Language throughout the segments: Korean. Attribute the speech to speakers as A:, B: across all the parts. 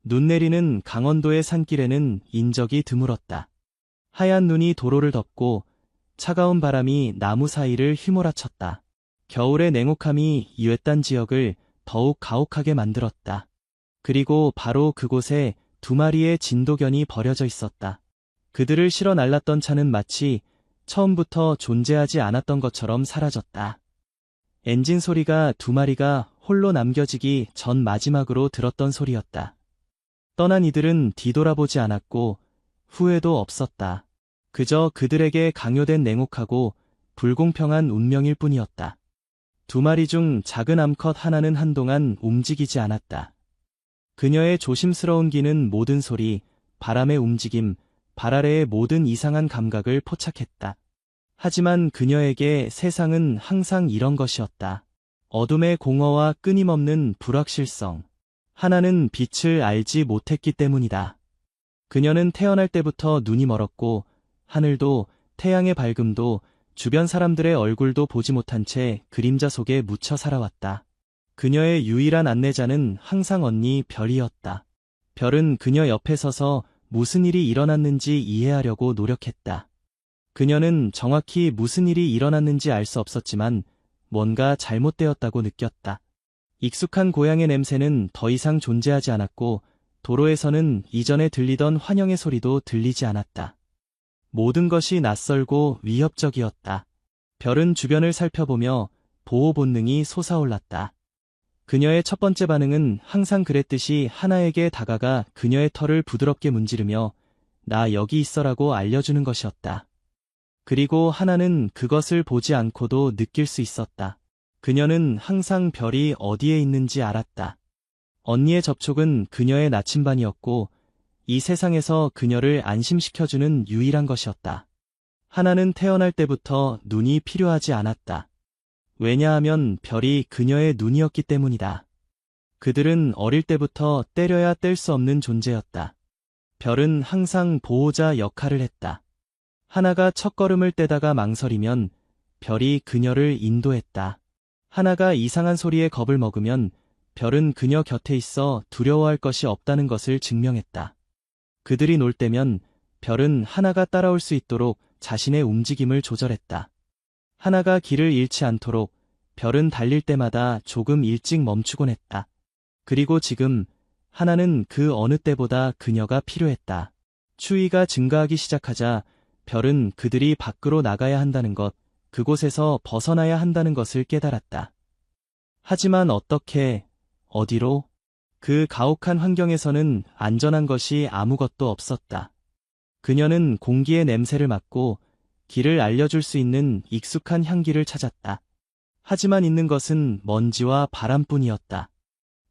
A: 눈 내리는 강원도의 산길에는 인적이 드물었다. 하얀 눈이 도로를 덮고 차가운 바람이 나무 사이를 휘몰아쳤다. 겨울의 냉혹함이 이 외딴 지역을 더욱 가혹하게 만들었다. 그리고 바로 그곳에 두 마리의 진도견이 버려져 있었다. 그들을 실어 날랐던 차는 마치 처음부터 존재하지 않았던 것처럼 사라졌다. 엔진 소리가 두 마리가 홀로 남겨지기 전 마지막으로 들었던 소리였다. 떠난 이들은 뒤돌아보지 않았고 후회도 없었다. 그저 그들에게 강요된 냉혹하고 불공평한 운명일 뿐이었다. 두 마리 중 작은 암컷 하나는 한동안 움직이지 않았다. 그녀의 조심스러운 귀는 모든 소리, 바람의 움직임, 발 아래의 모든 이상한 감각을 포착했다. 하지만 그녀에게 세상은 항상 이런 것이었다. 어둠의 공허와 끊임없는 불확실성. 하나는 빛을 알지 못했기 때문이다. 그녀는 태어날 때부터 눈이 멀었고 하늘도 태양의 밝음도 주변 사람들의 얼굴도 보지 못한 채 그림자 속에 묻혀 살아왔다. 그녀의 유일한 안내자는 항상 언니 별이었다. 별은 그녀 옆에 서서 무슨 일이 일어났는지 이해하려고 노력했다. 그녀는 정확히 무슨 일이 일어났는지 알 수 없었지만 뭔가 잘못되었다고 느꼈다. 익숙한 고향의 냄새는 더 이상 존재하지 않았고 도로에서는 이전에 들리던 환영의 소리도 들리지 않았다. 모든 것이 낯설고 위협적이었다. 별은 주변을 살펴보며 보호 본능이 솟아올랐다. 그녀의 첫 번째 반응은 항상 그랬듯이 하나에게 다가가 그녀의 털을 부드럽게 문지르며 나 여기 있어라고 알려주는 것이었다. 그리고 하나는 그것을 보지 않고도 느낄 수 있었다. 그녀는 항상 별이 어디에 있는지 알았다. 언니의 접촉은 그녀의 나침반이었고 이 세상에서 그녀를 안심시켜주는 유일한 것이었다. 하나는 태어날 때부터 눈이 필요하지 않았다. 왜냐하면 별이 그녀의 눈이었기 때문이다. 그들은 어릴 때부터 때려야 뗄 수 없는 존재였다. 별은 항상 보호자 역할을 했다. 하나가 첫걸음을 떼다가 망설이면 별이 그녀를 인도했다. 하나가 이상한 소리에 겁을 먹으면 별은 그녀 곁에 있어 두려워할 것이 없다는 것을 증명했다. 그들이 놀 때면 별은 하나가 따라올 수 있도록 자신의 움직임을 조절했다. 하나가 길을 잃지 않도록 별은 달릴 때마다 조금 일찍 멈추곤 했다. 그리고 지금 하나는 그 어느 때보다 그녀가 필요했다. 추위가 증가하기 시작하자 별은 그들이 밖으로 나가야 한다는 것, 그곳에서 벗어나야 한다는 것을 깨달았다. 하지만 어떻게, 어디로? 그 가혹한 환경에서는 안전한 것이 아무것도 없었다. 그녀는 공기의 냄새를 맡고 길을 알려줄 수 있는 익숙한 향기를 찾았다. 하지만 있는 것은 먼지와 바람뿐이었다.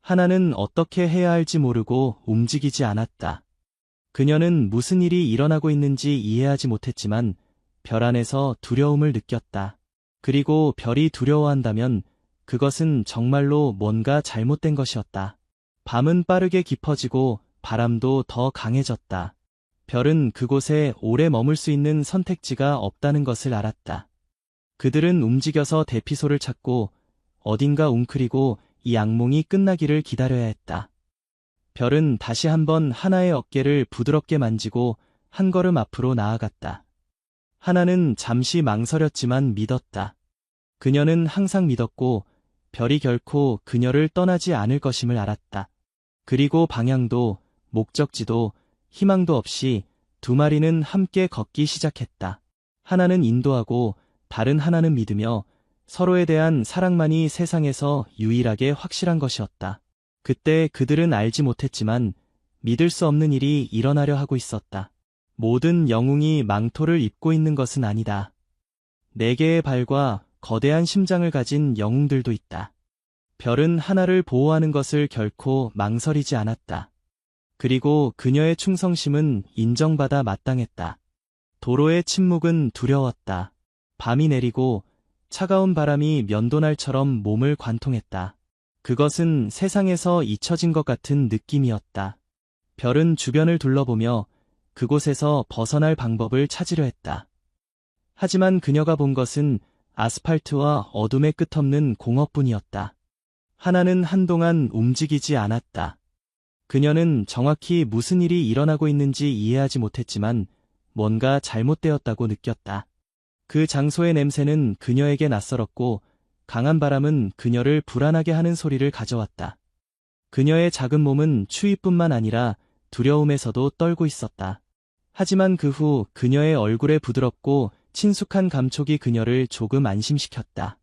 A: 하나는 어떻게 해야 할지 모르고 움직이지 않았다. 그녀는 무슨 일이 일어나고 있는지 이해하지 못했지만 별 안에서 두려움을 느꼈다. 그리고 별이 두려워한다면 그것은 정말로 뭔가 잘못된 것이었다. 밤은 빠르게 깊어지고 바람도 더 강해졌다. 별은 그곳에 오래 머물 수 있는 선택지가 없다는 것을 알았다. 그들은 움직여서 대피소를 찾고 어딘가 웅크리고 이 악몽이 끝나기를 기다려야 했다. 별은 다시 한번 하나의 어깨를 부드럽게 만지고 한 걸음 앞으로 나아갔다. 하나는 잠시 망설였지만 믿었다. 그녀는 항상 믿었고 별이 결코 그녀를 떠나지 않을 것임을 알았다. 그리고 방향도 목적지도 희망도 없이 두 마리는 함께 걷기 시작했다. 하나는 인도하고 다른 하나는 믿으며 서로에 대한 사랑만이 세상에서 유일하게 확실한 것이었다. 그때 그들은 알지 못했지만 믿을 수 없는 일이 일어나려 하고 있었다. 모든 영웅이 망토를 입고 있는 것은 아니다. 4개의 발과 거대한 심장을 가진 영웅들도 있다. 별은 하나를 보호하는 것을 결코 망설이지 않았다. 그리고 그녀의 충성심은 인정받아 마땅했다. 도로의 침묵은 두려웠다. 밤이 내리고 차가운 바람이 면도날처럼 몸을 관통했다. 그것은 세상에서 잊혀진 것 같은 느낌이었다. 별은 주변을 둘러보며 그곳에서 벗어날 방법을 찾으려 했다. 하지만 그녀가 본 것은 아스팔트와 어둠의 끝없는 공허뿐이었다. 하나는 한동안 움직이지 않았다. 그녀는 정확히 무슨 일이 일어나고 있는지 이해하지 못했지만 뭔가 잘못되었다고 느꼈다. 그 장소의 냄새는 그녀에게 낯설었고 강한 바람은 그녀를 불안하게 하는 소리를 가져왔다. 그녀의 작은 몸은 추위뿐만 아니라 두려움에서도 떨고 있었다. 하지만 그 후 그녀의 얼굴에 부드럽고 친숙한 감촉이 그녀를 조금 안심시켰다.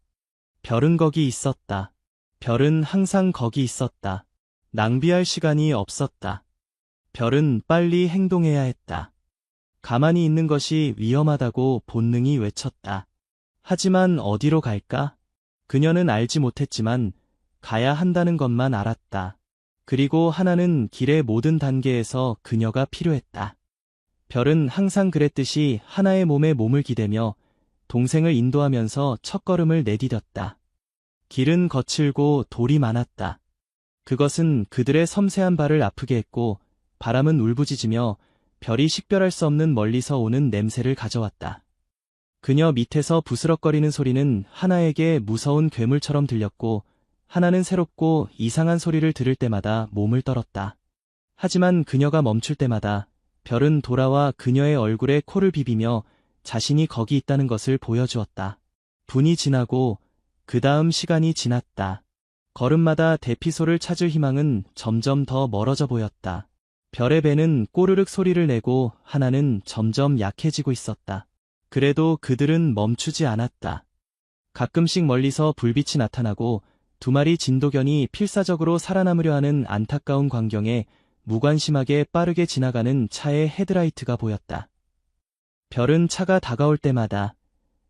A: 별은 거기 있었다. 별은 항상 거기 있었다. 낭비할 시간이 없었다. 별은 빨리 행동해야 했다. 가만히 있는 것이 위험하다고 본능이 외쳤다. 하지만 어디로 갈까? 그녀는 알지 못했지만 가야 한다는 것만 알았다. 그리고 하나는 길의 모든 단계에서 그녀가 필요했다. 별은 항상 그랬듯이 하나의 몸에 몸을 기대며 동생을 인도하면서 첫걸음을 내디뎠다. 길은 거칠고 돌이 많았다. 그것은 그들의 섬세한 발을 아프게 했고 바람은 울부짖으며 별이 식별할 수 없는 멀리서 오는 냄새를 가져왔다. 그녀 밑에서 부스럭거리는 소리는 하나에게 무서운 괴물처럼 들렸고 하나는 새롭고 이상한 소리를 들을 때마다 몸을 떨었다. 하지만 그녀가 멈출 때마다 별은 돌아와 그녀의 얼굴에 코를 비비며 자신이 거기 있다는 것을 보여주었다. 분이 지나고 그 다음 시간이 지났다. 걸음마다 대피소를 찾을 희망은 점점 더 멀어져 보였다. 별의 배는 꼬르륵 소리를 내고 하나는 점점 약해지고 있었다. 그래도 그들은 멈추지 않았다. 가끔씩 멀리서 불빛이 나타나고 두 마리 진도견이 필사적으로 살아남으려 하는 안타까운 광경에 무관심하게 빠르게 지나가는 차의 헤드라이트가 보였다. 별은 차가 다가올 때마다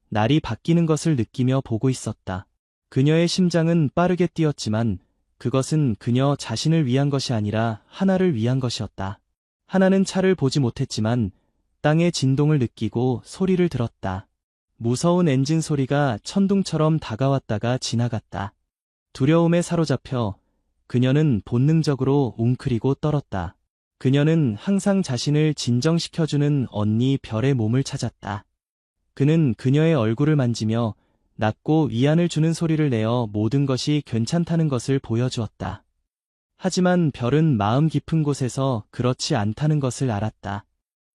A: 날이 바뀌는 것을 느끼며 보고 있었다. 그녀의 심장은 빠르게 뛰었지만 그것은 그녀 자신을 위한 것이 아니라 하나를 위한 것이었다. 하나는 차를 보지 못했지만 땅의 진동을 느끼고 소리를 들었다. 무서운 엔진 소리가 천둥처럼 다가왔다가 지나갔다. 두려움에 사로잡혀 그녀는 본능적으로 웅크리고 떨었다. 그녀는 항상 자신을 진정시켜주는 언니 별의 몸을 찾았다. 그는 그녀의 얼굴을 만지며 낮고 위안을 주는 소리를 내어 모든 것이 괜찮다는 것을 보여주었다. 하지만 별은 마음 깊은 곳에서 그렇지 않다는 것을 알았다.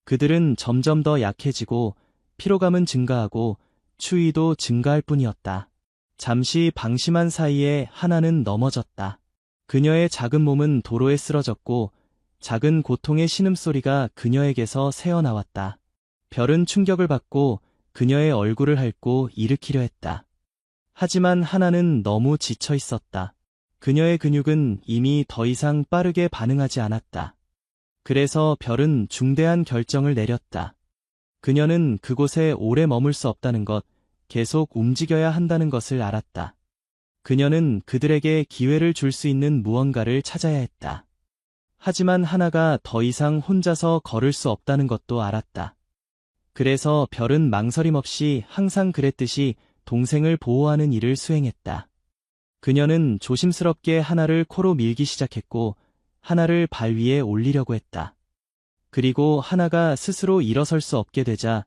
A: 그들은 점점 더 약해지고 피로감은 증가하고 추위도 증가할 뿐이었다. 잠시 방심한 사이에 하나는 넘어졌다. 그녀의 작은 몸은 도로에 쓰러졌고 작은 고통의 신음소리가 그녀에게서 새어나왔다. 별은 충격을 받고 그녀의 얼굴을 핥고 일으키려 했다. 하지만 하나는 너무 지쳐 있었다. 그녀의 근육은 이미 더 이상 빠르게 반응하지 않았다. 그래서 별은 중대한 결정을 내렸다. 그녀는 그곳에 오래 머물 수 없다는 것, 계속 움직여야 한다는 것을 알았다. 그녀는 그들에게 기회를 줄 수 있는 무언가를 찾아야 했다. 하지만 하나가 더 이상 혼자서 걸을 수 없다는 것도 알았다. 그래서 별은 망설임 없이 항상 그랬듯이 동생을 보호하는 일을 수행했다. 그녀는 조심스럽게 하나를 코로 밀기 시작했고 하나를 발 위에 올리려고 했다. 그리고 하나가 스스로 일어설 수 없게 되자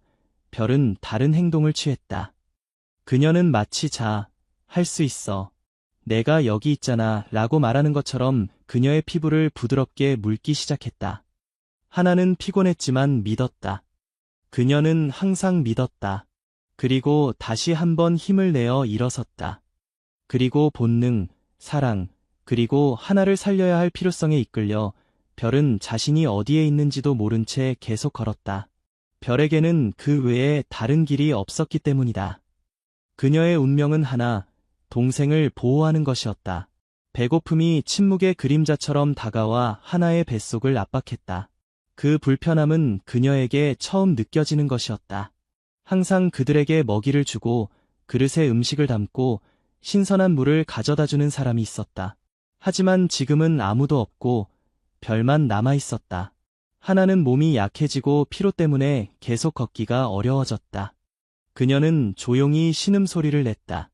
A: 별은 다른 행동을 취했다. 그녀는 마치 할 수 있어. 내가 여기 있잖아 라고 말하는 것처럼 그녀의 피부를 부드럽게 물기 시작했다. 하나는 피곤했지만 믿었다. 그녀는 항상 믿었다. 그리고 다시 한번 힘을 내어 일어섰다. 그리고 본능, 사랑, 그리고 하나를 살려야 할 필요성에 이끌려 별은 자신이 어디에 있는지도 모른 채 계속 걸었다. 별에게는 그 외에 다른 길이 없었기 때문이다. 그녀의 운명은 하나, 동생을 보호하는 것이었다. 배고픔이 침묵의 그림자처럼 다가와 하나의 뱃속을 압박했다. 그 불편함은 그녀에게 처음 느껴지는 것이었다. 항상 그들에게 먹이를 주고 그릇에 음식을 담고 신선한 물을 가져다주는 사람이 있었다. 하지만 지금은 아무도 없고 별만 남아 있었다. 하나는 몸이 약해지고 피로 때문에 계속 걷기가 어려워졌다. 그녀는 조용히 신음소리를 냈다.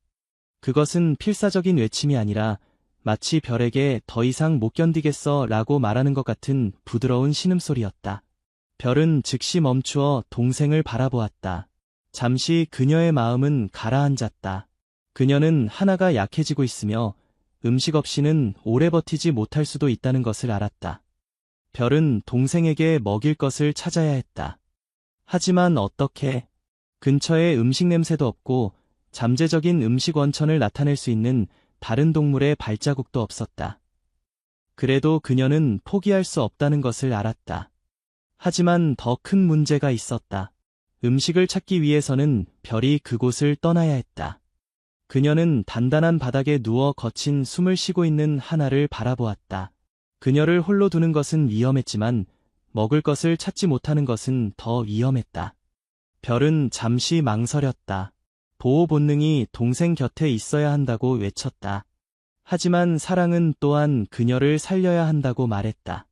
A: 그것은 필사적인 외침이 아니라 마치 별에게 더 이상 못 견디겠어 라고 말하는 것 같은 부드러운 신음소리였다. 별은 즉시 멈추어 동생을 바라보았다. 잠시 그녀의 마음은 가라앉았다. 그녀는 하나가 약해지고 있으며 음식 없이는 오래 버티지 못할 수도 있다는 것을 알았다. 별은 동생에게 먹일 것을 찾아야 했다. 하지만 어떻게? 근처에 음식 냄새도 없고 잠재적인 음식 원천을 나타낼 수 있는 다른 동물의 발자국도 없었다. 그래도 그녀는 포기할 수 없다는 것을 알았다. 하지만 더 큰 문제가 있었다. 음식을 찾기 위해서는 별이 그곳을 떠나야 했다. 그녀는 단단한 바닥에 누워 거친 숨을 쉬고 있는 하나를 바라보았다. 그녀를 홀로 두는 것은 위험했지만 먹을 것을 찾지 못하는 것은 더 위험했다. 별은 잠시 망설였다. 보호 본능이 동생 곁에 있어야 한다고 외쳤다. 하지만 사랑은 또한 그녀를 살려야 한다고 말했다.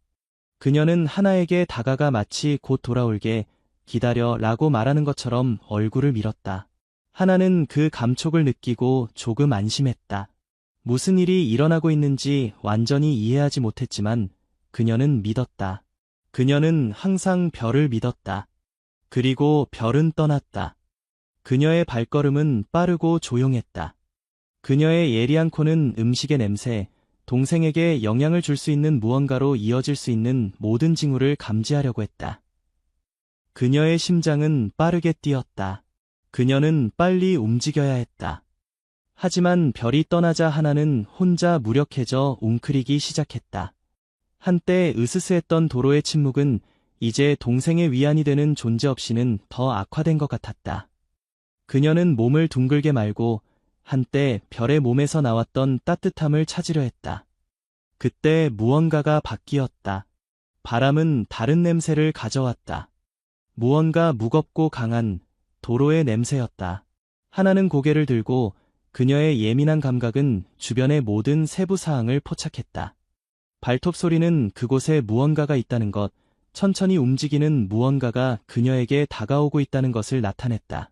A: 그녀는 하나에게 다가가 마치 곧 돌아올게 기다려 라고 말하는 것처럼 얼굴을 밀었다. 하나는 그 감촉을 느끼고 조금 안심했다. 무슨 일이 일어나고 있는지 완전히 이해하지 못했지만 그녀는 믿었다. 그녀는 항상 별을 믿었다. 그리고 별은 떠났다. 그녀의 발걸음은 빠르고 조용했다. 그녀의 예리한 코는 음식의 냄새, 동생에게 영향을 줄 수 있는 무언가로 이어질 수 있는 모든 징후를 감지하려고 했다. 그녀의 심장은 빠르게 뛰었다. 그녀는 빨리 움직여야 했다. 하지만 별이 떠나자 하나는 혼자 무력해져 웅크리기 시작했다. 한때 으스스했던 도로의 침묵은 이제 동생의 위안이 되는 존재 없이는 더 악화된 것 같았다. 그녀는 몸을 둥글게 말고 한때 별의 몸에서 나왔던 따뜻함을 찾으려 했다. 그때 무언가가 바뀌었다. 바람은 다른 냄새를 가져왔다. 무언가 무겁고 강한 도로의 냄새였다. 하나는 고개를 들고 그녀의 예민한 감각은 주변의 모든 세부 사항을 포착했다. 발톱 소리는 그곳에 무언가가 있다는 것, 천천히 움직이는 무언가가 그녀에게 다가오고 있다는 것을 나타냈다.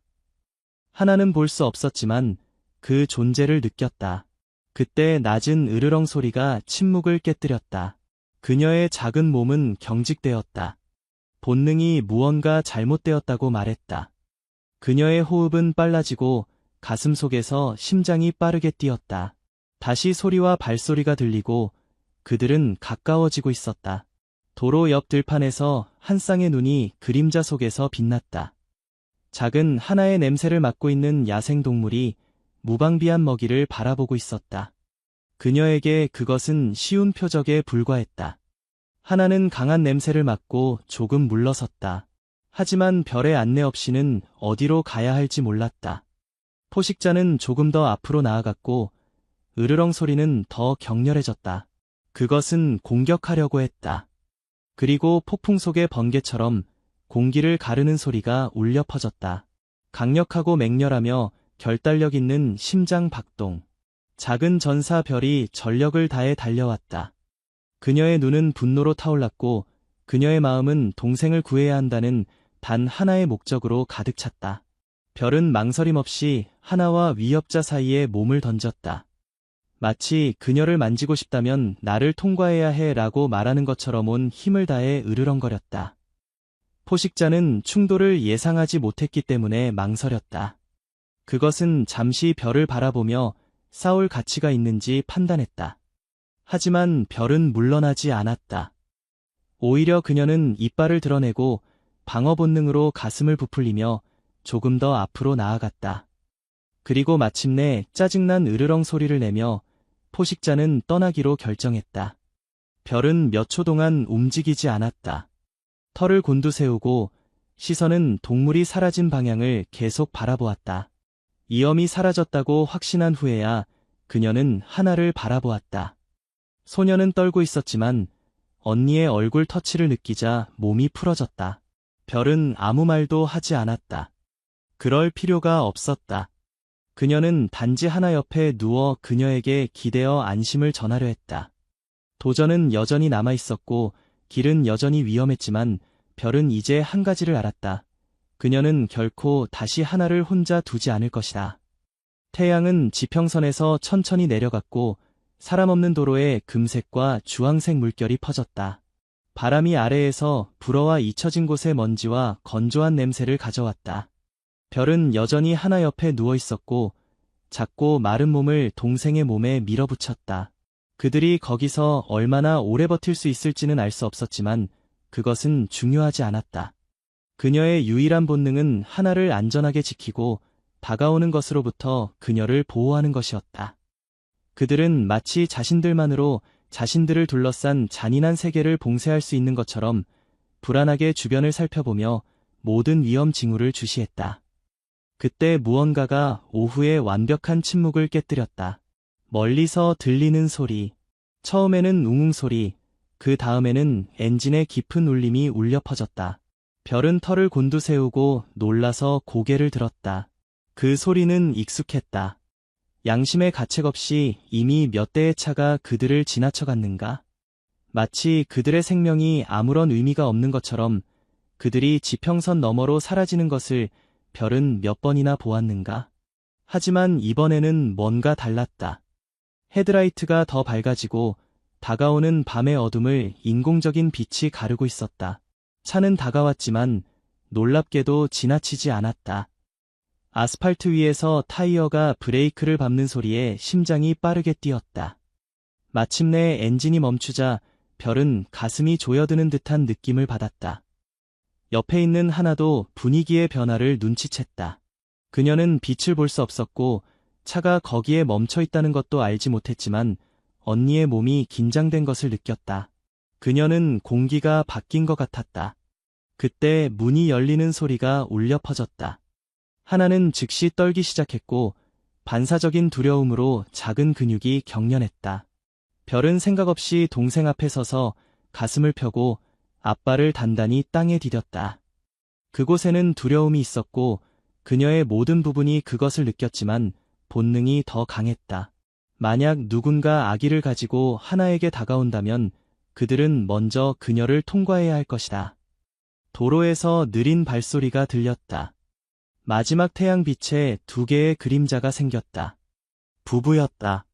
A: 하나는 볼 수 없었지만 그 존재를 느꼈다. 그때 낮은 으르렁 소리가 침묵을 깨뜨렸다. 그녀의 작은 몸은 경직되었다. 본능이 무언가 잘못되었다고 말했다. 그녀의 호흡은 빨라지고 가슴 속에서 심장이 빠르게 뛰었다. 다시 소리와 발소리가 들리고 그들은 가까워지고 있었다. 도로 옆 들판에서 한 쌍의 눈이 그림자 속에서 빛났다. 작은 하나의 냄새를 맡고 있는 야생동물이 무방비한 먹이를 바라보고 있었다. 그녀에게 그것은 쉬운 표적에 불과했다. 하나는 강한 냄새를 맡고 조금 물러섰다. 하지만 별의 안내 없이는 어디로 가야 할지 몰랐다. 포식자는 조금 더 앞으로 나아갔고 으르렁 소리는 더 격렬해졌다. 그것은 공격하려고 했다. 그리고 폭풍 속의 번개처럼 공기를 가르는 소리가 울려 퍼졌다. 강력하고 맹렬하며 결단력 있는 심장 박동. 작은 전사 별이 전력을 다해 달려왔다. 그녀의 눈은 분노로 타올랐고 그녀의 마음은 동생을 구해야 한다는 단 하나의 목적으로 가득 찼다. 별은 망설임 없이 하나와 위협자 사이에 몸을 던졌다. 마치 그녀를 만지고 싶다면 나를 통과해야 해 라고 말하는 것처럼 온 힘을 다해 으르렁거렸다. 포식자는 충돌을 예상하지 못했기 때문에 망설였다. 그것은 잠시 별을 바라보며 싸울 가치가 있는지 판단했다. 하지만 별은 물러나지 않았다. 오히려 그녀는 이빨을 드러내고 방어 본능으로 가슴을 부풀리며 조금 더 앞으로 나아갔다. 그리고 마침내 짜증난 으르렁 소리를 내며 포식자는 떠나기로 결정했다. 별은 몇 초 동안 움직이지 않았다. 털을 곤두세우고 시선은 동물이 사라진 방향을 계속 바라보았다. 위험이 사라졌다고 확신한 후에야 그녀는 하나를 바라보았다. 소녀는 떨고 있었지만 언니의 얼굴 터치를 느끼자 몸이 풀어졌다. 별은 아무 말도 하지 않았다. 그럴 필요가 없었다. 그녀는 단지 하나 옆에 누워 그녀에게 기대어 안심을 전하려 했다. 도전은 여전히 남아 있었고 길은 여전히 위험했지만 별은 이제 한 가지를 알았다. 그녀는 결코 다시 하나를 혼자 두지 않을 것이다. 태양은 지평선에서 천천히 내려갔고 사람 없는 도로에 금색과 주황색 물결이 퍼졌다. 바람이 아래에서 불어와 잊혀진 곳의 먼지와 건조한 냄새를 가져왔다. 별은 여전히 하나 옆에 누워 있었고 작고 마른 몸을 동생의 몸에 밀어붙였다. 그들이 거기서 얼마나 오래 버틸 수 있을지는 알 수 없었지만 그것은 중요하지 않았다. 그녀의 유일한 본능은 하나를 안전하게 지키고 다가오는 것으로부터 그녀를 보호하는 것이었다. 그들은 마치 자신들만으로 자신들을 둘러싼 잔인한 세계를 봉쇄할 수 있는 것처럼 불안하게 주변을 살펴보며 모든 위험 징후를 주시했다. 그때 무언가가 오후의 완벽한 침묵을 깨뜨렸다. 멀리서 들리는 소리. 처음에는 웅웅 소리, 그 다음에는 엔진의 깊은 울림이 울려 퍼졌다. 별은 털을 곤두세우고 놀라서 고개를 들었다. 그 소리는 익숙했다. 양심의 가책 없이 이미 몇 대의 차가 그들을 지나쳐갔는가? 마치 그들의 생명이 아무런 의미가 없는 것처럼 그들이 지평선 너머로 사라지는 것을 별은 몇 번이나 보았는가? 하지만 이번에는 뭔가 달랐다. 헤드라이트가 더 밝아지고 다가오는 밤의 어둠을 인공적인 빛이 가르고 있었다. 차는 다가왔지만 놀랍게도 지나치지 않았다. 아스팔트 위에서 타이어가 브레이크를 밟는 소리에 심장이 빠르게 뛰었다. 마침내 엔진이 멈추자 별은 가슴이 조여드는 듯한 느낌을 받았다. 옆에 있는 하나도 분위기의 변화를 눈치챘다. 그녀는 빛을 볼 수 없었고 차가 거기에 멈춰 있다는 것도 알지 못했지만 언니의 몸이 긴장된 것을 느꼈다. 그녀는 공기가 바뀐 것 같았다. 그때 문이 열리는 소리가 울려 퍼졌다. 하나는 즉시 떨기 시작했고 반사적인 두려움으로 작은 근육이 경련했다. 별은 생각 없이 동생 앞에 서서 가슴을 펴고 앞발을 단단히 땅에 디뎠다. 그곳에는 두려움이 있었고 그녀의 모든 부분이 그것을 느꼈지만 본능이 더 강했다. 만약 누군가 아기를 가지고 하나에게 다가온다면 그들은 먼저 그녀를 통과해야 할 것이다. 도로에서 느린 발소리가 들렸다. 마지막 태양빛에 두 개의 그림자가 생겼다. 부부였다.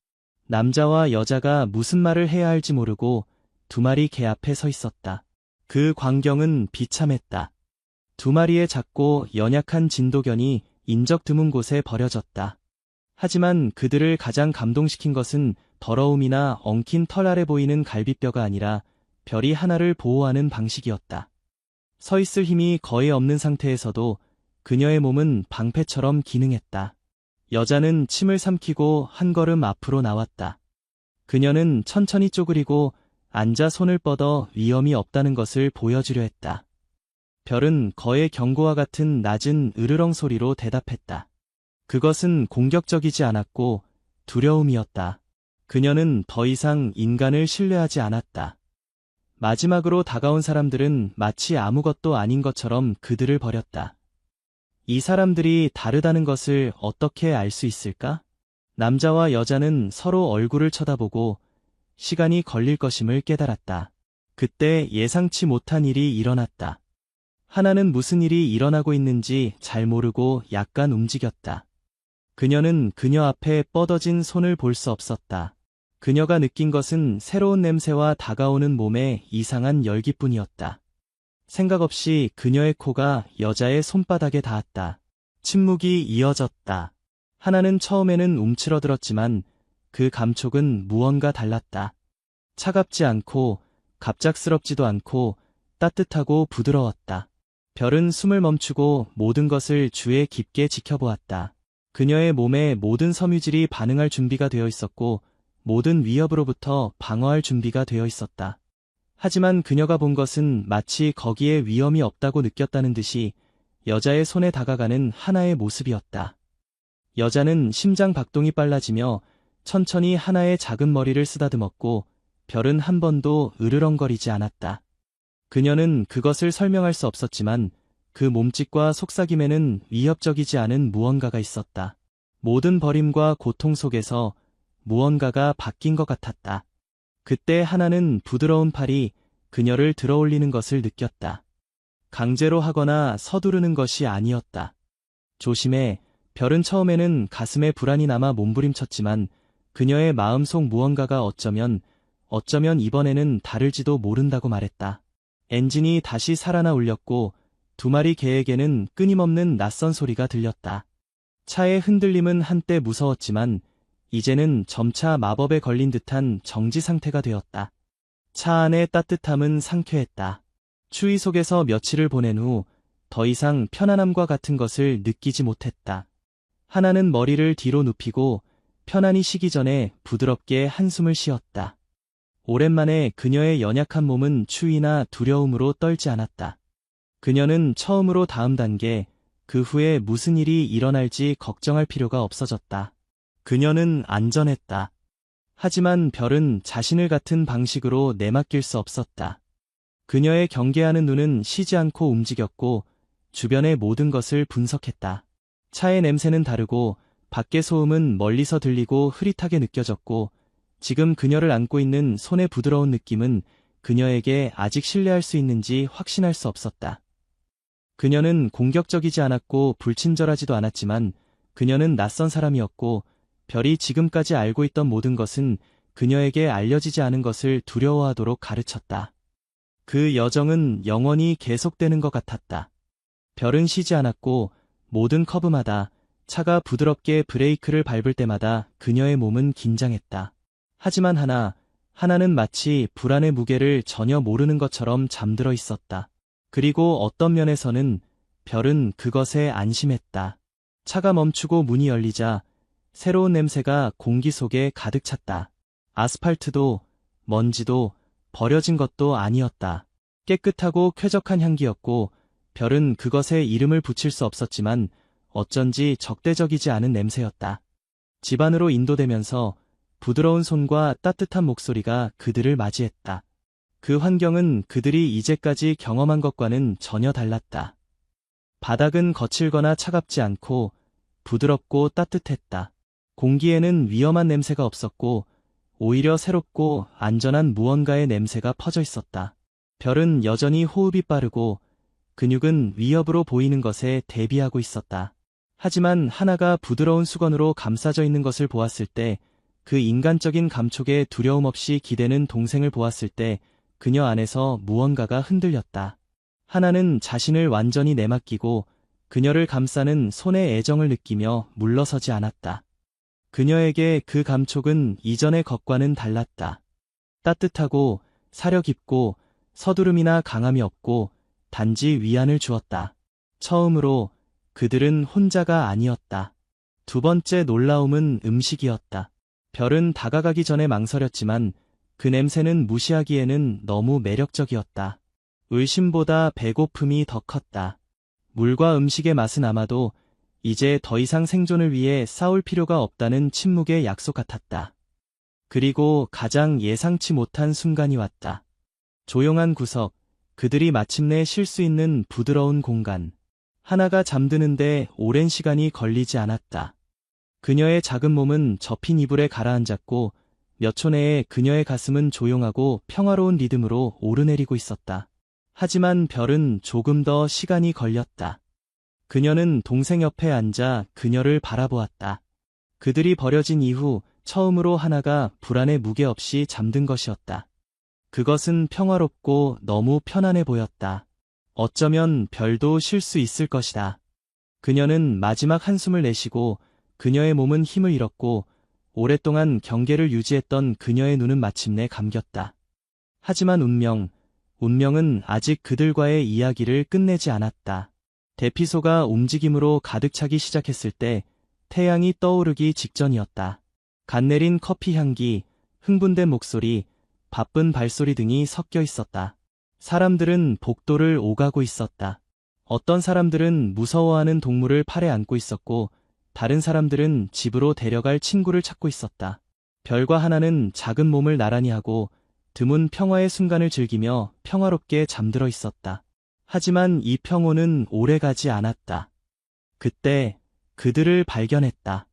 A: 남자와 여자가 무슨 말을 해야 할지 모르고 두 마리 개 앞에 서 있었다. 그 광경은 비참했다. 두 마리의 작고 연약한 진도견이 인적 드문 곳에 버려졌다. 하지만 그들을 가장 감동시킨 것은 더러움이나 엉킨 털 아래 보이는 갈비뼈가 아니라 별이 하나를 보호하는 방식이었다. 서 있을 힘이 거의 없는 상태에서도 그녀의 몸은 방패처럼 기능했다. 여자는 침을 삼키고 한 걸음 앞으로 나왔다. 그녀는 천천히 쪼그리고 앉아 손을 뻗어 위험이 없다는 것을 보여주려 했다. 별은 거의 경고와 같은 낮은 으르렁 소리로 대답했다. 그것은 공격적이지 않았고 두려움이었다. 그녀는 더 이상 인간을 신뢰하지 않았다. 마지막으로 다가온 사람들은 마치 아무것도 아닌 것처럼 그들을 버렸다. 이 사람들이 다르다는 것을 어떻게 알 수 있을까? 남자와 여자는 서로 얼굴을 쳐다보고 시간이 걸릴 것임을 깨달았다. 그때 예상치 못한 일이 일어났다. 하나는 무슨 일이 일어나고 있는지 잘 모르고 약간 움직였다. 그녀는 그녀 앞에 뻗어진 손을 볼 수 없었다. 그녀가 느낀 것은 새로운 냄새와 다가오는 몸의 이상한 열기뿐이었다. 생각 없이 그녀의 코가 여자의 손바닥에 닿았다. 침묵이 이어졌다. 하나는 처음에는 움츠러들었지만 그 감촉은 무언가 달랐다. 차갑지 않고 갑작스럽지도 않고 따뜻하고 부드러웠다. 별은 숨을 멈추고 모든 것을 주에 깊게 지켜보았다. 그녀의 몸에 모든 섬유질이 반응할 준비가 되어 있었고 모든 위협으로부터 방어할 준비가 되어 있었다. 하지만 그녀가 본 것은 마치 거기에 위험이 없다고 느꼈다는 듯이 여자의 손에 다가가는 하나의 모습이었다. 여자는 심장 박동이 빨라지며 천천히 하나의 작은 머리를 쓰다듬었고 별은 한 번도 으르렁거리지 않았다. 그녀는 그것을 설명할 수 없었지만 그 몸짓과 속삭임에는 위협적이지 않은 무언가가 있었다. 모든 버림과 고통 속에서 무언가가 바뀐 것 같았다. 그때 하나는 부드러운 팔이 그녀를 들어올리는 것을 느꼈다. 강제로 하거나 서두르는 것이 아니었다. 조심해. 별은 처음에는 가슴에 불안이 남아 몸부림쳤지만 그녀의 마음속 무언가가 어쩌면 이번에는 다를지도 모른다고 말했다. 엔진이 다시 살아나 울렸고 두 마리 개에게는 끊임없는 낯선 소리가 들렸다. 차의 흔들림은 한때 무서웠지만 이제는 점차 마법에 걸린 듯한 정지 상태가 되었다. 차 안의 따뜻함은 상쾌했다. 추위 속에서 며칠을 보낸 후 더 이상 편안함과 같은 것을 느끼지 못했다. 하나는 머리를 뒤로 눕히고 편안히 쉬기 전에 부드럽게 한숨을 쉬었다. 오랜만에 그녀의 연약한 몸은 추위나 두려움으로 떨지 않았다. 그녀는 처음으로 다음 단계, 그 후에 무슨 일이 일어날지 걱정할 필요가 없어졌다. 그녀는 안전했다. 하지만 별은 자신을 같은 방식으로 내맡길 수 없었다. 그녀의 경계하는 눈은 쉬지 않고 움직였고 주변의 모든 것을 분석했다. 차의 냄새는 다르고 밖의 소음은 멀리서 들리고 흐릿하게 느껴졌고 지금 그녀를 안고 있는 손의 부드러운 느낌은 그녀에게 아직 신뢰할 수 있는지 확신할 수 없었다. 그녀는 공격적이지 않았고 불친절하지도 않았지만 그녀는 낯선 사람이었고 별이 지금까지 알고 있던 모든 것은 그녀에게 알려지지 않은 것을 두려워하도록 가르쳤다. 그 여정은 영원히 계속되는 것 같았다. 별은 쉬지 않았고 모든 커브마다 차가 부드럽게 브레이크를 밟을 때마다 그녀의 몸은 긴장했다. 하지만 하나는 마치 불안의 무게를 전혀 모르는 것처럼 잠들어 있었다. 그리고 어떤 면에서는 별은 그것에 안심했다. 차가 멈추고 문이 열리자 새로운 냄새가 공기 속에 가득 찼다. 아스팔트도 먼지도 버려진 것도 아니었다. 깨끗하고 쾌적한 향기였고 별은 그것에 이름을 붙일 수 없었지만 어쩐지 적대적이지 않은 냄새였다. 집 안으로 인도되면서 부드러운 손과 따뜻한 목소리가 그들을 맞이했다. 그 환경은 그들이 이제까지 경험한 것과는 전혀 달랐다. 바닥은 거칠거나 차갑지 않고 부드럽고 따뜻했다. 공기에는 위험한 냄새가 없었고 오히려 새롭고 안전한 무언가의 냄새가 퍼져 있었다. 별은 여전히 호흡이 빠르고 근육은 위협으로 보이는 것에 대비하고 있었다. 하지만 하나가 부드러운 수건으로 감싸져 있는 것을 보았을 때, 그 인간적인 감촉에 두려움 없이 기대는 동생을 보았을 때 그녀 안에서 무언가가 흔들렸다. 하나는 자신을 완전히 내맡기고 그녀를 감싸는 손의 애정을 느끼며 물러서지 않았다. 그녀에게 그 감촉은 이전의 것과는 달랐다. 따뜻하고 사려 깊고 서두름이나 강함이 없고 단지 위안을 주었다. 처음으로 그들은 혼자가 아니었다. 두 번째 놀라움은 음식이었다. 별은 다가가기 전에 망설였지만 그 냄새는 무시하기에는 너무 매력적이었다. 의심보다 배고픔이 더 컸다. 물과 음식의 맛은 아마도 이제 더 이상 생존을 위해 싸울 필요가 없다는 침묵의 약속 같았다. 그리고 가장 예상치 못한 순간이 왔다. 조용한 구석, 그들이 마침내 쉴 수 있는 부드러운 공간. 하나가 잠드는데 오랜 시간이 걸리지 않았다. 그녀의 작은 몸은 접힌 이불에 가라앉았고 몇 초 내에 그녀의 가슴은 조용하고 평화로운 리듬으로 오르내리고 있었다. 하지만 별은 조금 더 시간이 걸렸다. 그녀는 동생 옆에 앉아 그녀를 바라보았다. 그들이 버려진 이후 처음으로 하나가 불안의 무게 없이 잠든 것이었다. 그것은 평화롭고 너무 편안해 보였다. 어쩌면 별도 쉴 수 있을 것이다. 그녀는 마지막 한숨을 내쉬고 그녀의 몸은 힘을 잃었고 오랫동안 경계를 유지했던 그녀의 눈은 마침내 감겼다. 하지만 운명은 아직 그들과의 이야기를 끝내지 않았다. 대피소가 움직임으로 가득 차기 시작했을 때 태양이 떠오르기 직전이었다. 갓 내린 커피 향기, 흥분된 목소리, 바쁜 발소리 등이 섞여 있었다. 사람들은 복도를 오가고 있었다. 어떤 사람들은 무서워하는 동물을 팔에 안고 있었고 다른 사람들은 집으로 데려갈 친구를 찾고 있었다. 별과 하나는 작은 몸을 나란히 하고 드문 평화의 순간을 즐기며 평화롭게 잠들어 있었다. 하지만 이 평온은 오래가지 않았다. 그때 그들을 발견했다.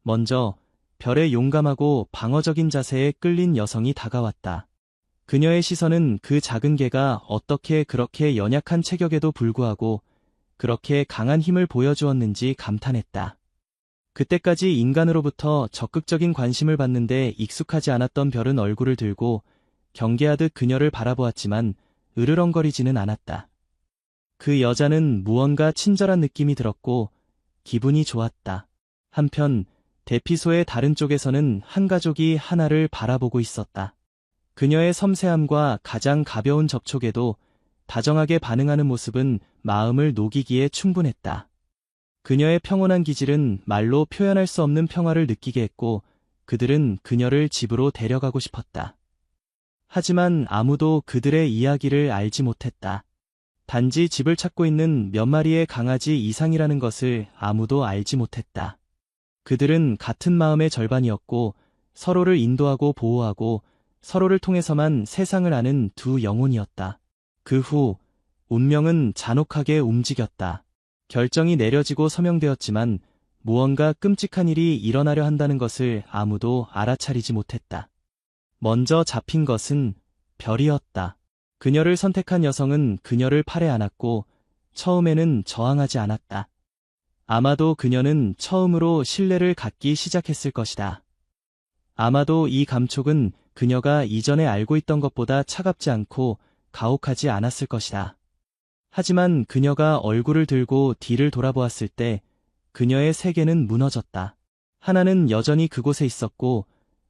A: 먼저 별의 용감하고 방어적인 자세에 끌린 여성이 다가왔다. 그녀의 시선은 그 작은 개가 어떻게 그렇게 연약한 체격에도 불구하고 그렇게 강한 힘을 보여주었는지 감탄했다. 그때까지 인간으로부터 적극적인 관심을 받는데 익숙하지 않았던 별은 얼굴을 들고 경계하듯 그녀를 바라보았지만 으르렁거리지는 않았다. 그 여자는 무언가 친절한 느낌이 들었고 기분이 좋았다. 한편 대피소의 다른 쪽에서는 한 가족이 하나를 바라보고 있었다. 그녀의 섬세함과 가장 가벼운 접촉에도 다정하게 반응하는 모습은 마음을 녹이기에 충분했다. 그녀의 평온한 기질은 말로 표현할 수 없는 평화를 느끼게 했고 그들은 그녀를 집으로 데려가고 싶었다. 하지만 아무도 그들의 이야기를 알지 못했다. 단지 집을 찾고 있는 몇 마리의 강아지 이상이라는 것을 아무도 알지 못했다. 그들은 같은 마음의 절반이었고 서로를 인도하고 보호하고 서로를 통해서만 세상을 아는 두 영혼이었다. 그 후 운명은 잔혹하게 움직였다. 결정이 내려지고 서명되었지만 무언가 끔찍한 일이 일어나려 한다는 것을 아무도 알아차리지 못했다. 먼저 잡힌 것은 별이었다. 그녀를 선택한 여성은 그녀를 팔에 안았고 처음에는 저항하지 않았다. 아마도 그녀는 처음으로 신뢰를 갖기 시작했을 것이다. 아마도 이 감촉은 그녀가 이전에 알고 있던 것보다 차갑지 않고 가혹하지 않았을 것이다. 하지만 그녀가 얼굴을 들고 뒤를 돌아보았을 때 그녀의 세계는 무너졌다. 하나는 여전히 그곳에 있었고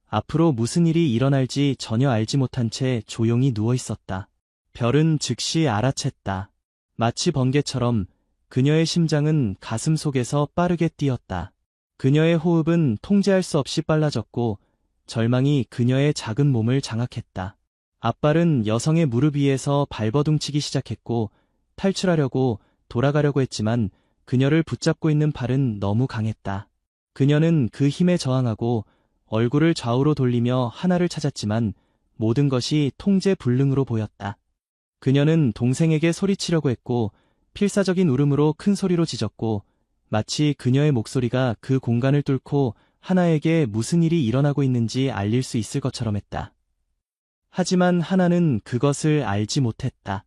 A: 앞으로 무슨 일이 일어날지 전혀 알지 못한 채 조용히 누워 있었다. 별은 즉시 알아챘다. 마치 번개처럼 그녀의 심장은 가슴 속에서 빠르게 뛰었다. 그녀의 호흡은 통제할 수 없이 빨라졌고 절망이 그녀의 작은 몸을 장악했다. 앞발은 여성의 무릎 위에서 발버둥치기 시작했고 탈출하려고 돌아가려고 했지만 그녀를 붙잡고 있는 팔은 너무 강했다. 그녀는 그 힘에 저항하고 얼굴을 좌우로 돌리며 하나를 찾았지만 모든 것이 통제 불능으로 보였다. 그녀는 동생에게 소리치려고 했고 필사적인 울음으로 큰 소리로 짖었고 마치 그녀의 목소리가 그 공간을 뚫고 하나에게 무슨 일이 일어나고 있는지 알릴 수 있을 것처럼 했다. 하지만 하나는 그것을 알지 못했다.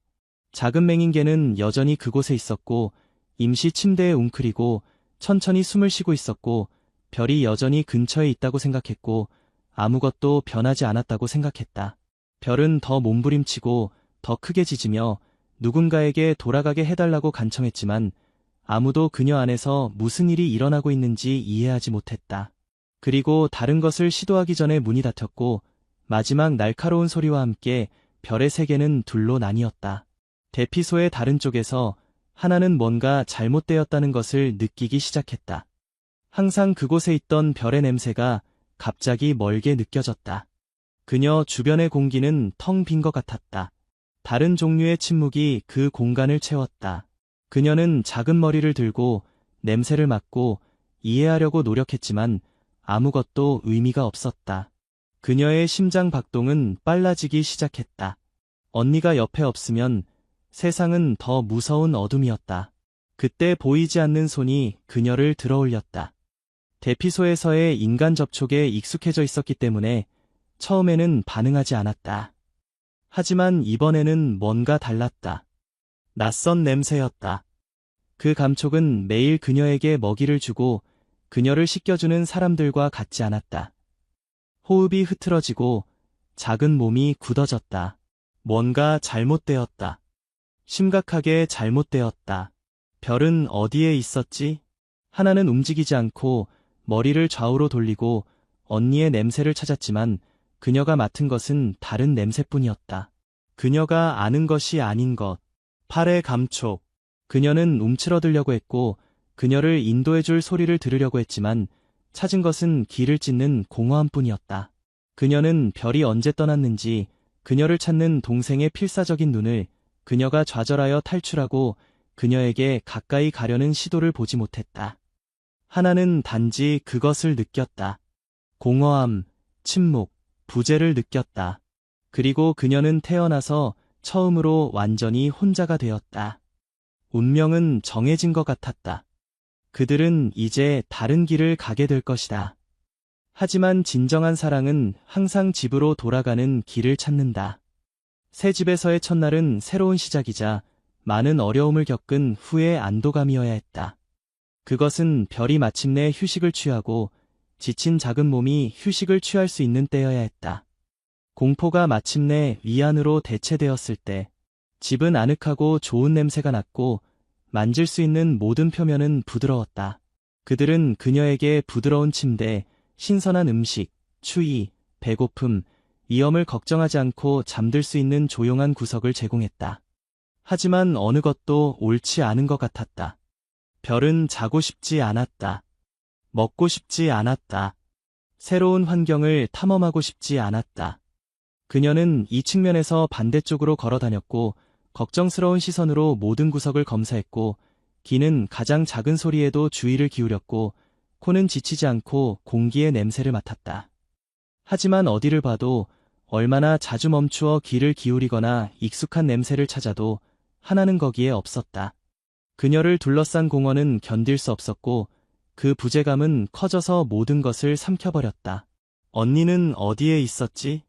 A: 작은 맹인개는 여전히 그곳에 있었고 임시 침대에 웅크리고 천천히 숨을 쉬고 있었고 별이 여전히 근처에 있다고 생각했고 아무것도 변하지 않았다고 생각했다. 별은 더 몸부림치고 더 크게 짖으며 누군가에게 돌아가게 해달라고 간청했지만 아무도 그녀 안에서 무슨 일이 일어나고 있는지 이해하지 못했다. 그리고 다른 것을 시도하기 전에 문이 닫혔고 마지막 날카로운 소리와 함께 별의 세계는 둘로 나뉘었다. 대피소의 다른 쪽에서 하나는 뭔가 잘못되었다는 것을 느끼기 시작했다. 항상 그곳에 있던 별의 냄새가 갑자기 멀게 느껴졌다. 그녀 주변의 공기는 텅 빈 것 같았다. 다른 종류의 침묵이 그 공간을 채웠다. 그녀는 작은 머리를 들고 냄새를 맡고 이해하려고 노력했지만 아무것도 의미가 없었다. 그녀의 심장 박동은 빨라지기 시작했다. 언니가 옆에 없으면 세상은 더 무서운 어둠이었다. 그때 보이지 않는 손이 그녀를 들어올렸다. 대피소에서의 인간 접촉에 익숙해져 있었기 때문에 처음에는 반응하지 않았다. 하지만 이번에는 뭔가 달랐다. 낯선 냄새였다. 그 감촉은 매일 그녀에게 먹이를 주고 그녀를 씻겨주는 사람들과 같지 않았다. 호흡이 흐트러지고 작은 몸이 굳어졌다. 뭔가 잘못되었다. 심각하게 잘못되었다. 별은 어디에 있었지? 하나는 움직이지 않고 머리를 좌우로 돌리고 언니의 냄새를 찾았지만 그녀가 맡은 것은 다른 냄새뿐이었다. 그녀가 아는 것이 아닌 것. 팔의 감촉. 그녀는 움츠러들려고 했고 그녀를 인도해줄 소리를 들으려고 했지만 찾은 것은 귀를 찢는 공허함뿐이었다. 그녀는 별이 언제 떠났는지 그녀를 찾는 동생의 필사적인 눈을 그녀가 좌절하여 탈출하고 그녀에게 가까이 가려는 시도를 보지 못했다. 하나는 단지 그것을 느꼈다. 공허함, 침묵, 부재를 느꼈다. 그리고 그녀는 태어나서 처음으로 완전히 혼자가 되었다. 운명은 정해진 것 같았다. 그들은 이제 다른 길을 가게 될 것이다. 하지만 진정한 사랑은 항상 집으로 돌아가는 길을 찾는다. 새 집에서의 첫날은 새로운 시작이자 많은 어려움을 겪은 후의 안도감이어야 했다. 그것은 별이 마침내 휴식을 취하고 지친 작은 몸이 휴식을 취할 수 있는 때여야 했다. 공포가 마침내 위안으로 대체되었을 때 집은 아늑하고 좋은 냄새가 났고 만질 수 있는 모든 표면은 부드러웠다. 그들은 그녀에게 부드러운 침대, 신선한 음식, 추위, 배고픔, 위험을 걱정하지 않고 잠들 수 있는 조용한 구석을 제공했다. 하지만 어느 것도 옳지 않은 것 같았다. 별은 자고 싶지 않았다. 먹고 싶지 않았다. 새로운 환경을 탐험하고 싶지 않았다. 그녀는 이 측면에서 반대쪽으로 걸어 다녔고, 걱정스러운 시선으로 모든 구석을 검사했고, 귀는 가장 작은 소리에도 주의를 기울였고, 코는 지치지 않고 공기의 냄새를 맡았다. 하지만 어디를 봐도 얼마나 자주 멈추어 귀를 기울이거나 익숙한 냄새를 찾아도 하나는 거기에 없었다. 그녀를 둘러싼 공원은 견딜 수 없었고 그 부재감은 커져서 모든 것을 삼켜버렸다. 언니는 어디에 있었지?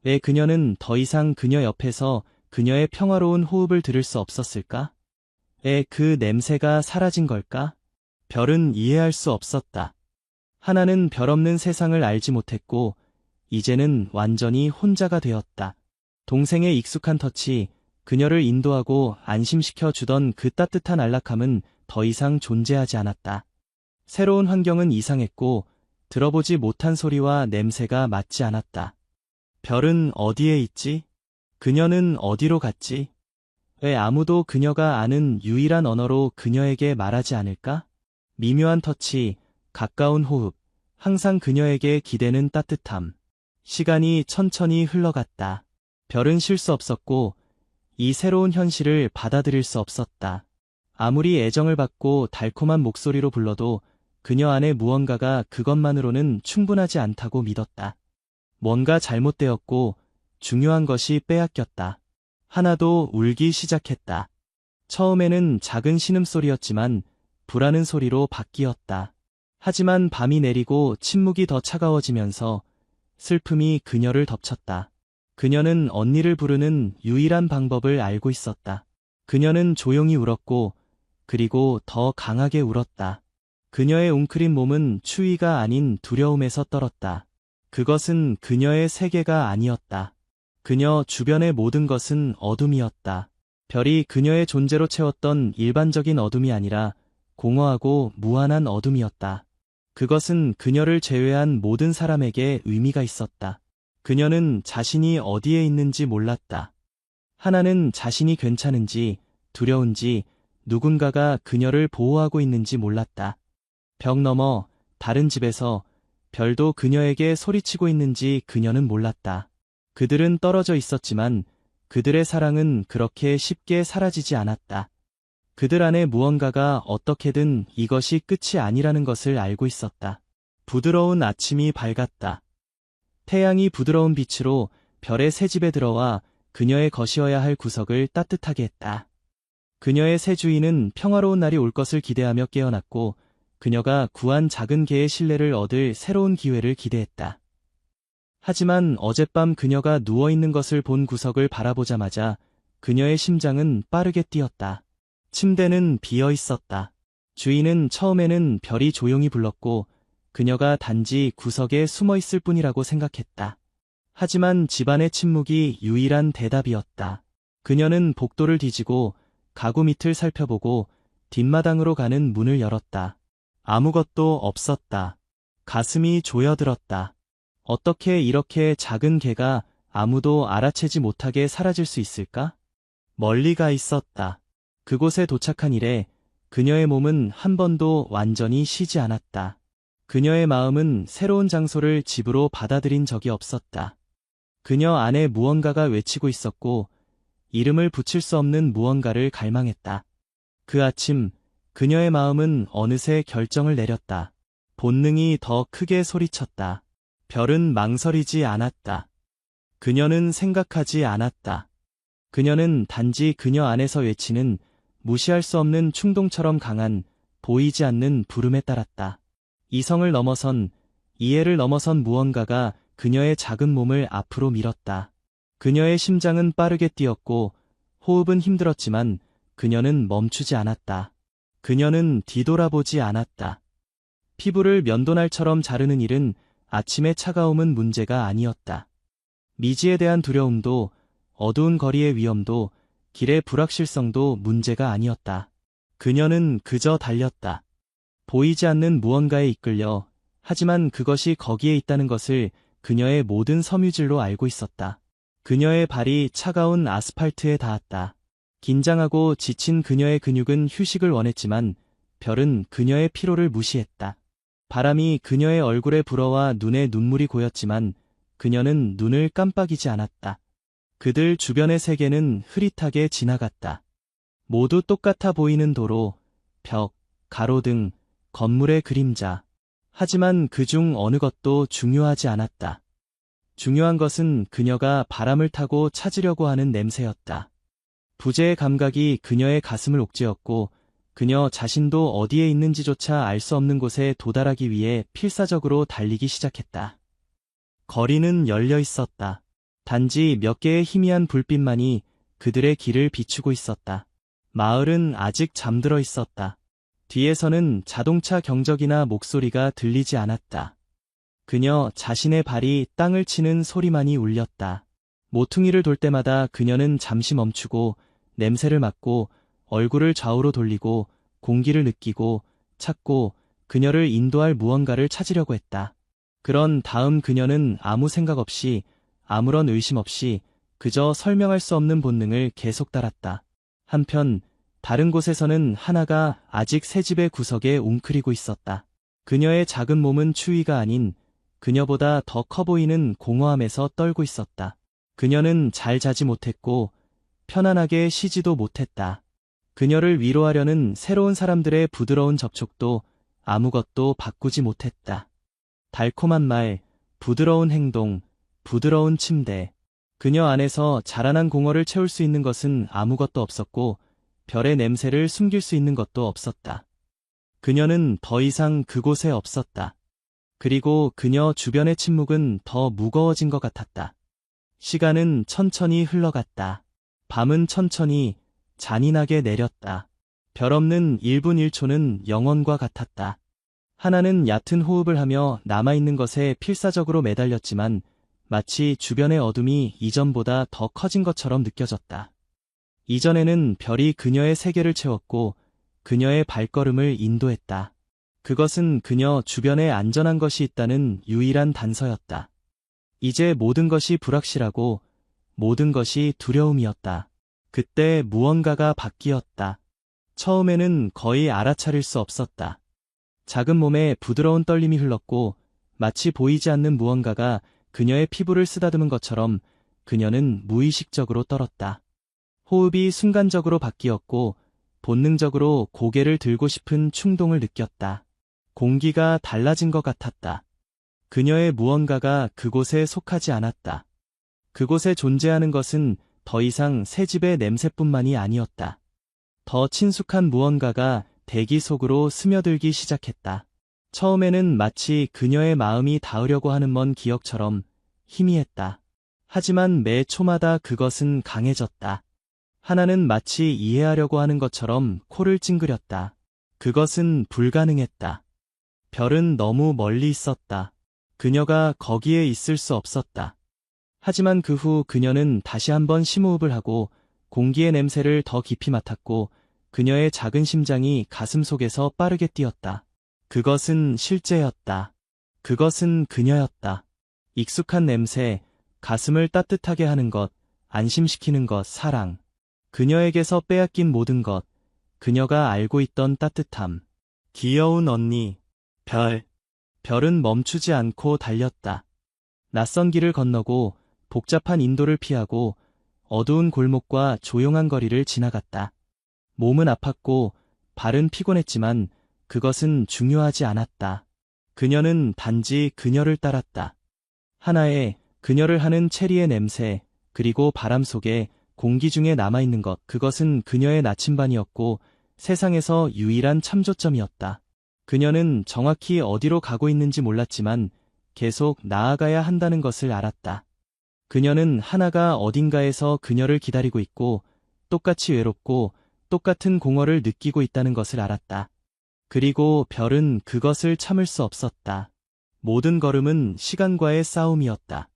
A: 왜 그녀는 더 이상 그녀 옆에서 그녀의 평화로운 호흡을 들을 수 없었을까? 왜 그 냄새가 사라진 걸까? 별은 이해할 수 없었다. 하나는 별 없는 세상을 알지 못했고 이제는 완전히 혼자가 되었다. 동생의 익숙한 터치, 그녀를 인도하고 안심시켜 주던 그 따뜻한 안락함은 더 이상 존재하지 않았다. 새로운 환경은 이상했고 들어보지 못한 소리와 냄새가 맞지 않았다. 별은 어디에 있지? 그녀는 어디로 갔지? 왜 아무도 그녀가 아는 유일한 언어로 그녀에게 말하지 않을까? 미묘한 터치, 가까운 호흡, 항상 그녀에게 기대는 따뜻함. 시간이 천천히 흘러갔다. 별은 쉴 수 없었고 이 새로운 현실을 받아들일 수 없었다. 아무리 애정을 받고 달콤한 목소리로 불러도 그녀 안에 무언가가 그것만으로는 충분하지 않다고 믿었다. 뭔가 잘못되었고 중요한 것이 빼앗겼다. 하나도 울기 시작했다. 처음에는 작은 신음소리였지만 불하는 소리로 바뀌었다. 하지만 밤이 내리고 침묵이 더 차가워지면서 슬픔이 그녀를 덮쳤다. 그녀는 언니를 부르는 유일한 방법을 알고 있었다. 그녀는 조용히 울었고 그리고 더 강하게 울었다. 그녀의 웅크린 몸은 추위가 아닌 두려움에서 떨었다. 그것은 그녀의 세계가 아니었다. 그녀 주변의 모든 것은 어둠이었다. 별이 그녀의 존재로 채웠던 일반적인 어둠이 아니라 공허하고 무한한 어둠이었다. 그것은 그녀를 제외한 모든 사람에게 의미가 있었다. 그녀는 자신이 어디에 있는지 몰랐다. 하나는 자신이 괜찮은지, 두려운지, 누군가가 그녀를 보호하고 있는지 몰랐다. 벽 너머, 다른 집에서, 별도 그녀에게 소리치고 있는지 그녀는 몰랐다. 그들은 떨어져 있었지만 그들의 사랑은 그렇게 쉽게 사라지지 않았다. 그들 안에 무언가가 어떻게든 이것이 끝이 아니라는 것을 알고 있었다. 부드러운 아침이 밝았다. 태양이 부드러운 빛으로 별의 새 집에 들어와 그녀의 것이어야 할 구석을 따뜻하게 했다. 그녀의 새 주인은 평화로운 날이 올 것을 기대하며 깨어났고 그녀가 구한 작은 개의 신뢰를 얻을 새로운 기회를 기대했다. 하지만 어젯밤 그녀가 누워있는 것을 본 구석을 바라보자마자 그녀의 심장은 빠르게 뛰었다. 침대는 비어 있었다. 주인은 처음에는 별이 조용히 불렀고 그녀가 단지 구석에 숨어 있을 뿐이라고 생각했다. 하지만 집안의 침묵이 유일한 대답이었다. 그녀는 복도를 뒤지고 가구 밑을 살펴보고 뒷마당으로 가는 문을 열었다. 아무것도 없었다. 가슴이 조여들었다. 어떻게 이렇게 작은 개가 아무도 알아채지 못하게 사라질 수 있을까? 멀리 가 있었다. 그곳에 도착한 이래 그녀의 몸은 한 번도 완전히 쉬지 않았다. 그녀의 마음은 새로운 장소를 집으로 받아들인 적이 없었다. 그녀 안에 무언가가 외치고 있었고 이름을 붙일 수 없는 무언가를 갈망했다. 그 아침 그녀의 마음은 어느새 결정을 내렸다. 본능이 더 크게 소리쳤다. 별은 망설이지 않았다. 그녀는 생각하지 않았다. 그녀는 단지 그녀 안에서 외치는 무시할 수 없는 충동처럼 강한 보이지 않는 부름에 따랐다. 이성을 넘어선 이해를 넘어선 무언가가 그녀의 작은 몸을 앞으로 밀었다. 그녀의 심장은 빠르게 뛰었고 호흡은 힘들었지만 그녀는 멈추지 않았다. 그녀는 뒤돌아보지 않았다. 피부를 면도날처럼 자르는 일은 아침의 차가움은 문제가 아니었다. 미지에 대한 두려움도 어두운 거리의 위험도 길의 불확실성도 문제가 아니었다. 그녀는 그저 달렸다. 보이지 않는 무언가에 이끌려, 하지만 그것이 거기에 있다는 것을 그녀의 모든 섬유질로 알고 있었다. 그녀의 발이 차가운 아스팔트에 닿았다. 긴장하고 지친 그녀의 근육은 휴식을 원했지만 별은 그녀의 피로를 무시했다. 바람이 그녀의 얼굴에 불어와 눈에 눈물이 고였지만 그녀는 눈을 깜빡이지 않았다. 그들 주변의 세계는 흐릿하게 지나갔다. 모두 똑같아 보이는 도로, 벽, 가로등, 건물의 그림자. 하지만 그중 어느 것도 중요하지 않았다. 중요한 것은 그녀가 바람을 타고 찾으려고 하는 냄새였다. 부재의 감각이 그녀의 가슴을 옥죄었고 그녀 자신도 어디에 있는지조차 알 수 없는 곳에 도달하기 위해 필사적으로 달리기 시작했다. 거리는 열려 있었다. 단지 몇 개의 희미한 불빛만이 그들의 길을 비추고 있었다. 마을은 아직 잠들어 있었다. 뒤에서는 자동차 경적이나 목소리가 들리지 않았다. 그녀 자신의 발이 땅을 치는 소리만이 울렸다. 모퉁이를 돌 때마다 그녀는 잠시 멈추고 냄새를 맡고 얼굴을 좌우로 돌리고 공기를 느끼고 찾고 그녀를 인도할 무언가를 찾으려고 했다. 그런 다음 그녀는 아무 생각 없이 아무런 의심 없이 그저 설명할 수 없는 본능을 계속 따랐다. 한편 다른 곳에서는 하나가 아직 새 집의 구석에 웅크리고 있었다. 그녀의 작은 몸은 추위가 아닌 그녀보다 더 커 보이는 공허함에서 떨고 있었다. 그녀는 잘 자지 못했고 편안하게 쉬지도 못했다. 그녀를 위로하려는 새로운 사람들의 부드러운 접촉도 아무것도 바꾸지 못했다. 달콤한 말, 부드러운 행동, 부드러운 침대. 그녀 안에서 자라난 공허를 채울 수 있는 것은 아무것도 없었고 별의 냄새를 숨길 수 있는 것도 없었다. 그녀는 더 이상 그곳에 없었다. 그리고 그녀 주변의 침묵은 더 무거워진 것 같았다. 시간은 천천히 흘러갔다. 밤은 천천히 잔인하게 내렸다. 별 없는 1분 1초는 영원과 같았다. 하나는 얕은 호흡을 하며 남아있는 것에 필사적으로 매달렸지만 마치 주변의 어둠이 이전보다 더 커진 것처럼 느껴졌다. 이전에는 별이 그녀의 세계를 채웠고 그녀의 발걸음을 인도했다. 그것은 그녀 주변에 안전한 것이 있다는 유일한 단서였다. 이제 모든 것이 불확실하고 모든 것이 두려움이었다. 그때 무언가가 바뀌었다. 처음에는 거의 알아차릴 수 없었다. 작은 몸에 부드러운 떨림이 흘렀고 마치 보이지 않는 무언가가 그녀의 피부를 쓰다듬은 것처럼 그녀는 무의식적으로 떨었다. 호흡이 순간적으로 바뀌었고 본능적으로 고개를 들고 싶은 충동을 느꼈다. 공기가 달라진 것 같았다. 그녀의 무언가가 그곳에 속하지 않았다. 그곳에 존재하는 것은 더 이상 새 집의 냄새뿐만이 아니었다. 더 친숙한 무언가가 대기 속으로 스며들기 시작했다. 처음에는 마치 그녀의 마음이 닿으려고 하는 먼 기억처럼 희미했다. 하지만 매 초마다 그것은 강해졌다. 하나는 마치 이해하려고 하는 것처럼 코를 찡그렸다. 그것은 불가능했다. 별은 너무 멀리 있었다. 그녀가 거기에 있을 수 없었다. 하지만 그 후 그녀는 다시 한번 심호흡을 하고 공기의 냄새를 더 깊이 맡았고 그녀의 작은 심장이 가슴 속에서 빠르게 뛰었다. 그것은 실제였다. 그것은 그녀였다. 익숙한 냄새, 가슴을 따뜻하게 하는 것, 안심시키는 것, 사랑. 그녀에게서 빼앗긴 모든 것, 그녀가 알고 있던 따뜻함. 귀여운 언니, 별. 별은 멈추지 않고 달렸다. 낯선 길을 건너고 복잡한 인도를 피하고 어두운 골목과 조용한 거리를 지나갔다. 몸은 아팠고 발은 피곤했지만 그것은 중요하지 않았다. 그녀는 단지 그녀를 따랐다. 하나의 그녀를 하는 체리의 냄새, 그리고 바람 속에 공기 중에 남아있는 것, 그것은 그녀의 나침반이었고 세상에서 유일한 참조점이었다. 그녀는 정확히 어디로 가고 있는지 몰랐지만 계속 나아가야 한다는 것을 알았다. 그녀는 하나가 어딘가에서 그녀를 기다리고 있고 똑같이 외롭고 똑같은 공허를 느끼고 있다는 것을 알았다. 그리고 별은 그것을 참을 수 없었다. 모든 걸음은 시간과의 싸움이었다.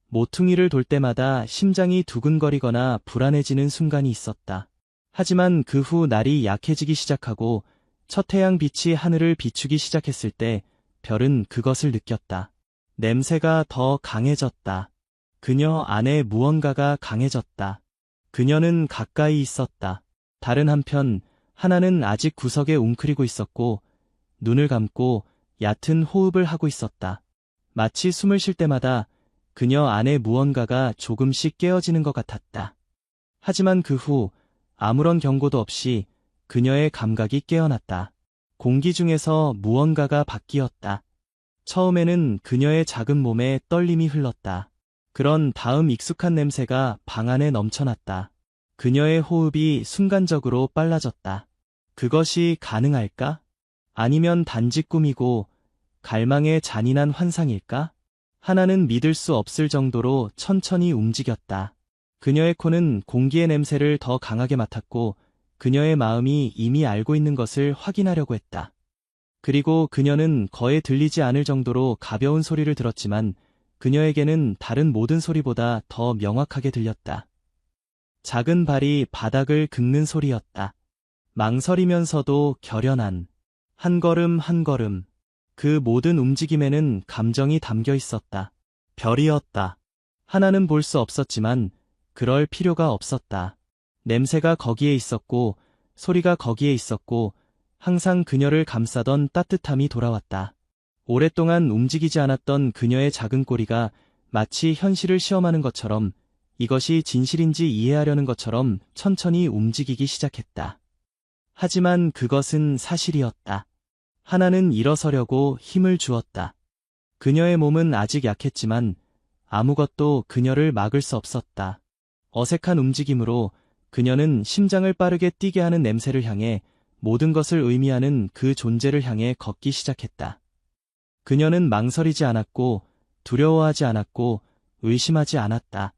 A: 모퉁이를 돌 때마다 심장이 두근거리거나 불안해지는 순간이 있었다. 하지만 그 후 날이 약해지기 시작하고 첫 태양빛이 하늘을 비추기 시작했을 때 별은 그것을 느꼈다. 냄새가 더 강해졌다. 그녀 안에 무언가가 강해졌다. 그녀는 가까이 있었다. 다른 한편 하나는 아직 구석에 웅크리고 있었고 눈을 감고 얕은 호흡을 하고 있었다. 마치 숨을 쉴 때마다 그녀 안에 무언가가 조금씩 깨어지는 것 같았다. 하지만 그 후 아무런 경고도 없이 그녀의 감각이 깨어났다. 공기 중에서 무언가가 바뀌었다. 처음에는 그녀의 작은 몸에 떨림이 흘렀다. 그런 다음 익숙한 냄새가 방 안에 넘쳐났다. 그녀의 호흡이 순간적으로 빨라졌다. 그것이 가능할까? 아니면 단지 꿈이고 갈망의 잔인한 환상일까? 하나는 믿을 수 없을 정도로 천천히 움직였다. 그녀의 코는 공기의 냄새를 더 강하게 맡았고 그녀의 마음이 이미 알고 있는 것을 확인하려고 했다. 그리고 그녀는 거의 들리지 않을 정도로 가벼운 소리를 들었지만 그녀에게는 다른 모든 소리보다 더 명확하게 들렸다. 작은 발이 바닥을 긁는 소리였다. 망설이면서도 결연한 한 걸음 한 걸음. 그 모든 움직임에는 감정이 담겨 있었다. 별이었다. 하나는 볼 수 없었지만 그럴 필요가 없었다. 냄새가 거기에 있었고 소리가 거기에 있었고 항상 그녀를 감싸던 따뜻함이 돌아왔다. 오랫동안 움직이지 않았던 그녀의 작은 꼬리가 마치 현실을 시험하는 것처럼 이것이 진실인지 이해하려는 것처럼 천천히 움직이기 시작했다. 하지만 그것은 사실이었다. 하나는 일어서려고 힘을 주었다. 그녀의 몸은 아직 약했지만 아무것도 그녀를 막을 수 없었다. 어색한 움직임으로 그녀는 심장을 빠르게 뛰게 하는 냄새를 향해 모든 것을 의미하는 그 존재를 향해 걷기 시작했다. 그녀는 망설이지 않았고 두려워하지 않았고 의심하지 않았다.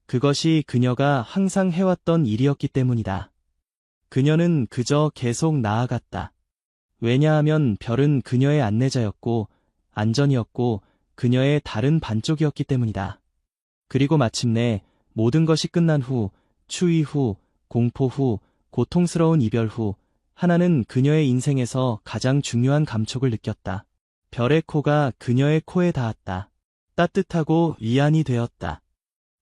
A: 그것이 그녀가 항상 해왔던 일이었기 때문이다. 그녀는 그저 계속 나아갔다. 왜냐하면 별은 그녀의 안내자였고 안전이었고 그녀의 다른 반쪽이었기 때문이다. 그리고 마침내 모든 것이 끝난 후, 추위 후, 공포 후, 고통스러운 이별 후 하나는 그녀의 인생에서 가장 중요한 감촉을 느꼈다. 별의 코가 그녀의 코에 닿았다. 따뜻하고 위안이 되었다.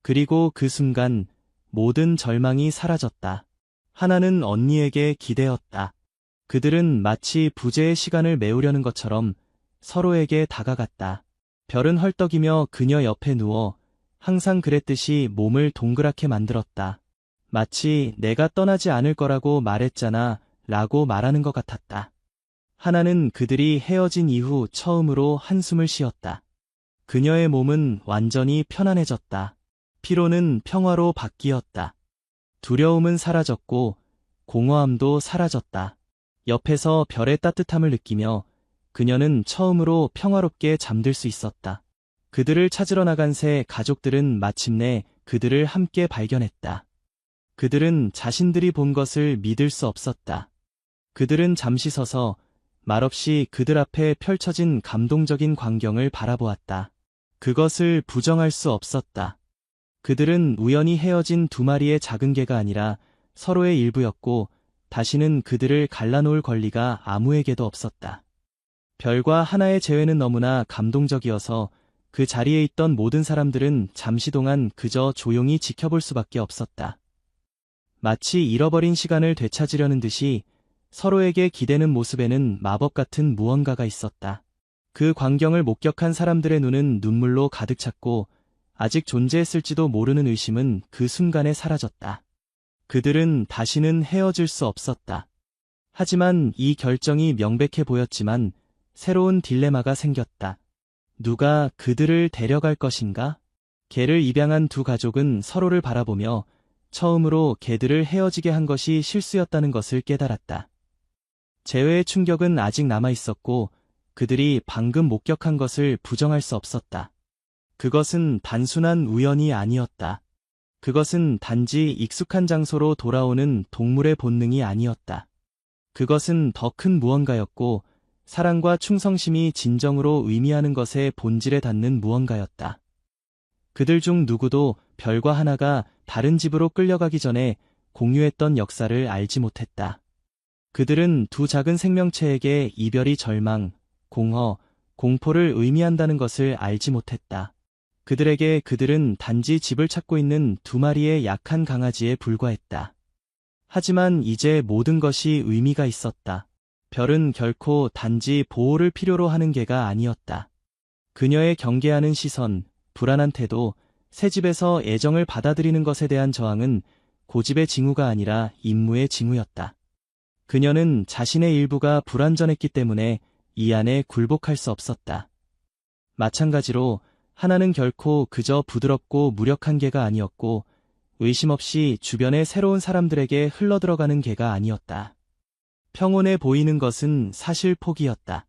A: 그리고 그 순간 모든 절망이 사라졌다. 하나는 언니에게 기대었다. 그들은 마치 부재의 시간을 메우려는 것처럼 서로에게 다가갔다. 별은 헐떡이며 그녀 옆에 누워 항상 그랬듯이 몸을 동그랗게 만들었다. 마치 내가 떠나지 않을 거라고 말했잖아 라고 말하는 것 같았다. 하나는 그들이 헤어진 이후 처음으로 한숨을 쉬었다. 그녀의 몸은 완전히 편안해졌다. 피로는 평화로 바뀌었다. 두려움은 사라졌고 공허함도 사라졌다. 옆에서 별의 따뜻함을 느끼며 그녀는 처음으로 평화롭게 잠들 수 있었다. 그들을 찾으러 나간 새 가족들은 마침내 그들을 함께 발견했다. 그들은 자신들이 본 것을 믿을 수 없었다. 그들은 잠시 서서 말없이 그들 앞에 펼쳐진 감동적인 광경을 바라보았다. 그것을 부정할 수 없었다. 그들은 우연히 헤어진 두 마리의 작은 개가 아니라 서로의 일부였고 다시는 그들을 갈라놓을 권리가 아무에게도 없었다. 별과 하나의 재회는 너무나 감동적이어서 그 자리에 있던 모든 사람들은 잠시 동안 그저 조용히 지켜볼 수밖에 없었다. 마치 잃어버린 시간을 되찾으려는 듯이 서로에게 기대는 모습에는 마법 같은 무언가가 있었다. 그 광경을 목격한 사람들의 눈은 눈물로 가득 찼고 아직 존재했을지도 모르는 의심은 그 순간에 사라졌다. 그들은 다시는 헤어질 수 없었다. 하지만 이 결정이 명백해 보였지만 새로운 딜레마가 생겼다. 누가 그들을 데려갈 것인가? 개를 입양한 두 가족은 서로를 바라보며 처음으로 개들을 헤어지게 한 것이 실수였다는 것을 깨달았다. 재회의 충격은 아직 남아있었고 그들이 방금 목격한 것을 부정할 수 없었다. 그것은 단순한 우연이 아니었다. 그것은 단지 익숙한 장소로 돌아오는 동물의 본능이 아니었다. 그것은 더 큰 무언가였고 사랑과 충성심이 진정으로 의미하는 것의 본질에 닿는 무언가였다. 그들 중 누구도 별과 하나가 다른 집으로 끌려가기 전에 공유했던 역사를 알지 못했다. 그들은 두 작은 생명체에게 이별이 절망, 공허, 공포를 의미한다는 것을 알지 못했다. 그들에게 그들은 단지 집을 찾고 있는 두 마리의 약한 강아지에 불과했다. 하지만 이제 모든 것이 의미가 있었다. 별은 결코 단지 보호를 필요로 하는 개가 아니었다. 그녀의 경계하는 시선, 불안한 태도, 새 집에서 애정을 받아들이는 것에 대한 저항은 고집의 징후가 아니라 임무의 징후였다. 그녀는 자신의 일부가 불완전했기 때문에 이 안에 굴복할 수 없었다. 마찬가지로 하나는 결코 그저 부드럽고 무력한 개가 아니었고 의심 없이 주변의 새로운 사람들에게 흘러들어가는 개가 아니었다. 평온해 보이는 것은 사실 포기였다.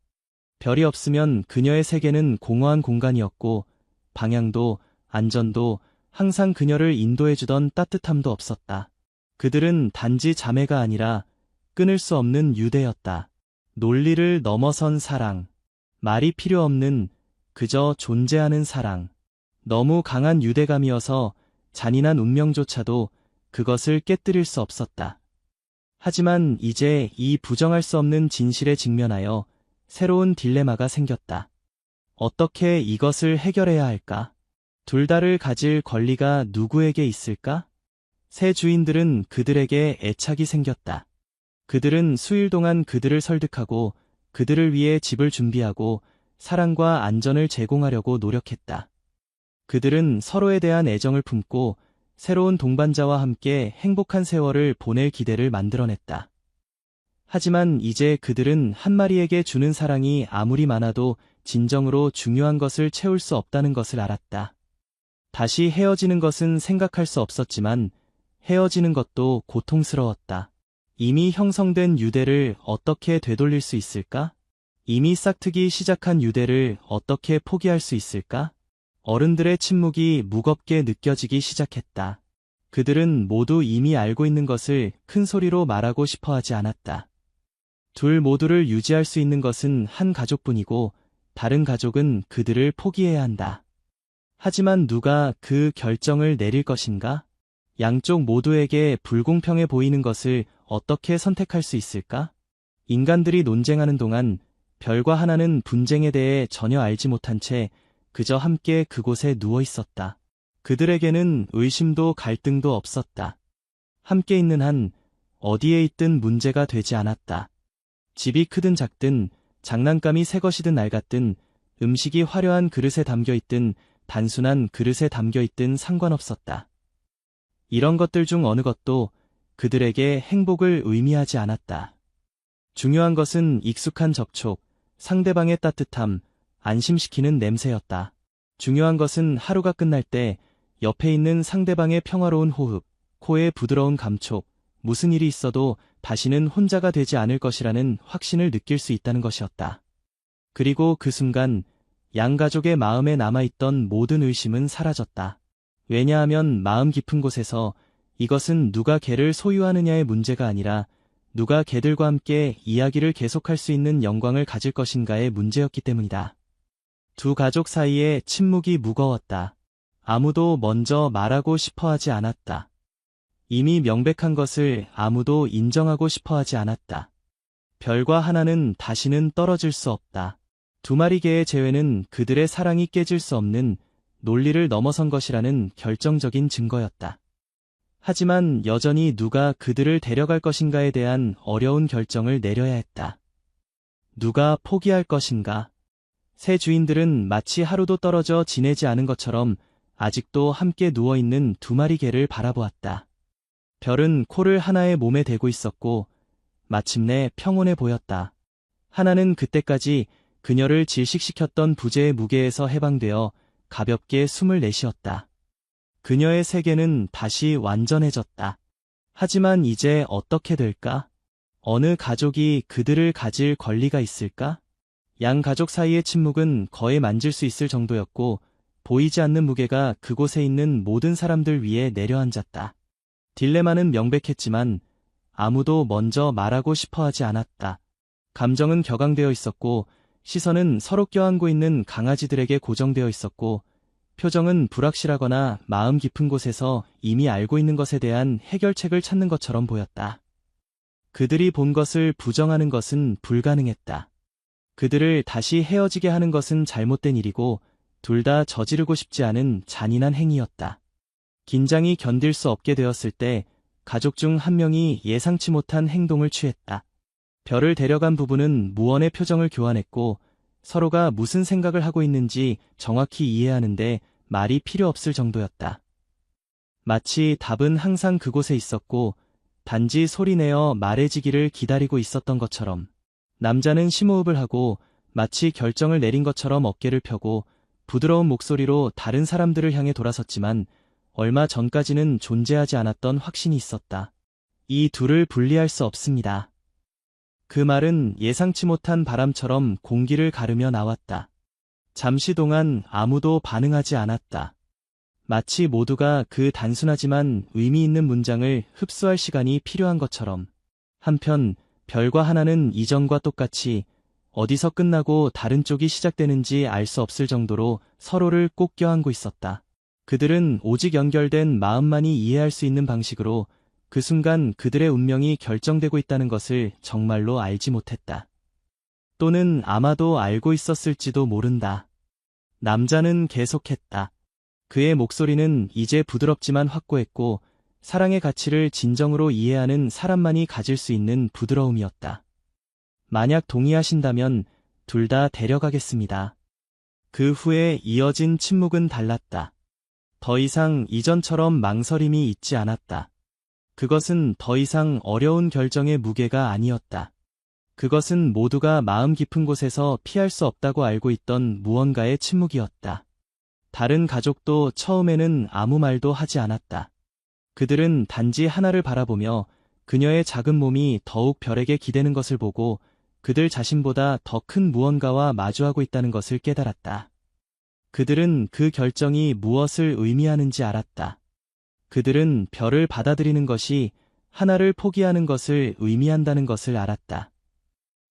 A: 별이 없으면 그녀의 세계는 공허한 공간이었고 방향도 안전도 항상 그녀를 인도해주던 따뜻함도 없었다. 그들은 단지 자매가 아니라 끊을 수 없는 유대였다. 논리를 넘어선 사랑, 말이 필요 없는 그저 존재하는 사랑. 너무 강한 유대감이어서 잔인한 운명조차도 그것을 깨뜨릴 수 없었다. 하지만 이제 이 부정할 수 없는 진실에 직면하여 새로운 딜레마가 생겼다. 어떻게 이것을 해결해야 할까? 둘 다를 가질 권리가 누구에게 있을까? 새 주인들은 그들에게 애착이 생겼다. 그들은 수일 동안 그들을 설득하고 그들을 위해 집을 준비하고 사랑과 안전을 제공하려고 노력했다. 그들은 서로에 대한 애정을 품고 새로운 동반자와 함께 행복한 세월을 보낼 기대를 만들어냈다. 하지만 이제 그들은 한 마리에게 주는 사랑이 아무리 많아도 진정으로 중요한 것을 채울 수 없다는 것을 알았다. 다시 헤어지는 것은 생각할 수 없었지만 헤어지는 것도 고통스러웠다. 이미 형성된 유대를 어떻게 되돌릴 수 있을까? 이미 싹트기 시작한 유대를 어떻게 포기할 수 있을까? 어른들의 침묵이 무겁게 느껴지기 시작했다. 그들은 모두 이미 알고 있는 것을 큰 소리로 말하고 싶어 하지 않았다. 둘 모두를 유지할 수 있는 것은 한 가족뿐이고 다른 가족은 그들을 포기해야 한다. 하지만 누가 그 결정을 내릴 것인가? 양쪽 모두에게 불공평해 보이는 것을 어떻게 선택할 수 있을까? 인간들이 논쟁하는 동안 별과 하나는 분쟁에 대해 전혀 알지 못한 채 그저 함께 그곳에 누워 있었다. 그들에게는 의심도 갈등도 없었다. 함께 있는 한 어디에 있든 문제가 되지 않았다. 집이 크든 작든 장난감이 새 것이든 낡았든 음식이 화려한 그릇에 담겨있든 단순한 그릇에 담겨있든 상관없었다. 이런 것들 중 어느 것도 그들에게 행복을 의미하지 않았다. 중요한 것은 익숙한 접촉, 상대방의 따뜻함, 안심시키는 냄새였다. 중요한 것은 하루가 끝날 때 옆에 있는 상대방의 평화로운 호흡, 코의 부드러운 감촉, 무슨 일이 있어도 다시는 혼자가 되지 않을 것이라는 확신을 느낄 수 있다는 것이었다. 그리고 그 순간 양 가족의 마음에 남아있던 모든 의심은 사라졌다. 왜냐하면 마음 깊은 곳에서 이것은 누가 개를 소유하느냐의 문제가 아니라 누가 개들과 함께 이야기를 계속할 수 있는 영광을 가질 것인가의 문제였기 때문이다. 두 가족 사이에 침묵이 무거웠다. 아무도 먼저 말하고 싶어 하지 않았다. 이미 명백한 것을 아무도 인정하고 싶어 하지 않았다. 별과 하나는 다시는 떨어질 수 없다. 두 마리 개의 재회는 그들의 사랑이 깨질 수 없는 논리를 넘어선 것이라는 결정적인 증거였다. 하지만 여전히 누가 그들을 데려갈 것인가에 대한 어려운 결정을 내려야 했다. 누가 포기할 것인가? 새 주인들은 마치 하루도 떨어져 지내지 않은 것처럼 아직도 함께 누워있는 두 마리 개를 바라보았다. 별은 코를 하나의 몸에 대고 있었고 마침내 평온해 보였다. 하나는 그때까지 그녀를 질식시켰던 부재의 무게에서 해방되어 가볍게 숨을 내쉬었다. 그녀의 세계는 다시 완전해졌다. 하지만 이제 어떻게 될까? 어느 가족이 그들을 가질 권리가 있을까? 양 가족 사이의 침묵은 거의 만질 수 있을 정도였고 보이지 않는 무게가 그곳에 있는 모든 사람들 위에 내려앉았다. 딜레마는 명백했지만 아무도 먼저 말하고 싶어 하지 않았다. 감정은 격앙되어 있었고 시선은 서로 껴안고 있는 강아지들에게 고정되어 있었고 표정은 불확실하거나 마음 깊은 곳에서 이미 알고 있는 것에 대한 해결책을 찾는 것처럼 보였다. 그들이 본 것을 부정하는 것은 불가능했다. 그들을 다시 헤어지게 하는 것은 잘못된 일이고 둘 다 저지르고 싶지 않은 잔인한 행위였다. 긴장이 견딜 수 없게 되었을 때 가족 중 한 명이 예상치 못한 행동을 취했다. 별을 데려간 부부는 무언의 표정을 교환했고 서로가 무슨 생각을 하고 있는지 정확히 이해하는데 말이 필요 없을 정도였다. 마치 답은 항상 그곳에 있었고 단지 소리내어 말해지기를 기다리고 있었던 것처럼. 남자는 심호흡을 하고 마치 결정을 내린 것처럼 어깨를 펴고 부드러운 목소리로 다른 사람들을 향해 돌아섰지만 얼마 전까지는 존재하지 않았던 확신이 있었다. 이 둘을 분리할 수 없습니다. 그 말은 예상치 못한 바람처럼 공기를 가르며 나왔다. 잠시 동안 아무도 반응하지 않았다. 마치 모두가 그 단순하지만 의미 있는 문장을 흡수할 시간이 필요한 것처럼. 한편 별과 하나는 이전과 똑같이 어디서 끝나고 다른 쪽이 시작되는지 알 수 없을 정도로 서로를 꼭 껴안고 있었다. 그들은 오직 연결된 마음만이 이해할 수 있는 방식으로 그 순간 그들의 운명이 결정되고 있다는 것을 정말로 알지 못했다. 또는 아마도 알고 있었을지도 모른다. 남자는 계속했다. 그의 목소리는 이제 부드럽지만 확고했고 사랑의 가치를 진정으로 이해하는 사람만이 가질 수 있는 부드러움이었다. 만약 동의하신다면 둘 다 데려가겠습니다. 그 후에 이어진 침묵은 달랐다. 더 이상 이전처럼 망설임이 있지 않았다. 그것은 더 이상 어려운 결정의 무게가 아니었다. 그것은 모두가 마음 깊은 곳에서 피할 수 없다고 알고 있던 무언가의 침묵이었다. 다른 가족도 처음에는 아무 말도 하지 않았다. 그들은 단지 하나를 바라보며 그녀의 작은 몸이 더욱 별에게 기대는 것을 보고 그들 자신보다 더 큰 무언가와 마주하고 있다는 것을 깨달았다. 그들은 그 결정이 무엇을 의미하는지 알았다. 그들은 별을 받아들이는 것이 하나를 포기하는 것을 의미한다는 것을 알았다.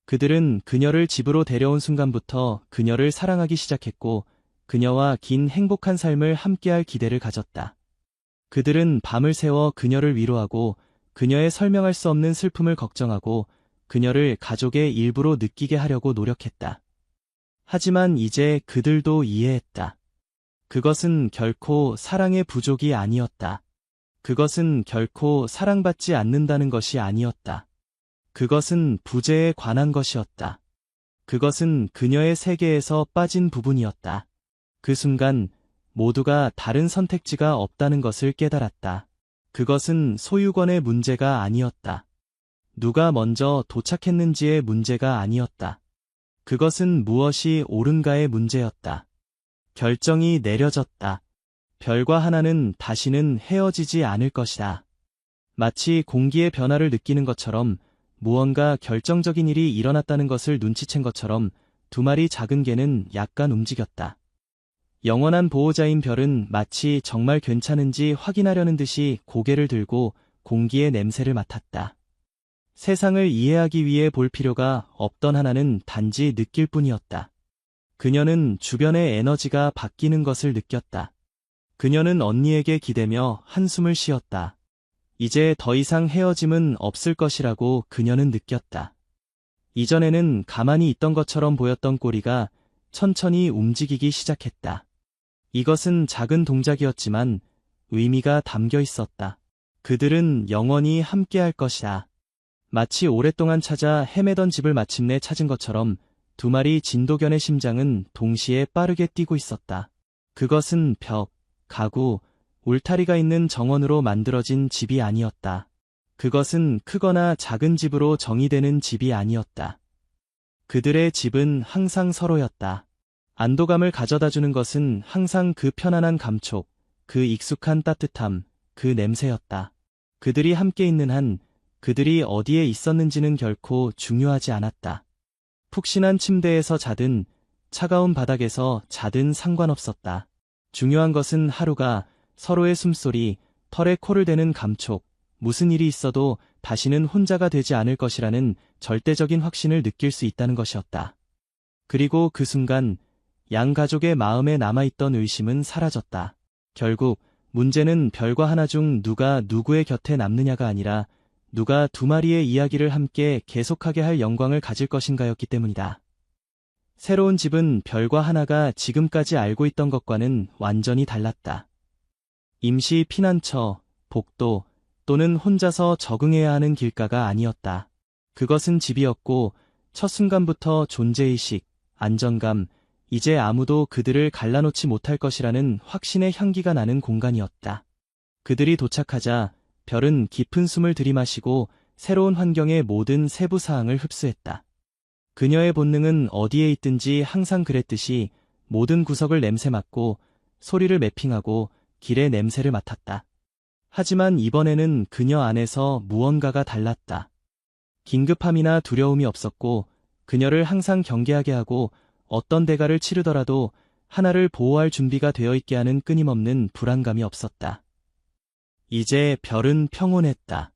A: 그들은 그녀를 집으로 데려온 순간부터 그녀를 사랑하기 시작했고 그녀와 긴 행복한 삶을 함께할 기대를 가졌다. 그들은 밤을 새워 그녀를 위로하고 그녀의 설명할 수 없는 슬픔을 걱정하고 그녀를 가족의 일부로 느끼게 하려고 노력했다. 하지만 이제 그들도 이해했다. 그것은 결코 사랑의 부족이 아니었다. 그것은 결코 사랑받지 않는다는 것이 아니었다. 그것은 부재에 관한 것이었다. 그것은 그녀의 세계에서 빠진 부분이었다. 그 순간 모두가 다른 선택지가 없다는 것을 깨달았다. 그것은 소유권의 문제가 아니었다. 누가 먼저 도착했는지의 문제가 아니었다. 그것은 무엇이 옳은가의 문제였다. 결정이 내려졌다. 별과 하나는 다시는 헤어지지 않을 것이다. 마치 공기의 변화를 느끼는 것처럼 무언가 결정적인 일이 일어났다는 것을 눈치챈 것처럼 두 마리 작은 개는 약간 움직였다. 영원한 보호자인 별은 마치 정말 괜찮은지 확인하려는 듯이 고개를 들고 공기의 냄새를 맡았다. 세상을 이해하기 위해 볼 필요가 없던 하나는 단지 느낄 뿐이었다. 그녀는 주변의 에너지가 바뀌는 것을 느꼈다. 그녀는 언니에게 기대며 한숨을 쉬었다. 이제 더 이상 헤어짐은 없을 것이라고 그녀는 느꼈다. 이전에는 가만히 있던 것처럼 보였던 꼬리가 천천히 움직이기 시작했다. 이것은 작은 동작이었지만 의미가 담겨 있었다. 그들은 영원히 함께할 것이다. 마치 오랫동안 찾아 헤매던 집을 마침내 찾은 것처럼 두 마리 진도견의 심장은 동시에 빠르게 뛰고 있었다. 그것은 벽, 가구, 울타리가 있는 정원으로 만들어진 집이 아니었다. 그것은 크거나 작은 집으로 정의되는 집이 아니었다. 그들의 집은 항상 서로였다. 안도감을 가져다주는 것은 항상 그 편안한 감촉, 그 익숙한 따뜻함, 그 냄새였다. 그들이 함께 있는 한 그들이 어디에 있었는지는 결코 중요하지 않았다. 푹신한 침대에서 자든 차가운 바닥에서 자든 상관없었다. 중요한 것은 하루가 서로의 숨소리, 털에 코를 대는 감촉, 무슨 일이 있어도 다시는 혼자가 되지 않을 것이라는 절대적인 확신을 느낄 수 있다는 것이었다. 그리고 그 순간 양 가족의 마음에 남아있던 의심은 사라졌다. 결국 문제는 별과 하나 중 누가 누구의 곁에 남느냐가 아니라 누가 두 마리의 이야기를 함께 계속하게 할 영광을 가질 것인가였기 때문이다. 새로운 집은 별과 하나가 지금까지 알고 있던 것과는 완전히 달랐다. 임시 피난처, 복도 또는 혼자서 적응해야 하는 길가가 아니었다. 그것은 집이었고 첫 순간부터 존재의식, 안정감, 이제 아무도 그들을 갈라놓지 못할 것이라는 확신의 향기가 나는 공간이었다. 그들이 도착하자 별은 깊은 숨을 들이마시고 새로운 환경의 모든 세부 사항을 흡수했다. 그녀의 본능은 어디에 있든지 항상 그랬듯이 모든 구석을 냄새 맡고 소리를 매핑하고 길의 냄새를 맡았다. 하지만 이번에는 그녀 안에서 무언가가 달랐다. 긴급함이나 두려움이 없었고 그녀를 항상 경계하게 하고 어떤 대가를 치르더라도 하나를 보호할 준비가 되어 있게 하는 끊임없는 불안감이 없었다. 이제 별은 평온했다.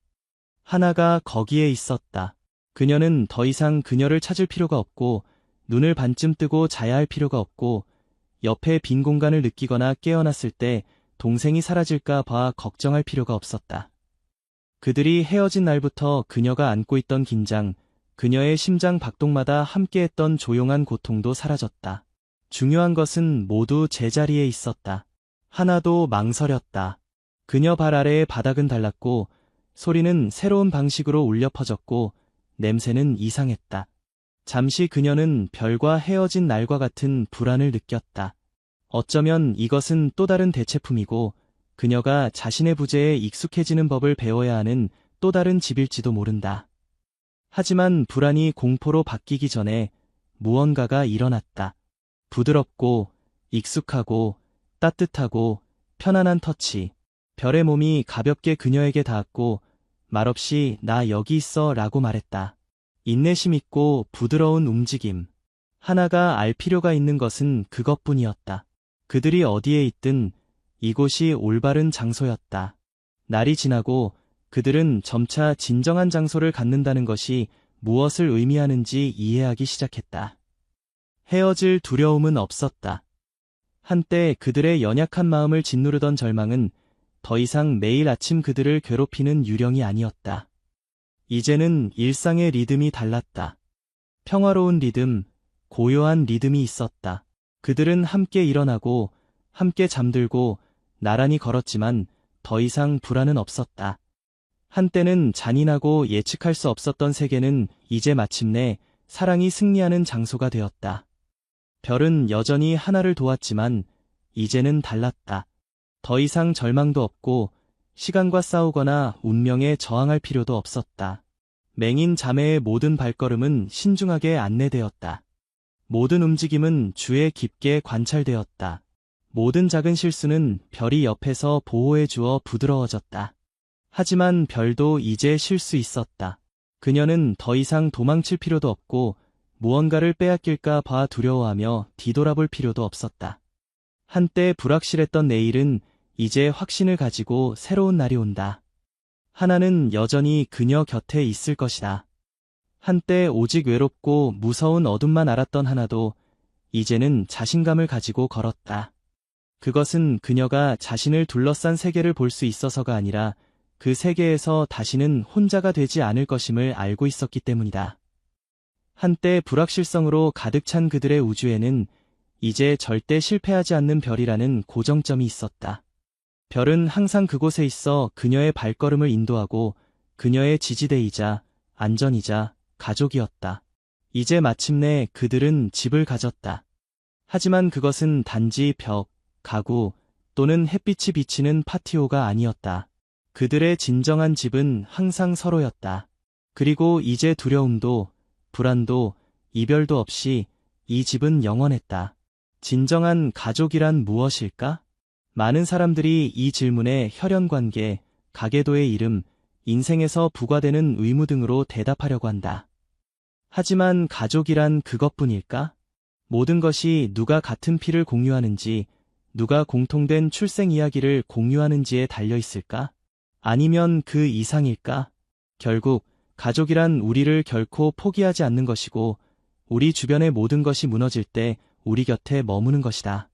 A: 하나가 거기에 있었다. 그녀는 더 이상 그녀를 찾을 필요가 없고 눈을 반쯤 뜨고 자야 할 필요가 없고 옆에 빈 공간을 느끼거나 깨어났을 때 동생이 사라질까 봐 걱정할 필요가 없었다. 그들이 헤어진 날부터 그녀가 안고 있던 긴장, 그녀의 심장 박동마다 함께했던 조용한 고통도 사라졌다. 중요한 것은 모두 제자리에 있었다. 하나도 망설였다. 그녀 발 아래의 바닥은 달랐고 소리는 새로운 방식으로 울려 퍼졌고 냄새는 이상했다. 잠시 그녀는 별과 헤어진 날과 같은 불안을 느꼈다. 어쩌면 이것은 또 다른 대체품이고 그녀가 자신의 부재에 익숙해지는 법을 배워야 하는 또 다른 집일지도 모른다. 하지만 불안이 공포로 바뀌기 전에 무언가가 일어났다. 부드럽고 익숙하고 따뜻하고 편안한 터치. 별의 몸이 가볍게 그녀에게 닿았고 말없이 나 여기 있어 라고 말했다. 인내심 있고 부드러운 움직임. 하나가 알 필요가 있는 것은 그것뿐이었다. 그들이 어디에 있든 이곳이 올바른 장소였다. 날이 지나고 그들은 점차 진정한 장소를 갖는다는 것이 무엇을 의미하는지 이해하기 시작했다. 헤어질 두려움은 없었다. 한때 그들의 연약한 마음을 짓누르던 절망은 더 이상 매일 아침 그들을 괴롭히는 유령이 아니었다. 이제는 일상의 리듬이 달랐다. 평화로운 리듬, 고요한 리듬이 있었다. 그들은 함께 일어나고 함께 잠들고 나란히 걸었지만 더 이상 불안은 없었다. 한때는 잔인하고 예측할 수 없었던 세계는 이제 마침내 사랑이 승리하는 장소가 되었다. 별은 여전히 하나를 도왔지만 이제는 달랐다. 더 이상 절망도 없고 시간과 싸우거나 운명에 저항할 필요도 없었다. 맹인 자매의 모든 발걸음은 신중하게 안내되었다. 모든 움직임은 주에 깊게 관찰되었다. 모든 작은 실수는 별이 옆에서 보호해 주어 부드러워졌다. 하지만 별도 이제 쉴 수 있었다. 그녀는 더 이상 도망칠 필요도 없고 무언가를 빼앗길까 봐 두려워하며 뒤돌아볼 필요도 없었다. 한때 불확실했던 내일은 이제 확신을 가지고 새로운 날이 온다. 하나는 여전히 그녀 곁에 있을 것이다. 한때 오직 외롭고 무서운 어둠만 알았던 하나도 이제는 자신감을 가지고 걸었다. 그것은 그녀가 자신을 둘러싼 세계를 볼 수 있어서가 아니라 그 세계에서 다시는 혼자가 되지 않을 것임을 알고 있었기 때문이다. 한때 불확실성으로 가득 찬 그들의 우주에는 이제 절대 실패하지 않는 별이라는 고정점이 있었다. 별은 항상 그곳에 있어 그녀의 발걸음을 인도하고 그녀의 지지대이자 안전이자 가족이었다. 이제 마침내 그들은 집을 가졌다. 하지만 그것은 단지 벽, 가구 또는 햇빛이 비치는 파티오가 아니었다. 그들의 진정한 집은 항상 서로였다. 그리고 이제 두려움도 불안도 이별도 없이 이 집은 영원했다. 진정한 가족이란 무엇일까? 많은 사람들이 이 질문에 혈연관계, 가계도의 이름, 인생에서 부과되는 의무 등으로 대답하려고 한다. 하지만 가족이란 그것뿐일까? 모든 것이 누가 같은 피를 공유하는지, 누가 공통된 출생 이야기를 공유하는지에 달려 있을까? 아니면 그 이상일까? 결국 가족이란 우리를 결코 포기하지 않는 것이고 우리 주변의 모든 것이 무너질 때 우리 곁에 머무는 것이다.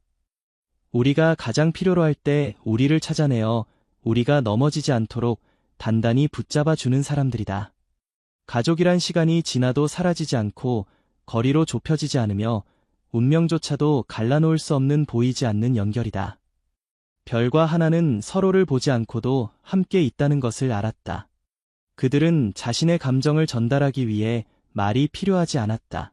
A: 우리가 가장 필요로 할 때 우리를 찾아내어 우리가 넘어지지 않도록 단단히 붙잡아 주는 사람들이다. 가족이란 시간이 지나도 사라지지 않고 거리로 좁혀지지 않으며 운명조차도 갈라놓을 수 없는 보이지 않는 연결이다. 별과 하나는 서로를 보지 않고도 함께 있다는 것을 알았다. 그들은 자신의 감정을 전달하기 위해 말이 필요하지 않았다.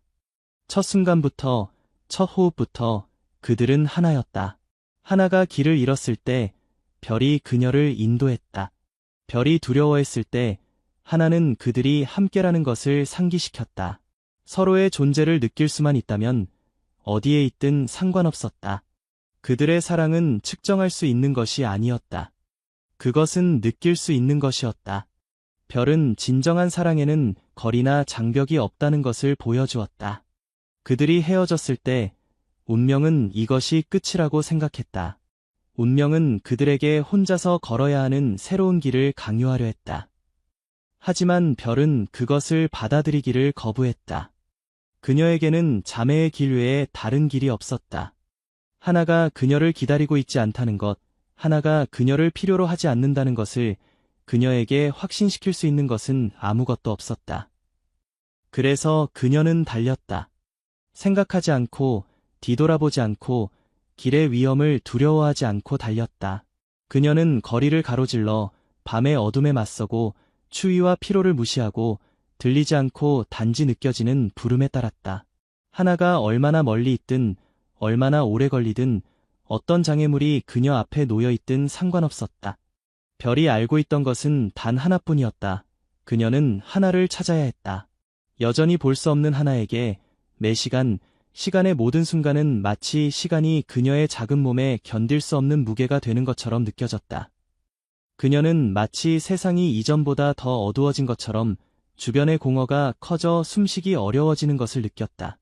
A: 첫 순간부터, 첫 호흡부터 그들은 하나였다. 하나가 길을 잃었을 때 별이 그녀를 인도했다. 별이 두려워했을 때 하나는 그들이 함께라는 것을 상기시켰다. 서로의 존재를 느낄 수만 있다면 어디에 있든 상관없었다. 그들의 사랑은 측정할 수 있는 것이 아니었다. 그것은 느낄 수 있는 것이었다. 별은 진정한 사랑에는 거리나 장벽이 없다는 것을 보여주었다. 그들이 헤어졌을 때 운명은 이것이 끝이라고 생각했다. 운명은 그들에게 혼자서 걸어야 하는 새로운 길을 강요하려 했다. 하지만 별은 그것을 받아들이기를 거부했다. 그녀에게는 자매의 길 외에 다른 길이 없었다. 하나가 그녀를 기다리고 있지 않다는 것, 하나가 그녀를 필요로 하지 않는다는 것을 그녀에게 확신시킬 수 있는 것은 아무것도 없었다. 그래서 그녀는 달렸다. 생각하지 않고, 뒤돌아보지 않고, 길의 위험을 두려워하지 않고 달렸다. 그녀는 거리를 가로질러 밤의 어둠에 맞서고 추위와 피로를 무시하고 들리지 않고 단지 느껴지는 부름에 따랐다. 하나가 얼마나 멀리 있든 얼마나 오래 걸리든 어떤 장애물이 그녀 앞에 놓여 있든 상관없었다. 별이 알고 있던 것은 단 하나뿐이었다. 그녀는 하나를 찾아야 했다. 여전히 볼 수 없는 하나에게 매 시간, 시간의 모든 순간은 마치 시간이 그녀의 작은 몸에 견딜 수 없는 무게가 되는 것처럼 느껴졌다. 그녀는 마치 세상이 이전보다 더 어두워진 것처럼 주변의 공허가 커져 숨쉬기 어려워지는 것을 느꼈다.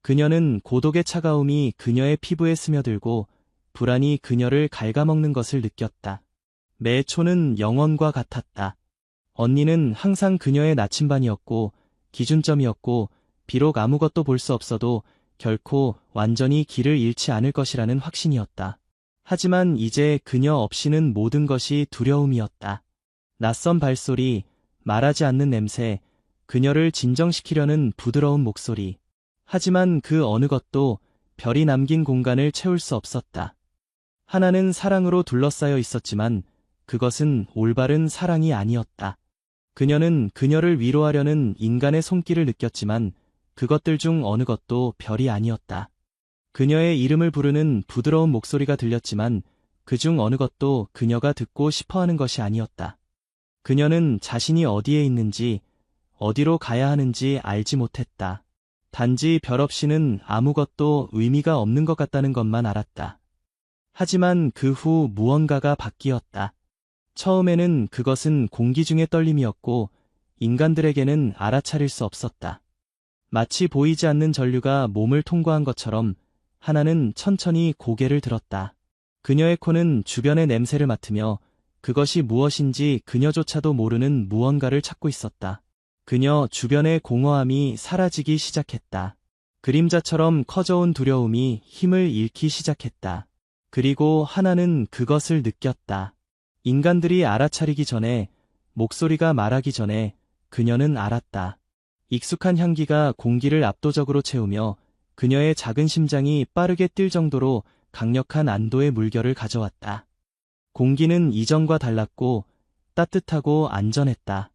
A: 그녀는 고독의 차가움이 그녀의 피부에 스며들고 불안이 그녀를 갉아먹는 것을 느꼈다. 매 초는 영원과 같았다. 언니는 항상 그녀의 나침반이었고 기준점이었고 비록 아무것도 볼 수 없어도 결코 완전히 길을 잃지 않을 것이라는 확신이었다. 하지만 이제 그녀 없이는 모든 것이 두려움이었다. 낯선 발소리, 말하지 않는 냄새, 그녀를 진정시키려는 부드러운 목소리. 하지만 그 어느 것도 별이 남긴 공간을 채울 수 없었다. 하나는 사랑으로 둘러싸여 있었지만 그것은 올바른 사랑이 아니었다. 그녀는 그녀를 위로하려는 인간의 손길을 느꼈지만 그것들 중 어느 것도 별이 아니었다. 그녀의 이름을 부르는 부드러운 목소리가 들렸지만 그 중 어느 것도 그녀가 듣고 싶어하는 것이 아니었다. 그녀는 자신이 어디에 있는지, 어디로 가야 하는지 알지 못했다. 단지 별 없이는 아무것도 의미가 없는 것 같다는 것만 알았다. 하지만 그 후 무언가가 바뀌었다. 처음에는 그것은 공기 중의 떨림이었고 인간들에게는 알아차릴 수 없었다. 마치 보이지 않는 전류가 몸을 통과한 것처럼 하나는 천천히 고개를 들었다. 그녀의 코는 주변의 냄새를 맡으며 그것이 무엇인지 그녀조차도 모르는 무언가를 찾고 있었다. 그녀 주변의 공허함이 사라지기 시작했다. 그림자처럼 커져온 두려움이 힘을 잃기 시작했다. 그리고 하나는 그것을 느꼈다. 인간들이 알아차리기 전에, 목소리가 말하기 전에 그녀는 알았다. 익숙한 향기가 공기를 압도적으로 채우며 그녀의 작은 심장이 빠르게 뛸 정도로 강력한 안도의 물결을 가져왔다. 공기는 이전과 달랐고 따뜻하고 안전했다.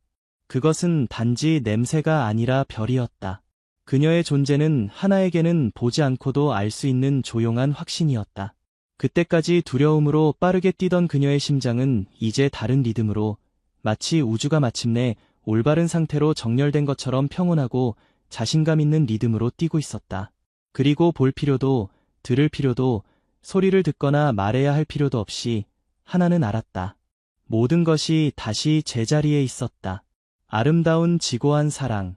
A: 그것은 단지 냄새가 아니라 별이었다. 그녀의 존재는 하나에게는 보지 않고도 알 수 있는 조용한 확신이었다. 그때까지 두려움으로 빠르게 뛰던 그녀의 심장은 이제 다른 리듬으로 마치 우주가 마침내 올바른 상태로 정렬된 것처럼 평온하고 자신감 있는 리듬으로 뛰고 있었다. 그리고 볼 필요도, 들을 필요도, 소리를 듣거나 말해야 할 필요도 없이 하나는 알았다. 모든 것이 다시 제자리에 있었다. 아름다운 지고한 사랑.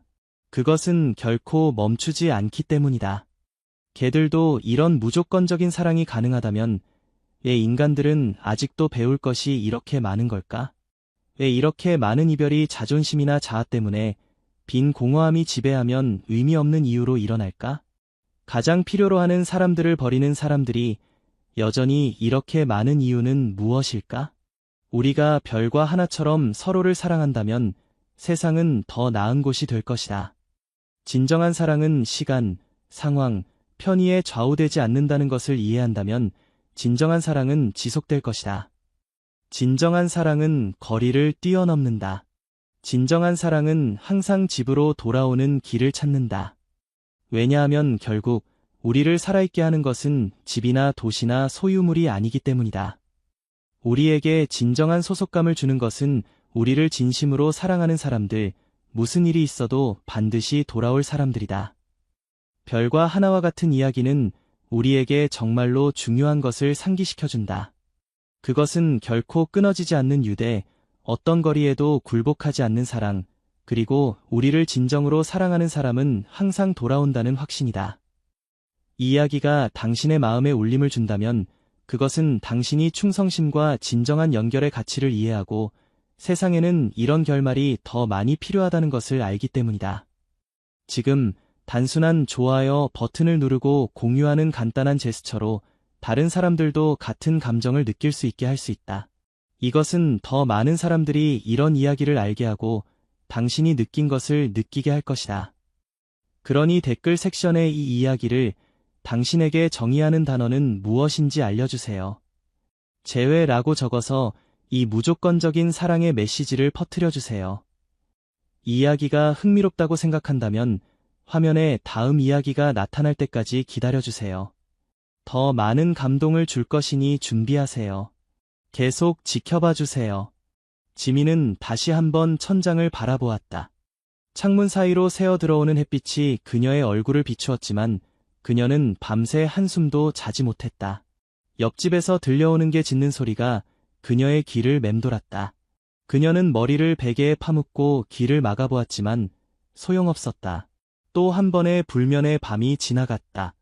A: 그것은 결코 멈추지 않기 때문이다. 개들도 이런 무조건적인 사랑이 가능하다면 왜 인간들은 아직도 배울 것이 이렇게 많은 걸까? 왜 이렇게 많은 이별이 자존심이나 자아 때문에 빈 공허함이 지배하면 의미 없는 이유로 일어날까? 가장 필요로 하는 사람들을 버리는 사람들이 여전히 이렇게 많은 이유는 무엇일까? 우리가 별과 하나처럼 서로를 사랑한다면 세상은 더 나은 곳이 될 것이다. 진정한 사랑은 시간, 상황, 편의에 좌우되지 않는다는 것을 이해한다면 진정한 사랑은 지속될 것이다. 진정한 사랑은 거리를 뛰어넘는다. 진정한 사랑은 항상 집으로 돌아오는 길을 찾는다. 왜냐하면 결국 우리를 살아있게 하는 것은 집이나 도시나 소유물이 아니기 때문이다. 우리에게 진정한 소속감을 주는 것은 우리를 진심으로 사랑하는 사람들, 무슨 일이 있어도 반드시 돌아올 사람들이다. 별과 하나와 같은 이야기는 우리에게 정말로 중요한 것을 상기시켜준다. 그것은 결코 끊어지지 않는 유대, 어떤 거리에도 굴복하지 않는 사랑, 그리고 우리를 진정으로 사랑하는 사람은 항상 돌아온다는 확신이다. 이 이야기가 당신의 마음에 울림을 준다면 그것은 당신이 충성심과 진정한 연결의 가치를 이해하고 세상에는 이런 결말이 더 많이 필요하다는 것을 알기 때문이다. 지금 단순한 좋아요 버튼을 누르고 공유하는 간단한 제스처로 다른 사람들도 같은 감정을 느낄 수 있게 할 수 있다. 이것은 더 많은 사람들이 이런 이야기를 알게 하고 당신이 느낀 것을 느끼게 할 것이다. 그러니 댓글 섹션에 이 이야기를 당신에게 정의하는 단어는 무엇인지 알려주세요. 재회라고 적어서 이 무조건적인 사랑의 메시지를 퍼뜨려주세요. 이 이야기가 흥미롭다고 생각한다면 화면에 다음 이야기가 나타날 때까지 기다려주세요. 더 많은 감동을 줄 것이니 준비하세요. 계속 지켜봐 주세요. 지민은 다시 한번 천장을 바라보았다. 창문 사이로 새어 들어오는 햇빛이 그녀의 얼굴을 비추었지만 그녀는 밤새 한숨도 자지 못했다. 옆집에서 들려오는 게 짖는 소리가 그녀의 귀를 맴돌았다. 그녀는 머리를 베개에 파묻고 귀를 막아보았지만 소용없었다. 또 한 번의 불면의 밤이 지나갔다.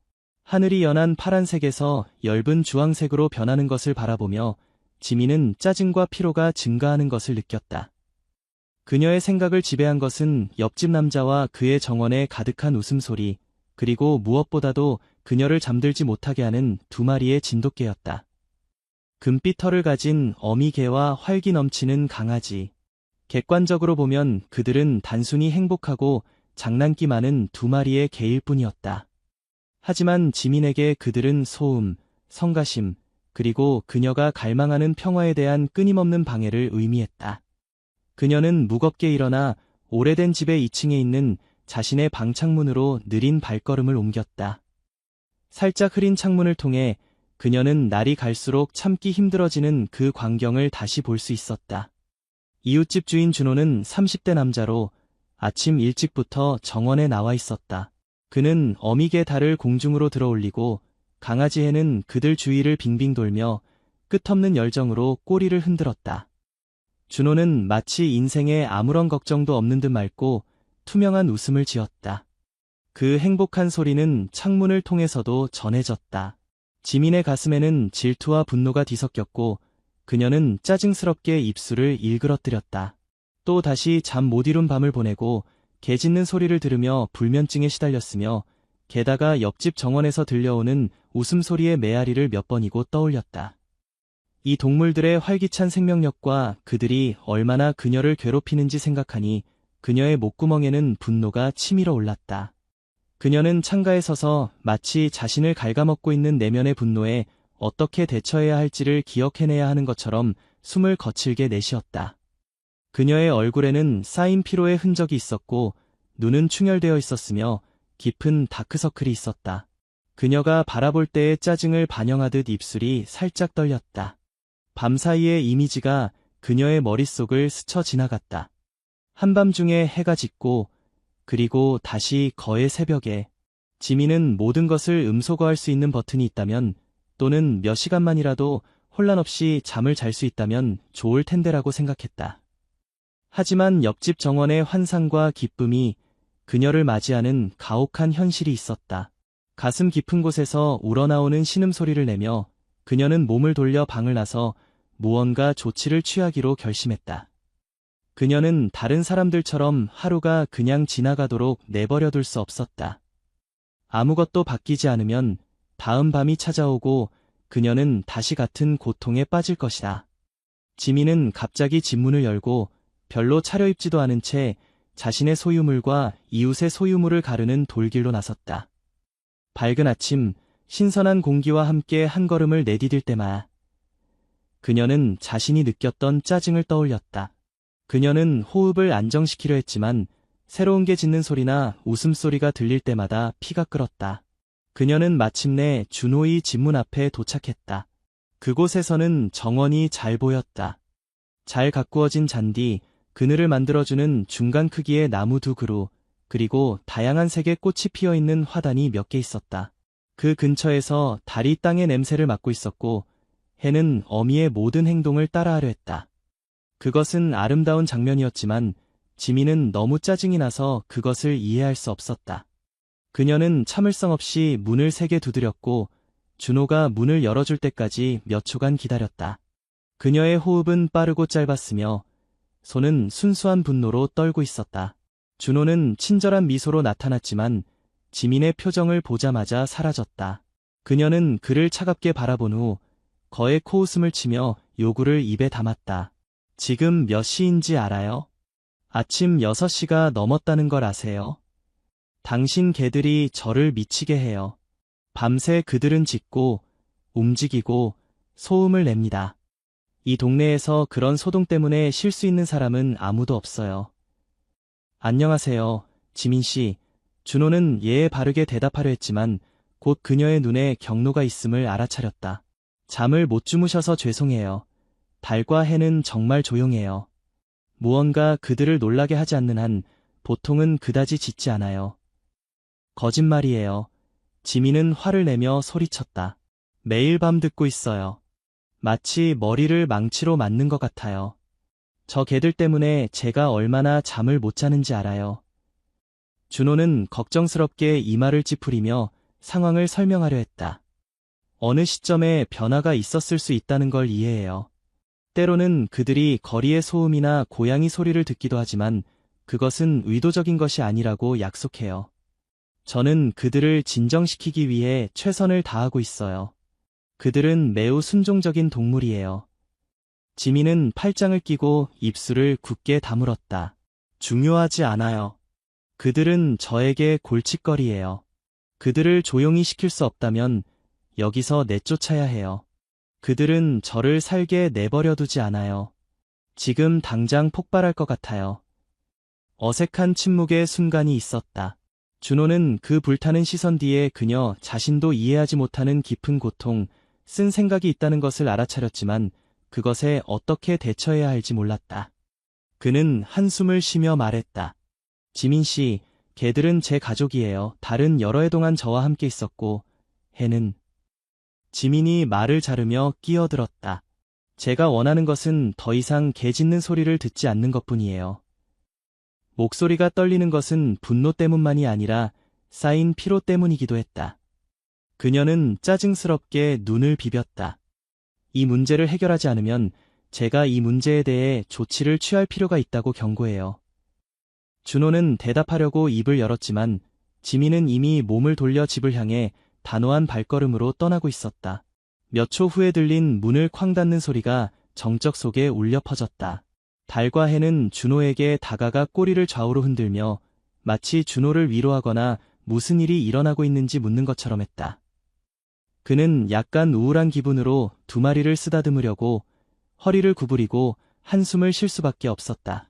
A: 하늘이 연한 파란색에서 엷은 주황색으로 변하는 것을 바라보며 지민은 짜증과 피로가 증가하는 것을 느꼈다. 그녀의 생각을 지배한 것은 옆집 남자와 그의 정원에 가득한 웃음소리, 그리고 무엇보다도 그녀를 잠들지 못하게 하는 두 마리의 진돗개였다. 금빛 털을 가진 어미개와 활기 넘치는 강아지. 객관적으로 보면 그들은 단순히 행복하고 장난기 많은 두 마리의 개일 뿐이었다. 하지만 지민에게 그들은 소음, 성가심, 그리고 그녀가 갈망하는 평화에 대한 끊임없는 방해를 의미했다. 그녀는 무겁게 일어나 오래된 집의 2층에 있는 자신의 방 창문으로 느린 발걸음을 옮겼다. 살짝 흐린 창문을 통해 그녀는 날이 갈수록 참기 힘들어지는 그 광경을 다시 볼 수 있었다. 이웃집 주인 준호는 30대 남자로 아침 일찍부터 정원에 나와 있었다. 그는 어미개 달을 공중으로 들어올리고 강아지 해는 그들 주위를 빙빙 돌며 끝없는 열정으로 꼬리를 흔들었다. 준호는 마치 인생에 아무런 걱정도 없는 듯 맑고 투명한 웃음을 지었다. 그 행복한 소리는 창문을 통해서도 전해졌다. 지민의 가슴에는 질투와 분노가 뒤섞였고 그녀는 짜증스럽게 입술을 일그러뜨렸다. 또 다시 잠 못 이룬 밤을 보내고 개 짖는 소리를 들으며 불면증에 시달렸으며 게다가 옆집 정원에서 들려오는 웃음소리의 메아리를 몇 번이고 떠올렸다. 이 동물들의 활기찬 생명력과 그들이 얼마나 그녀를 괴롭히는지 생각하니 그녀의 목구멍에는 분노가 치밀어 올랐다. 그녀는 창가에 서서 마치 자신을 갉아먹고 있는 내면의 분노에 어떻게 대처해야 할지를 기억해내야 하는 것처럼 숨을 거칠게 내쉬었다. 그녀의 얼굴에는 쌓인 피로의 흔적이 있었고 눈은 충혈되어 있었으며 깊은 다크서클이 있었다. 그녀가 바라볼 때의 짜증을 반영하듯 입술이 살짝 떨렸다. 밤사이의 이미지가 그녀의 머릿속을 스쳐 지나갔다. 한밤중에 해가 짓고 그리고 다시 거의 새벽에 지민은 모든 것을 음소거할 수 있는 버튼이 있다면 또는 몇 시간만이라도 혼란 없이 잠을 잘 수 있다면 좋을 텐데라고 생각했다. 하지만 옆집 정원의 환상과 기쁨이 그녀를 맞이하는 가혹한 현실이 있었다. 가슴 깊은 곳에서 우러나오는 신음소리를 내며 그녀는 몸을 돌려 방을 나서 무언가 조치를 취하기로 결심했다. 그녀는 다른 사람들처럼 하루가 그냥 지나가도록 내버려둘 수 없었다. 아무것도 바뀌지 않으면 다음 밤이 찾아오고 그녀는 다시 같은 고통에 빠질 것이다. 지민은 갑자기 집문을 열고 별로 차려입지도 않은 채 자신의 소유물과 이웃의 소유물을 가르는 돌길로 나섰다. 밝은 아침, 신선한 공기와 함께 한 걸음을 내디딜 때마다 그녀는 자신이 느꼈던 짜증을 떠올렸다. 그녀는 호흡을 안정시키려 했지만 새로운 게 짖는 소리나 웃음소리가 들릴 때마다 피가 끓었다. 그녀는 마침내 준호의 집문 앞에 도착했다. 그곳에서는 정원이 잘 보였다. 잘 가꾸어진 잔디, 그늘을 만들어주는 중간 크기의 나무 2그루, 그리고 다양한 색의 꽃이 피어있는 화단이 몇 개 있었다. 그 근처에서 달이 땅의 냄새를 맡고 있었고 해는 어미의 모든 행동을 따라하려 했다. 그것은 아름다운 장면이었지만 지민은 너무 짜증이 나서 그것을 이해할 수 없었다. 그녀는 참을성 없이 문을 세게 두드렸고 준호가 문을 열어줄 때까지 몇 초간 기다렸다. 그녀의 호흡은 빠르고 짧았으며 손은 순수한 분노로 떨고 있었다. 준호는 친절한 미소로 나타났지만 지민의 표정을 보자마자 사라졌다. 그녀는 그를 차갑게 바라본 후 거의 코웃음을 치며 요구를 입에 담았다. 지금 몇 시인지 알아요? 아침 6시가 넘었다는 걸 아세요? 당신 개들이 저를 미치게 해요. 밤새 그들은 짖고 움직이고 소음을 냅니다. 이 동네에서 그런 소동 때문에 쉴 수 있는 사람은 아무도 없어요. 안녕하세요, 지민 씨. 준호는 예에 바르게 대답하려 했지만 곧 그녀의 눈에 경로가 있음을 알아차렸다. 잠을 못 주무셔서 죄송해요. 달과 해는 정말 조용해요. 무언가 그들을 놀라게 하지 않는 한 보통은 그다지 짖지 않아요. 거짓말이에요. 지민은 화를 내며 소리쳤다. 매일 밤 듣고 있어요. 마치 머리를 망치로 맞는 것 같아요. 저 개들 때문에 제가 얼마나 잠을 못 자는지 알아요. 준호는 걱정스럽게 이마를 찌푸리며 상황을 설명하려 했다. 어느 시점에 변화가 있었을 수 있다는 걸 이해해요. 때로는 그들이 거리의 소음이나 고양이 소리를 듣기도 하지만 그것은 의도적인 것이 아니라고 약속해요. 저는 그들을 진정시키기 위해 최선을 다하고 있어요. 그들은 매우 순종적인 동물이에요. 지민은 팔짱을 끼고 입술을 굳게 다물었다. 중요하지 않아요. 그들은 저에게 골칫거리예요. 그들을 조용히 시킬 수 없다면 여기서 내쫓아야 해요. 그들은 저를 살게 내버려 두지 않아요. 지금 당장 폭발할 것 같아요. 어색한 침묵의 순간이 있었다. 준호는 그 불타는 시선 뒤에 그녀 자신도 이해하지 못하는 깊은 고통, 쓴 생각이 있다는 것을 알아차렸지만 그것에 어떻게 대처해야 할지 몰랐다. 그는 한숨을 쉬며 말했다. 지민 씨, 개들은 제 가족이에요. 달은 여러 해 동안 저와 함께 있었고, 해는 지민이 말을 자르며 끼어들었다. 제가 원하는 것은 더 이상 개 짖는 소리를 듣지 않는 것뿐이에요. 목소리가 떨리는 것은 분노 때문만이 아니라 쌓인 피로 때문이기도 했다. 그녀는 짜증스럽게 눈을 비볐다. 이 문제를 해결하지 않으면 제가 이 문제에 대해 조치를 취할 필요가 있다고 경고해요. 준호는 대답하려고 입을 열었지만 지민은 이미 몸을 돌려 집을 향해 단호한 발걸음으로 떠나고 있었다. 몇 초 후에 들린 문을 쾅 닫는 소리가 정적 속에 울려 퍼졌다. 달과 해는 준호에게 다가가 꼬리를 좌우로 흔들며 마치 준호를 위로하거나 무슨 일이 일어나고 있는지 묻는 것처럼 했다. 그는 약간 우울한 기분으로 두 마리를 쓰다듬으려고 허리를 구부리고 한숨을 쉴 수밖에 없었다.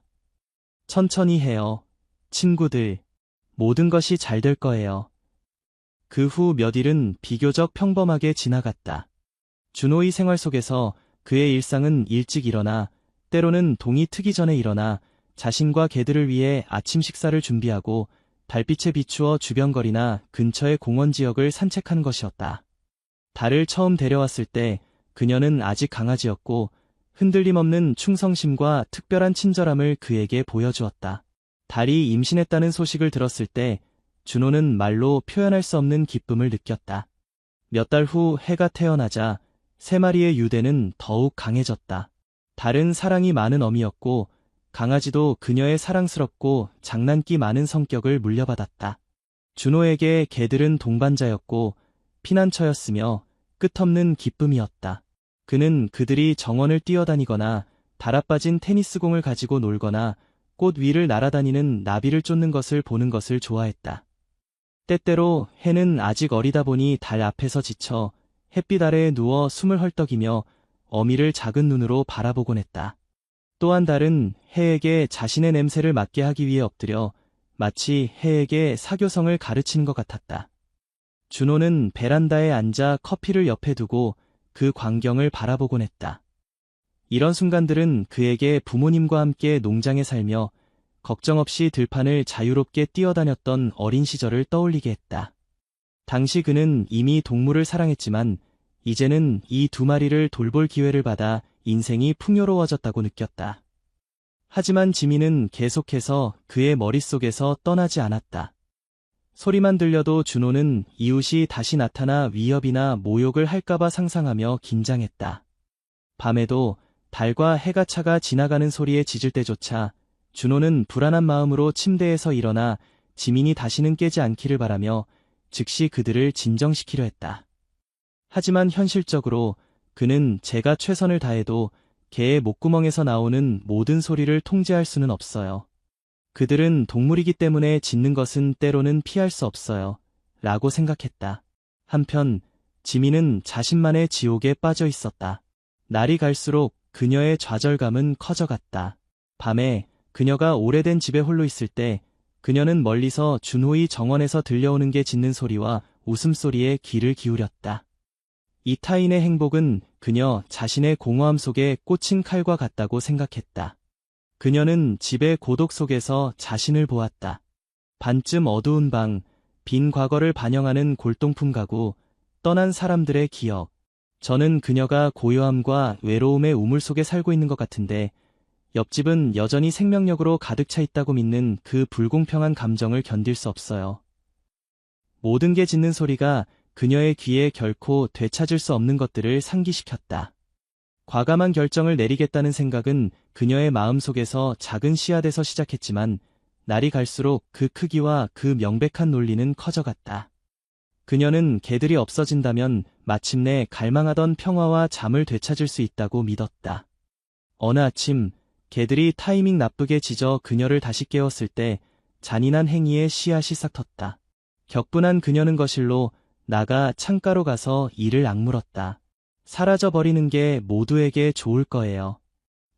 A: 천천히 해요. 친구들. 모든 것이 잘 될 거예요. 그 후 몇 일은 비교적 평범하게 지나갔다. 준호의 생활 속에서 그의 일상은 일찍 일어나 때로는 동이 트기 전에 일어나 자신과 개들을 위해 아침 식사를 준비하고 달빛에 비추어 주변 거리나 근처의 공원 지역을 산책하는 것이었다. 달을 처음 데려왔을 때 그녀는 아직 강아지였고 흔들림 없는 충성심과 특별한 친절함을 그에게 보여주었다. 달이 임신했다는 소식을 들었을 때 준호는 말로 표현할 수 없는 기쁨을 느꼈다. 몇 달 후 해가 태어나자 3마리의 유대는 더욱 강해졌다. 달은 사랑이 많은 어미였고 강아지도 그녀의 사랑스럽고 장난기 많은 성격을 물려받았다. 준호에게 개들은 동반자였고 피난처였으며 끝없는 기쁨이었다. 그는 그들이 정원을 뛰어다니거나 달아빠진 테니스공을 가지고 놀거나 꽃 위를 날아다니는 나비를 쫓는 것을 보는 것을 좋아했다. 때때로 해는 아직 어리다 보니 달 앞에서 지쳐 햇빛 아래에 누워 숨을 헐떡이며 어미를 작은 눈으로 바라보곤 했다. 또한 달은 해에게 자신의 냄새를 맡게 하기 위해 엎드려 마치 해에게 사교성을 가르치는 것 같았다. 준호는 베란다에 앉아 커피를 옆에 두고 그 광경을 바라보곤 했다. 이런 순간들은 그에게 부모님과 함께 농장에 살며 걱정 없이 들판을 자유롭게 뛰어다녔던 어린 시절을 떠올리게 했다. 당시 그는 이미 동물을 사랑했지만 이제는 이 두 마리를 돌볼 기회를 받아 인생이 풍요로워졌다고 느꼈다. 하지만 지민은 계속해서 그의 머릿속에서 떠나지 않았다. 소리만 들려도 준호는 이웃이 다시 나타나 위협이나 모욕을 할까봐 상상하며 긴장했다. 밤에도 달과 해가 차가 지나가는 소리에 짖을 때조차 준호는 불안한 마음으로 침대에서 일어나 지민이 다시는 깨지 않기를 바라며 즉시 그들을 진정시키려 했다. 하지만 현실적으로 그는 제가 최선을 다해도 개의 목구멍에서 나오는 모든 소리를 통제할 수는 없어요. 그들은 동물이기 때문에 짖는 것은 때로는 피할 수 없어요. 라고 생각했다. 한편 지민은 자신만의 지옥에 빠져 있었다. 날이 갈수록 그녀의 좌절감은 커져갔다. 밤에 그녀가 오래된 집에 홀로 있을 때 그녀는 멀리서 준호의 정원에서 들려오는 게 짖는 소리와 웃음소리에 귀를 기울였다. 이 타인의 행복은 그녀 자신의 공허함 속에 꽂힌 칼과 같다고 생각했다. 그녀는 집의 고독 속에서 자신을 보았다. 반쯤 어두운 방, 빈 과거를 반영하는 골동품 가구, 떠난 사람들의 기억. 저는 그녀가 고요함과 외로움의 우물 속에 살고 있는 것 같은데 옆집은 여전히 생명력으로 가득 차 있다고 믿는 그 불공평한 감정을 견딜 수 없어요. 모든 게 짖는 소리가 그녀의 귀에 결코 되찾을 수 없는 것들을 상기시켰다. 과감한 결정을 내리겠다는 생각은 그녀의 마음속에서 작은 씨앗에서 시작했지만 날이 갈수록 그 크기와 그 명백한 논리는 커져갔다. 그녀는 개들이 없어진다면 마침내 갈망하던 평화와 잠을 되찾을 수 있다고 믿었다. 어느 아침 개들이 타이밍 나쁘게 짖어 그녀를 다시 깨웠을 때 잔인한 행위의 씨앗이 싹 텄다. 격분한 그녀는 거실로 나가 창가로 가서 이를 악물었다. 사라져버리는 게 모두에게 좋을 거예요.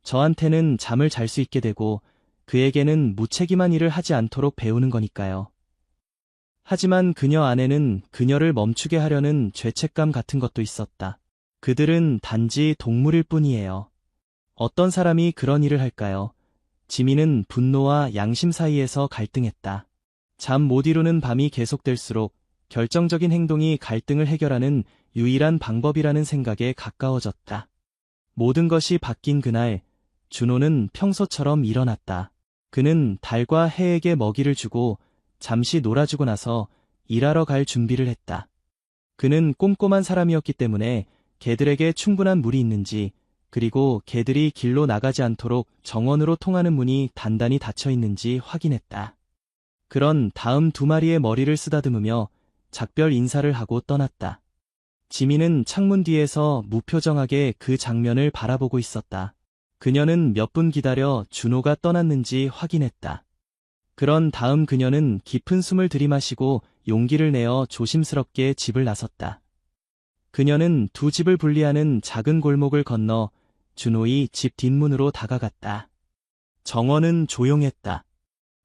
A: 저한테는 잠을 잘 수 있게 되고 그에게는 무책임한 일을 하지 않도록 배우는 거니까요. 하지만 그녀 안에는 그녀를 멈추게 하려는 죄책감 같은 것도 있었다. 그들은 단지 동물일 뿐이에요. 어떤 사람이 그런 일을 할까요? 지민은 분노와 양심 사이에서 갈등했다. 잠 못 이루는 밤이 계속될수록 결정적인 행동이 갈등을 해결하는 유일한 방법이라는 생각에 가까워졌다. 모든 것이 바뀐 그날, 준호는 평소처럼 일어났다. 그는 달과 해에게 먹이를 주고 잠시 놀아주고 나서 일하러 갈 준비를 했다. 그는 꼼꼼한 사람이었기 때문에 개들에게 충분한 물이 있는지, 그리고 개들이 길로 나가지 않도록 정원으로 통하는 문이 단단히 닫혀 있는지 확인했다. 그런 다음 두 마리의 머리를 쓰다듬으며 작별 인사를 하고 떠났다. 지민은 창문 뒤에서 무표정하게 그 장면을 바라보고 있었다. 그녀는 몇 분 기다려 준호가 떠났는지 확인했다. 그런 다음 그녀는 깊은 숨을 들이마시고 용기를 내어 조심스럽게 집을 나섰다. 그녀는 두 집을 분리하는 작은 골목을 건너 준호의 집 뒷문으로 다가갔다. 정원은 조용했다.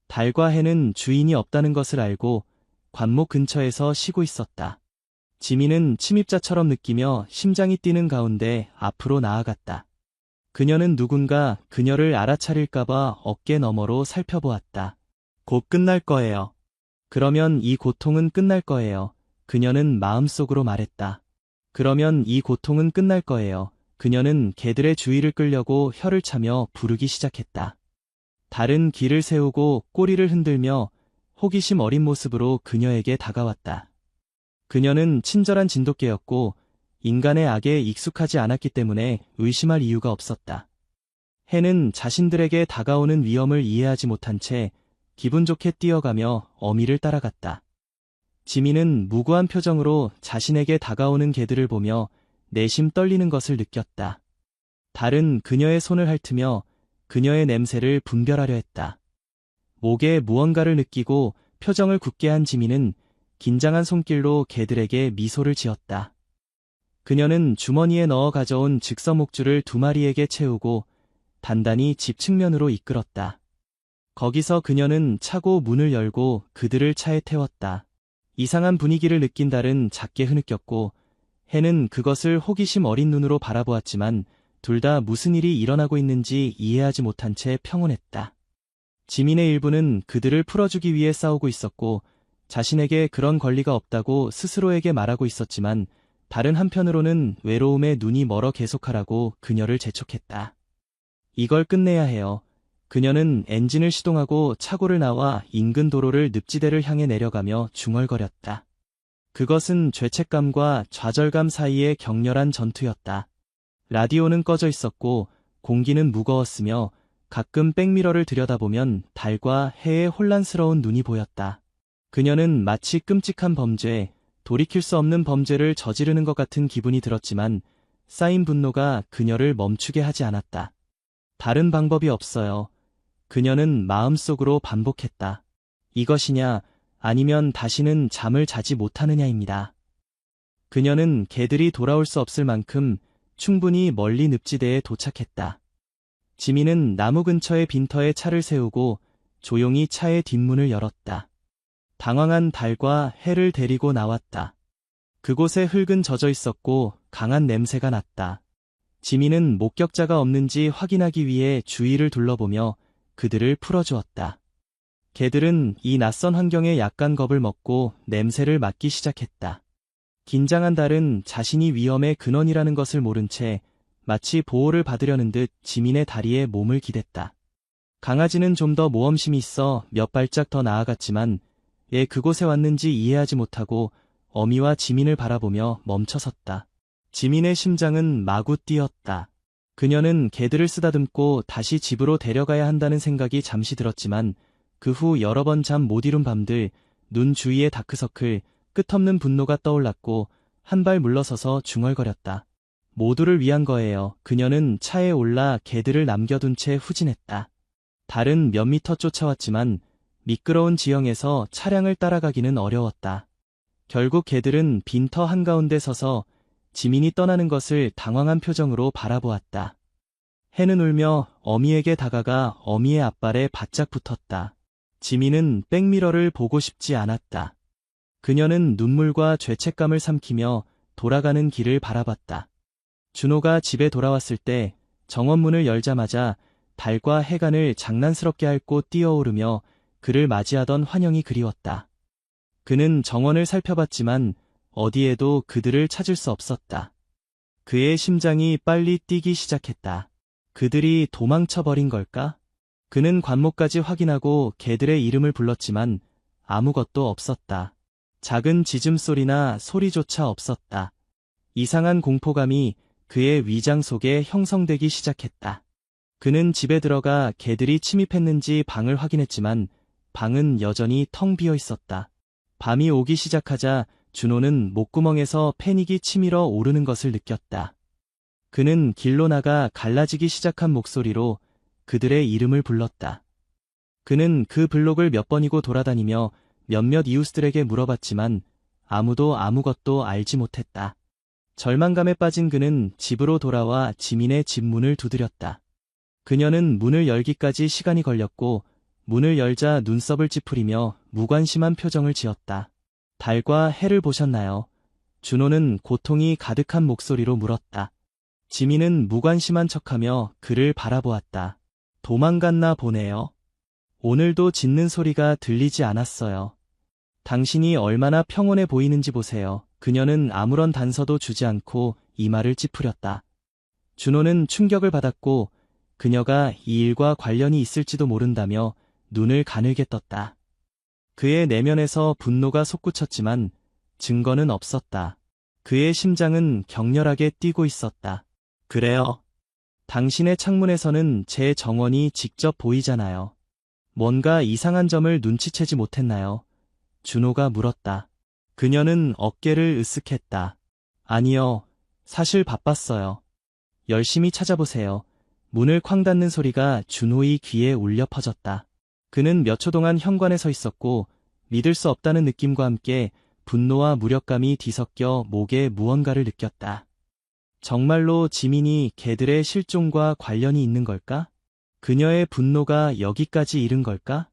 A: 달과 해는 주인이 없다는 것을 알고 관목 근처에서 쉬고 있었다. 지민은 침입자처럼 느끼며 심장이 뛰는 가운데 앞으로 나아갔다. 그녀는 누군가 그녀를 알아차릴까봐 어깨 너머로 살펴보았다. 곧 끝날 거예요. 그러면 이 고통은 끝날 거예요. 그녀는 마음속으로 말했다. 그러면 이 고통은 끝날 거예요. 그녀는 개들의 주의를 끌려고 혀를 차며 부르기 시작했다. 달은 귀를 세우고 꼬리를 흔들며 호기심 어린 모습으로 그녀에게 다가왔다. 그녀는 친절한 진돗개였고 인간의 악에 익숙하지 않았기 때문에 의심할 이유가 없었다. 해는 자신들에게 다가오는 위험을 이해하지 못한 채 기분 좋게 뛰어가며 어미를 따라갔다. 지민은 무구한 표정으로 자신에게 다가오는 개들을 보며 내심 떨리는 것을 느꼈다. 달은 그녀의 손을 핥으며 그녀의 냄새를 분별하려 했다. 목에 무언가를 느끼고 표정을 굳게 한 지민은 긴장한 손길로 개들에게 미소를 지었다. 그녀는 주머니에 넣어 가져온 즉석 목줄을 2마리에게 채우고 단단히 집 측면으로 이끌었다. 거기서 그녀는 차고 문을 열고 그들을 차에 태웠다. 이상한 분위기를 느낀 달은 작게 흐느꼈고 해는 그것을 호기심 어린 눈으로 바라보았지만 둘 다 무슨 일이 일어나고 있는지 이해하지 못한 채 평온했다. 지민의 일부는 그들을 풀어주기 위해 싸우고 있었고 자신에게 그런 권리가 없다고 스스로에게 말하고 있었지만 다른 한편으로는 외로움에 눈이 멀어 계속하라고 그녀를 재촉했다. 이걸 끝내야 해요. 그녀는 엔진을 시동하고 차고를 나와 인근 도로를 늪지대를 향해 내려가며 중얼거렸다. 그것은 죄책감과 좌절감 사이의 격렬한 전투였다. 라디오는 꺼져 있었고 공기는 무거웠으며 가끔 백미러를 들여다보면 달과 해의 혼란스러운 눈이 보였다. 그녀는 마치 끔찍한 범죄, 돌이킬 수 없는 범죄를 저지르는 것 같은 기분이 들었지만 쌓인 분노가 그녀를 멈추게 하지 않았다. 다른 방법이 없어요. 그녀는 마음속으로 반복했다. 이것이냐 아니면 다시는 잠을 자지 못하느냐입니다. 그녀는 개들이 돌아올 수 없을 만큼 충분히 멀리 늪지대에 도착했다. 지민은 나무 근처의 빈터에 차를 세우고 조용히 차의 뒷문을 열었다. 당황한 달과 해를 데리고 나왔다. 그곳에 흙은 젖어 있었고 강한 냄새가 났다. 지민은 목격자가 없는지 확인하기 위해 주위를 둘러보며 그들을 풀어주었다. 개들은 이 낯선 환경에 약간 겁을 먹고 냄새를 맡기 시작했다. 긴장한 달은 자신이 위험의 근원이라는 것을 모른 채 마치 보호를 받으려는 듯 지민의 다리에 몸을 기댔다. 강아지는 좀 더 모험심이 있어 몇 발짝 더 나아갔지만 왜 그곳에 왔는지 이해하지 못하고 어미와 지민을 바라보며 멈춰섰다. 지민의 심장은 마구 뛰었다. 그녀는 개들을 쓰다듬고 다시 집으로 데려가야 한다는 생각이 잠시 들었지만 그 후 여러 번 잠 못 이룬 밤들, 눈 주위에 다크서클, 끝없는 분노가 떠올랐고 한 발 물러서서 중얼거렸다. 모두를 위한 거예요. 그녀는 차에 올라 개들을 남겨둔 채 후진했다. 달은 몇 미터 쫓아왔지만 미끄러운 지형에서 차량을 따라가기는 어려웠다. 결국 개들은 빈터 한가운데 서서 지민이 떠나는 것을 당황한 표정으로 바라보았다. 해는 울며 어미에게 다가가 어미의 앞발에 바짝 붙었다. 지민은 백미러를 보고 싶지 않았다. 그녀는 눈물과 죄책감을 삼키며 돌아가는 길을 바라봤다. 준호가 집에 돌아왔을 때 정원문을 열자마자 달과 해간을 장난스럽게 핥고 뛰어오르며 그를 맞이하던 환영이 그리웠다. 그는 정원을 살펴봤지만 어디에도 그들을 찾을 수 없었다. 그의 심장이 빨리 뛰기 시작했다. 그들이 도망쳐버린 걸까? 그는 관목까지 확인하고 개들의 이름을 불렀지만 아무것도 없었다. 작은 짖음소리나 소리조차 없었다. 이상한 공포감이 그의 위장 속에 형성되기 시작했다. 그는 집에 들어가 개들이 침입했는지 방을 확인했지만 방은 여전히 텅 비어 있었다. 밤이 오기 시작하자 준호는 목구멍에서 패닉이 치밀어 오르는 것을 느꼈다. 그는 길로 나가 갈라지기 시작한 목소리로 그들의 이름을 불렀다. 그는 그 블록을 몇 번이고 돌아다니며 몇몇 이웃들에게 물어봤지만 아무도 아무것도 알지 못했다. 절망감에 빠진 그는 집으로 돌아와 지민의 집 문을 두드렸다. 그녀는 문을 열기까지 시간이 걸렸고 문을 열자 눈썹을 찌푸리며 무관심한 표정을 지었다. 달과 해를 보셨나요? 준호는 고통이 가득한 목소리로 물었다. 지민은 무관심한 척하며 그를 바라보았다. 도망갔나 보네요. 오늘도 짖는 소리가 들리지 않았어요. 당신이 얼마나 평온해 보이는지 보세요. 그녀는 아무런 단서도 주지 않고 이마를 찌푸렸다. 준호는 충격을 받았고 그녀가 이 일과 관련이 있을지도 모른다며 눈을 가늘게 떴다. 그의 내면에서 분노가 솟구쳤지만 증거는 없었다. 그의 심장은 격렬하게 뛰고 있었다. 그래요. 당신의 창문에서는 제 정원이 직접 보이잖아요. 뭔가 이상한 점을 눈치채지 못했나요? 준호가 물었다. 그녀는 어깨를 으쓱했다. 아니요, 사실 바빴어요. 열심히 찾아보세요. 문을 쾅 닫는 소리가 준호의 귀에 울려 퍼졌다. 그는 몇 초 동안 현관에 서 있었고 믿을 수 없다는 느낌과 함께 분노와 무력감이 뒤섞여 목에 무언가를 느꼈다. 정말로 지민이 개들의 실종과 관련이 있는 걸까? 그녀의 분노가 여기까지 이른 걸까?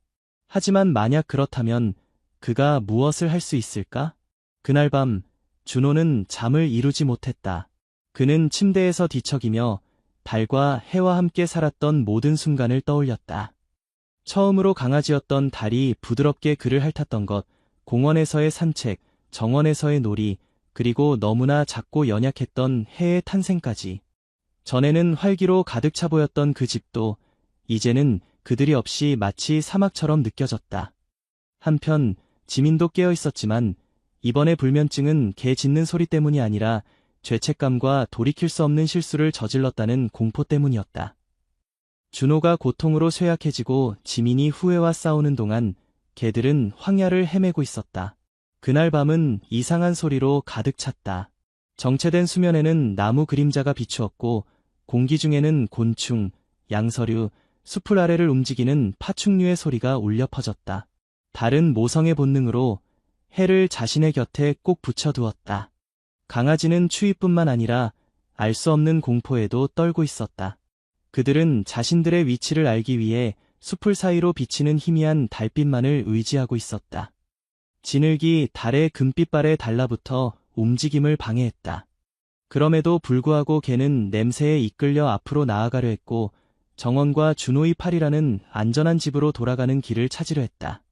A: 하지만 만약 그렇다면 그가 무엇을 할 수 있을까? 그날 밤 준호는 잠을 이루지 못했다. 그는 침대에서 뒤척이며 달과 해와 함께 살았던 모든 순간을 떠올렸다. 처음으로 강아지였던 달이 부드럽게 그를 핥았던 것, 공원에서의 산책, 정원에서의 놀이, 그리고 너무나 작고 연약했던 해의 탄생까지. 전에는 활기로 가득 차 보였던 그 집도 이제는 그들이 없이 마치 사막처럼 느껴졌다. 한편 지민도 깨어 있었지만 이번의 불면증은 개 짖는 소리 때문이 아니라 죄책감과 돌이킬 수 없는 실수를 저질렀다는 공포 때문이었다. 준호가 고통으로 쇠약해지고 지민이 후회와 싸우는 동안 개들은 황야를 헤매고 있었다. 그날 밤은 이상한 소리로 가득 찼다. 정체된 수면에는 나무 그림자가 비추었고 공기 중에는 곤충, 양서류, 숲풀 아래를 움직이는 파충류의 소리가 울려 퍼졌다. 달은 모성의 본능으로 해를 자신의 곁에 꼭 붙여두었다. 강아지는 추위뿐만 아니라 알 수 없는 공포에도 떨고 있었다. 그들은 자신들의 위치를 알기 위해 숲풀 사이로 비치는 희미한 달빛만을 의지하고 있었다. 진흙이 달의 금빛발에 달라붙어 움직임을 방해했다. 그럼에도 불구하고 개는 냄새에 이끌려 앞으로 나아가려 했고 정원과 준호의 팔이라는 안전한 집으로 돌아가는 길을 찾으려 했다.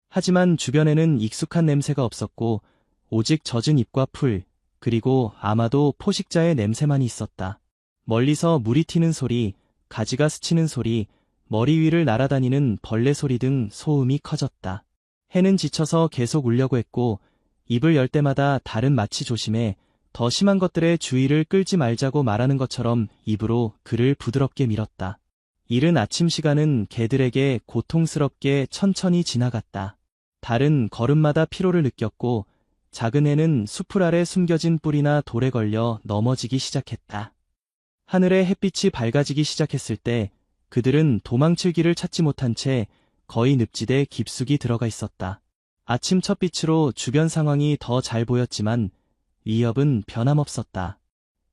A: 하지만 주변에는 익숙한 냄새가 없었고 오직 젖은 잎과 풀, 그리고 아마도 포식자의 냄새만 있었다. 멀리서 물이 튀는 소리, 가지가 스치는 소리, 머리 위를 날아다니는 벌레 소리 등 소음이 커졌다. 해는 지쳐서 계속 울려고 했고 입을 열 때마다 달은 마치 조심해 더 심한 것들의 주의를 끌지 말자고 말하는 것처럼 입으로 그를 부드럽게 밀었다. 이른 아침 시간은 개들에게 고통스럽게 천천히 지나갔다. 달은 걸음마다 피로를 느꼈고 작은 해는 숲풀 아래 숨겨진 뿔이나 돌에 걸려 넘어지기 시작했다. 하늘에 햇빛이 밝아지기 시작했을 때 그들은 도망칠 길을 찾지 못한 채 거의 늪지대 깊숙이 들어가 있었다. 아침 첫 빛으로 주변 상황이 더 잘 보였지만 위협은 변함없었다.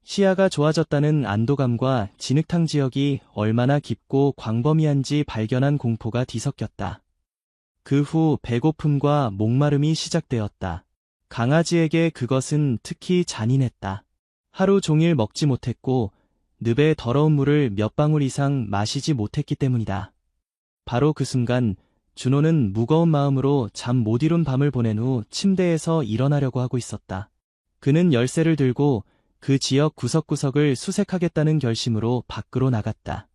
A: 시야가 좋아졌다는 안도감과 진흙탕 지역이 얼마나 깊고 광범위한지 발견한 공포가 뒤섞였다. 그 후 배고픔과 목마름이 시작되었다. 강아지에게 그것은 특히 잔인했다. 하루 종일 먹지 못했고 늪의 더러운 물을 몇 방울 이상 마시지 못했기 때문이다. 바로 그 순간 준호는 무거운 마음으로 잠 못 이룬 밤을 보낸 후 침대에서 일어나려고 하고 있었다. 그는 열쇠를 들고 그 지역 구석구석을 수색하겠다는 결심으로 밖으로 나갔다.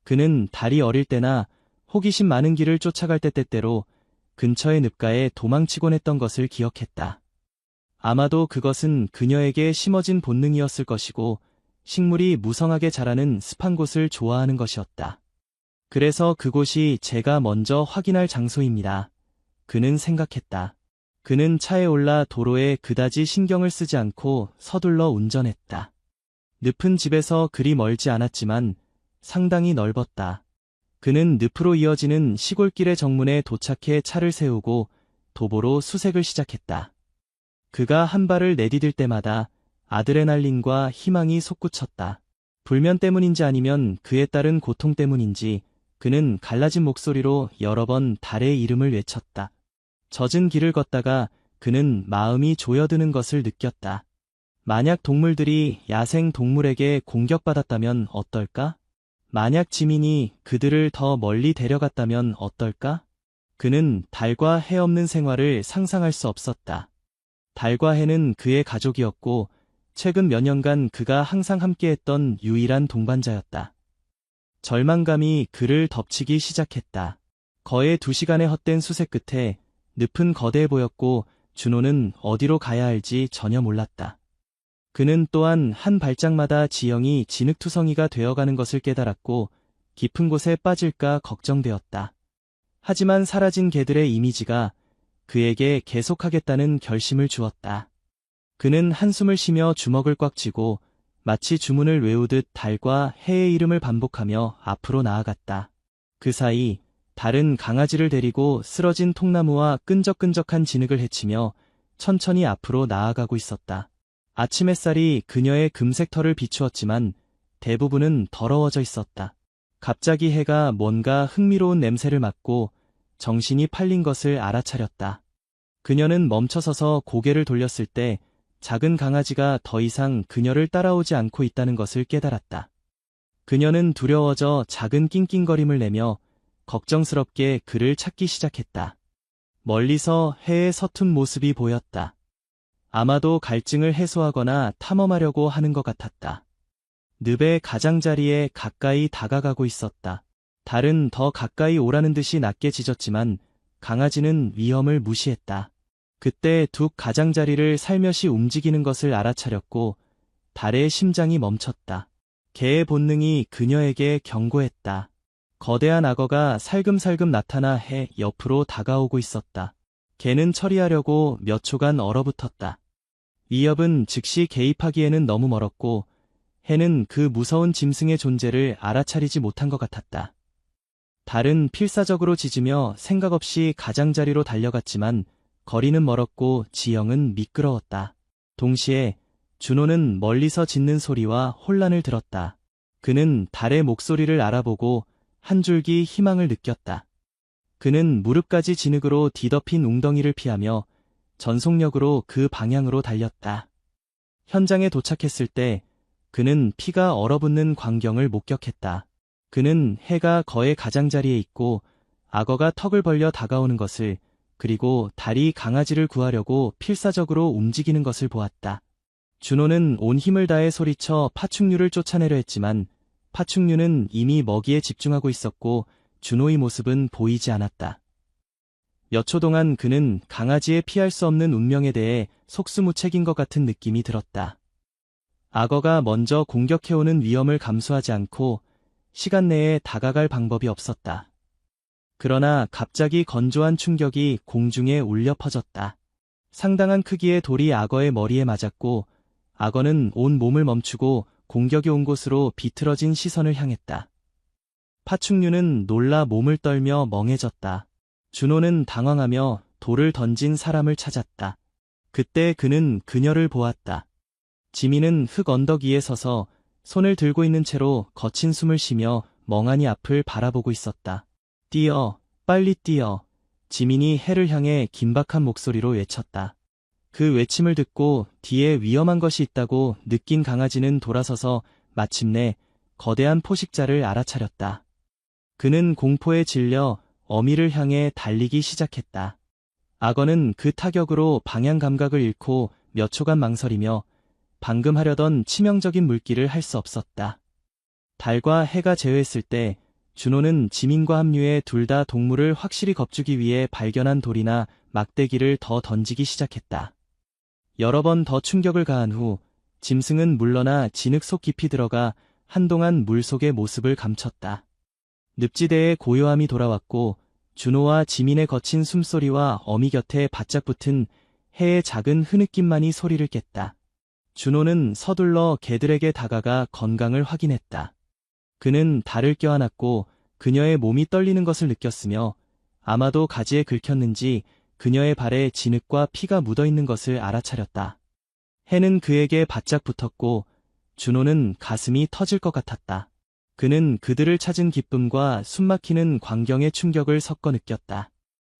A: 그는 달이 어릴 때나 호기심 많은 길을 쫓아갈 때 때때로 근처의 늪가에 도망치곤 했던 것을 기억했다. 아마도 그것은 그녀에게 심어진 본능이었을 것이고 식물이 무성하게 자라는 습한 곳을 좋아하는 것이었다. 그래서 그곳이 제가 먼저 확인할 장소입니다. 그는 생각했다. 그는 차에 올라 도로에 그다지 신경을 쓰지 않고 서둘러 운전했다. 늪은 집에서 그리 멀지 않았지만 상당히 넓었다. 그는 늪으로 이어지는 시골길의 정문에 도착해 차를 세우고 도보로 수색을 시작했다. 그가 한 발을 내디딜 때마다 아드레날린과 희망이 솟구쳤다. 불면 때문인지 아니면 그에 따른 고통 때문인지 그는 갈라진 목소리로 여러 번 달의 이름을 외쳤다. 젖은 길을 걷다가 그는 마음이 조여드는 것을 느꼈다. 만약 동물들이 야생 동물에게 공격받았다면 어떨까? 만약 지민이 그들을 더 멀리 데려갔다면 어떨까? 그는 달과 해 없는 생활을 상상할 수 없었다. 달과 해는 그의 가족이었고 최근 몇 년간 그가 항상 함께했던 유일한 동반자였다. 절망감이 그를 덮치기 시작했다. 거의 2시간의 헛된 수색 끝에 늪은 거대해 보였고 준호는 어디로 가야 할지 전혀 몰랐다. 그는 또한 한 발짝마다 지형이 진흙투성이가 되어가는 것을 깨달았고 깊은 곳에 빠질까 걱정되었다. 하지만 사라진 개들의 이미지가 그에게 계속하겠다는 결심을 주었다. 그는 한숨을 쉬며 주먹을 꽉 쥐고 마치 주문을 외우듯 달과 해의 이름을 반복하며 앞으로 나아갔다. 그 사이 달은 강아지를 데리고 쓰러진 통나무와 끈적끈적한 진흙을 헤치며 천천히 앞으로 나아가고 있었다. 아침 햇살이 그녀의 금색 털을 비추었지만 대부분은 더러워져 있었다. 갑자기 해가 뭔가 흥미로운 냄새를 맡고 정신이 팔린 것을 알아차렸다. 그녀는 멈춰서서 고개를 돌렸을 때 작은 강아지가 더 이상 그녀를 따라오지 않고 있다는 것을 깨달았다. 그녀는 두려워져 작은 낑낑거림을 내며 걱정스럽게 그를 찾기 시작했다. 멀리서 해의 서툰 모습이 보였다. 아마도 갈증을 해소하거나 탐험하려고 하는 것 같았다. 늪의 가장자리에 가까이 다가가고 있었다. 달은 더 가까이 오라는 듯이 낮게 짖었지만 강아지는 위험을 무시했다. 그때 둑 가장자리를 살며시 움직이는 것을 알아차렸고 달의 심장이 멈췄다. 개의 본능이 그녀에게 경고했다. 거대한 악어가 살금살금 나타나 해 옆으로 다가오고 있었다. 개는 처리하려고 몇 초간 얼어붙었다. 위협은 즉시 개입하기에는 너무 멀었고 해는 그 무서운 짐승의 존재를 알아차리지 못한 것 같았다. 달은 필사적으로 짖으며 생각 없이 가장자리로 달려갔지만 거리는 멀었고 지형은 미끄러웠다. 동시에 준호는 멀리서 짖는 소리와 혼란을 들었다. 그는 달의 목소리를 알아보고 한 줄기 희망을 느꼈다. 그는 무릎까지 진흙으로 뒤덮인 웅덩이를 피하며 전속력으로 그 방향으로 달렸다. 현장에 도착했을 때 그는 피가 얼어붙는 광경을 목격했다. 그는 해가 거의 가장자리에 있고 악어가 턱을 벌려 다가오는 것을, 그리고 달이 강아지를 구하려고 필사적으로 움직이는 것을 보았다. 준호는 온 힘을 다해 소리쳐 파충류를 쫓아내려 했지만 파충류는 이미 먹이에 집중하고 있었고 준호의 모습은 보이지 않았다. 몇 초 동안 그는 강아지의 피할 수 없는 운명에 대해 속수무책인 것 같은 느낌이 들었다. 악어가 먼저 공격해오는 위험을 감수하지 않고 시간 내에 다가갈 방법이 없었다. 그러나 갑자기 건조한 충격이 공중에 울려 퍼졌다. 상당한 크기의 돌이 악어의 머리에 맞았고 악어는 온 몸을 멈추고 공격이 온 곳으로 비틀어진 시선을 향했다. 파충류는 놀라 몸을 떨며 멍해졌다. 준호는 당황하며 돌을 던진 사람을 찾았다. 그때 그는 그녀를 보았다. 지민은 흙 언덕 위에 서서 손을 들고 있는 채로 거친 숨을 쉬며 멍하니 앞을 바라보고 있었다. 뛰어, 빨리 뛰어. 지민이 해를 향해 긴박한 목소리로 외쳤다. 그 외침을 듣고 뒤에 위험한 것이 있다고 느낀 강아지는 돌아서서 마침내 거대한 포식자를 알아차렸다. 그는 공포에 질려 어미를 향해 달리기 시작했다. 악어는 그 타격으로 방향 감각을 잃고 몇 초간 망설이며 방금 하려던 치명적인 물기를 할 수 없었다. 달과 해가 제외했을 때 준호는 지민과 합류해 둘 다 동물을 확실히 겁주기 위해 발견한 돌이나 막대기를 더 던지기 시작했다. 여러 번 더 충격을 가한 후 짐승은 물러나 진흙 속 깊이 들어가 한동안 물속의 모습을 감췄다. 늪지대의 고요함이 돌아왔고 준호와 지민의 거친 숨소리와 어미 곁에 바짝 붙은 해의 작은 흐느낌만이 소리를 깼다. 준호는 서둘러 개들에게 다가가 건강을 확인했다. 그는 달을 껴안았고 그녀의 몸이 떨리는 것을 느꼈으며 아마도 가지에 긁혔는지 그녀의 발에 진흙과 피가 묻어있는 것을 알아차렸다. 해는 그에게 바짝 붙었고 준호는 가슴이 터질 것 같았다. 그는 그들을 찾은 기쁨과 숨막히는 광경의 충격을 섞어 느꼈다.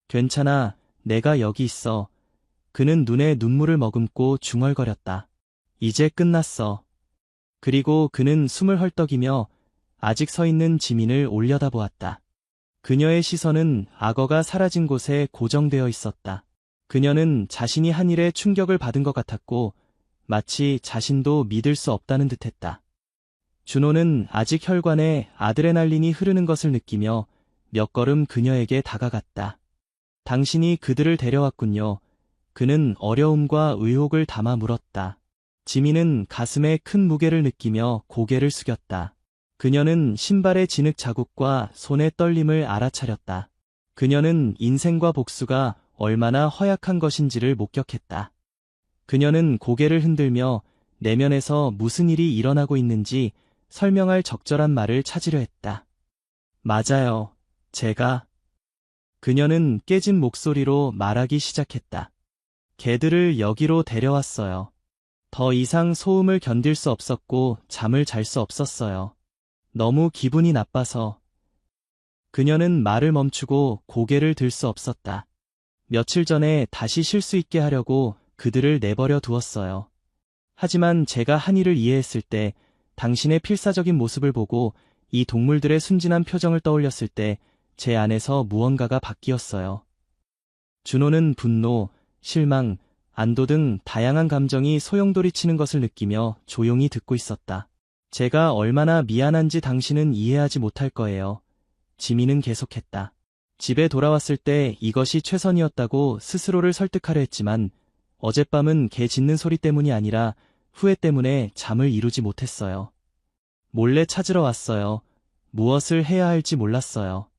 A: 괜찮아, 내가 여기 있어. 그는 눈에 눈물을 머금고 중얼거렸다. 이제 끝났어. 그리고 그는 숨을 헐떡이며 아직 서 있는 지민을 올려다보았다. 그녀의 시선은 악어가 사라진 곳에 고정되어 있었다. 그녀는 자신이 한 일에 충격을 받은 것 같았고 마치 자신도 믿을 수 없다는 듯했다. 준호는 아직 혈관에 아드레날린이 흐르는 것을 느끼며 몇 걸음 그녀에게 다가갔다. 당신이 그들을 데려왔군요. 그는 어려움과 의혹을 담아 물었다. 지민은 가슴에 큰 무게를 느끼며 고개를 숙였다. 그녀는 신발의 진흙 자국과 손의 떨림을 알아차렸다. 그녀는 인생과 복수가 얼마나 허약한 것인지를 목격했다. 그녀는 고개를 흔들며 내면에서 무슨 일이 일어나고 있는지 설명할 적절한 말을 찾으려 했다. 맞아요. 제가. 그녀는 깨진 목소리로 말하기 시작했다. 개들을 여기로 데려왔어요. 더 이상 소음을 견딜 수 없었고 잠을 잘 수 없었어요. 너무 기분이 나빠서. 그녀는 말을 멈추고 고개를 들 수 없었다. 며칠 전에 다시 쉴 수 있게 하려고 그들을 내버려 두었어요. 하지만 제가 한이를 이해했을 때, 당신의 필사적인 모습을 보고 이 동물들의 순진한 표정을 떠올렸을 때 제 안에서 무언가가 바뀌었어요. 준호는 분노, 실망, 안도 등 다양한 감정이 소용돌이치는 것을 느끼며 조용히 듣고 있었다. 제가 얼마나 미안한지 당신은 이해하지 못할 거예요. 지민은 계속했다. 집에 돌아왔을 때 이것이 최선이었다고 스스로를 설득하려 했지만 어젯밤은 개 짖는 소리 때문이 아니라 후회 때문에 잠을 이루지 못했어요. 몰래 찾으러 왔어요. 무엇을 해야 할지 몰랐어요.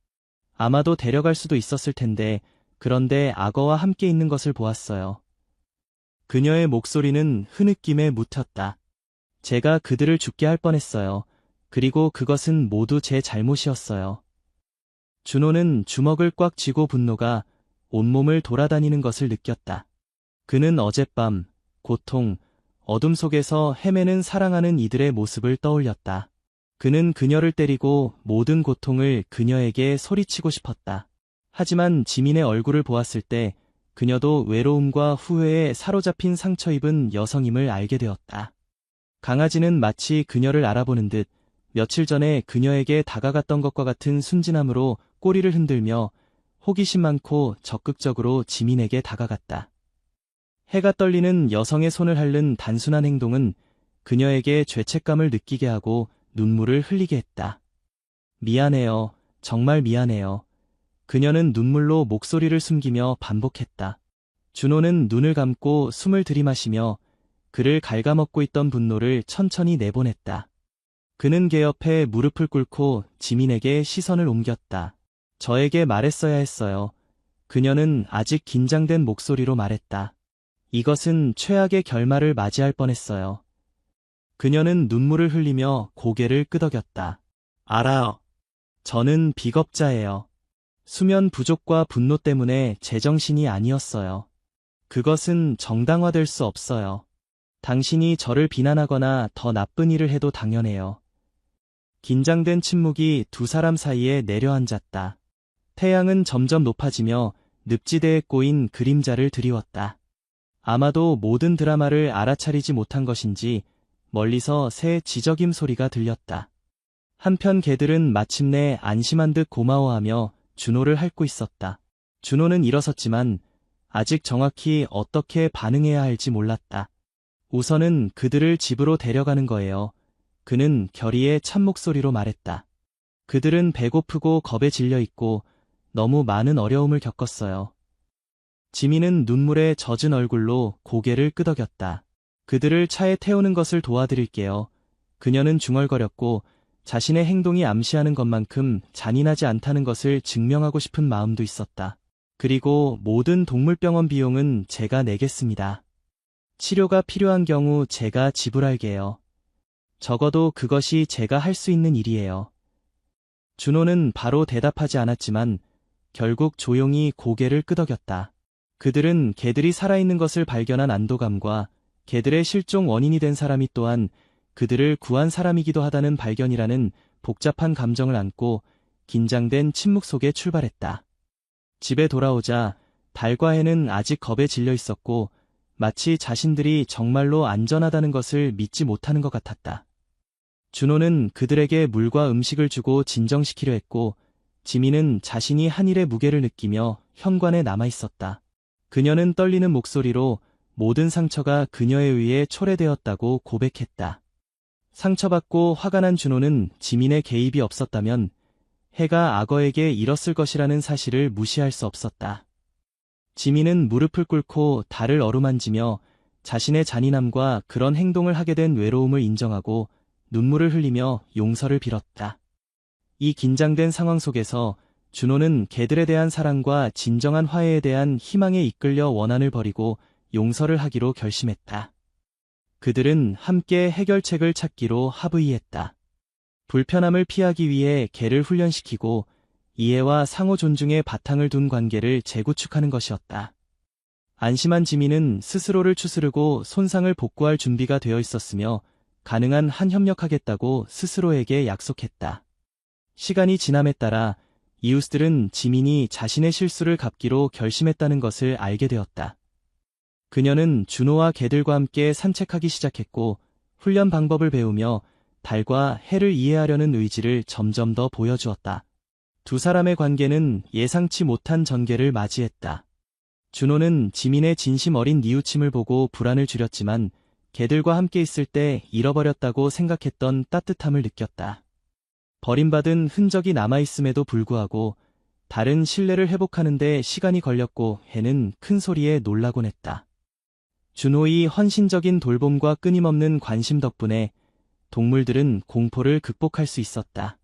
A: 아마도 데려갈 수도 있었을 텐데 그런데 악어와 함께 있는 것을 보았어요. 그녀의 목소리는 흐느낌에 묻혔다. 제가 그들을 죽게 할 뻔했어요. 그리고 그것은 모두 제 잘못이었어요. 준호는 주먹을 꽉 쥐고 분노가 온몸을 돌아다니는 것을 느꼈다. 그는 어젯밤, 고통, 어둠 속에서 헤매는 사랑하는 이들의 모습을 떠올렸다. 그는 그녀를 때리고 모든 고통을 그녀에게 소리치고 싶었다. 하지만 지민의 얼굴을 보았을 때 그녀도 외로움과 후회에 사로잡힌 상처 입은 여성임을 알게 되었다. 강아지는 마치 그녀를 알아보는 듯 며칠 전에 그녀에게 다가갔던 것과 같은 순진함으로 꼬리를 흔들며 호기심 많고 적극적으로 지민에게 다가갔다. 해가 떨리는 여성의 손을 핥는 단순한 행동은 그녀에게 죄책감을 느끼게 하고 눈물을 흘리게 했다. 미안해요. 정말 미안해요. 그녀는 눈물로 목소리를 숨기며 반복했다. 준호는 눈을 감고 숨을 들이마시며 그를 갉아먹고 있던 분노를 천천히 내보냈다. 그는 개 옆에 무릎을 꿇고 지민에게 시선을 옮겼다. 저에게 말했어야 했어요. 그녀는 아직 긴장된 목소리로 말했다. 이것은 최악의 결말을 맞이할 뻔했어요. 그녀는 눈물을 흘리며 고개를 끄덕였다. 알아요. 저는 비겁자예요. 수면 부족과 분노 때문에 제정신이 아니었어요. 그것은 정당화될 수 없어요. 당신이 저를 비난하거나 더 나쁜 일을 해도 당연해요. 긴장된 침묵이 두 사람 사이에 내려앉았다. 태양은 점점 높아지며 늪지대에 꼬인 그림자를 드리웠다. 아마도 모든 드라마를 알아차리지 못한 것인지 멀리서 새 지저귐 소리가 들렸다. 한편 개들은 마침내 안심한 듯 고마워하며 준호를 핥고 있었다. 준호는 일어섰지만 아직 정확히 어떻게 반응해야 할지 몰랐다. 우선은 그들을 집으로 데려가는 거예요. 그는 결의의 찬 목소리로 말했다. 그들은 배고프고 겁에 질려 있고 너무 많은 어려움을 겪었어요. 지민은 눈물에 젖은 얼굴로 고개를 끄덕였다. 그들을 차에 태우는 것을 도와드릴게요. 그녀는 중얼거렸고 자신의 행동이 암시하는 것만큼 잔인하지 않다는 것을 증명하고 싶은 마음도 있었다. 그리고 모든 동물병원 비용은 제가 내겠습니다. 치료가 필요한 경우 제가 지불할게요. 적어도 그것이 제가 할 수 있는 일이에요. 준호는 바로 대답하지 않았지만 결국 조용히 고개를 끄덕였다. 그들은 개들이 살아있는 것을 발견한 안도감과 개들의 실종 원인이 된 사람이 또한 그들을 구한 사람이기도 하다는 발견이라는 복잡한 감정을 안고 긴장된 침묵 속에 출발했다. 집에 돌아오자 달과 해는 아직 겁에 질려 있었고 마치 자신들이 정말로 안전하다는 것을 믿지 못하는 것 같았다. 준호는 그들에게 물과 음식을 주고 진정시키려 했고 지민은 자신이 한 일의 무게를 느끼며 현관에 남아 있었다. 그녀는 떨리는 목소리로 모든 상처가 그녀에 의해 초래되었다고 고백했다. 상처받고 화가 난 준호는 지민의 개입이 없었다면 해가 악어에게 잃었을 것이라는 사실을 무시할 수 없었다. 지민은 무릎을 꿇고 달을 어루만지며 자신의 잔인함과 그런 행동을 하게 된 외로움을 인정하고 눈물을 흘리며 용서를 빌었다. 이 긴장된 상황 속에서 준호는 개들에 대한 사랑과 진정한 화해에 대한 희망에 이끌려 원한을 버리고 용서를 하기로 결심했다. 그들은 함께 해결책을 찾기로 합의했다. 불편함을 피하기 위해 개를 훈련시키고 이해와 상호 존중의 바탕을 둔 관계를 재구축하는 것이었다. 안심한 지민은 스스로를 추스르고 손상을 복구할 준비가 되어 있었으며 가능한 한 협력하겠다고 스스로에게 약속했다. 시간이 지남에 따라 이웃들은 지민이 자신의 실수를 갚기로 결심했다는 것을 알게 되었다. 그녀는 준호와 개들과 함께 산책하기 시작했고 훈련 방법을 배우며 달과 해를 이해하려는 의지를 점점 더 보여주었다. 두 사람의 관계는 예상치 못한 전개를 맞이했다. 준호는 지민의 진심 어린 뉘우침을 보고 불안을 줄였지만 개들과 함께 있을 때 잃어버렸다고 생각했던 따뜻함을 느꼈다. 버림받은 흔적이 남아있음에도 불구하고 달은 신뢰를 회복하는 데 시간이 걸렸고 해는 큰 소리에 놀라곤 했다. 준호의 헌신적인 돌봄과 끊임없는 관심 덕분에 동물들은 공포를 극복할 수 있었다.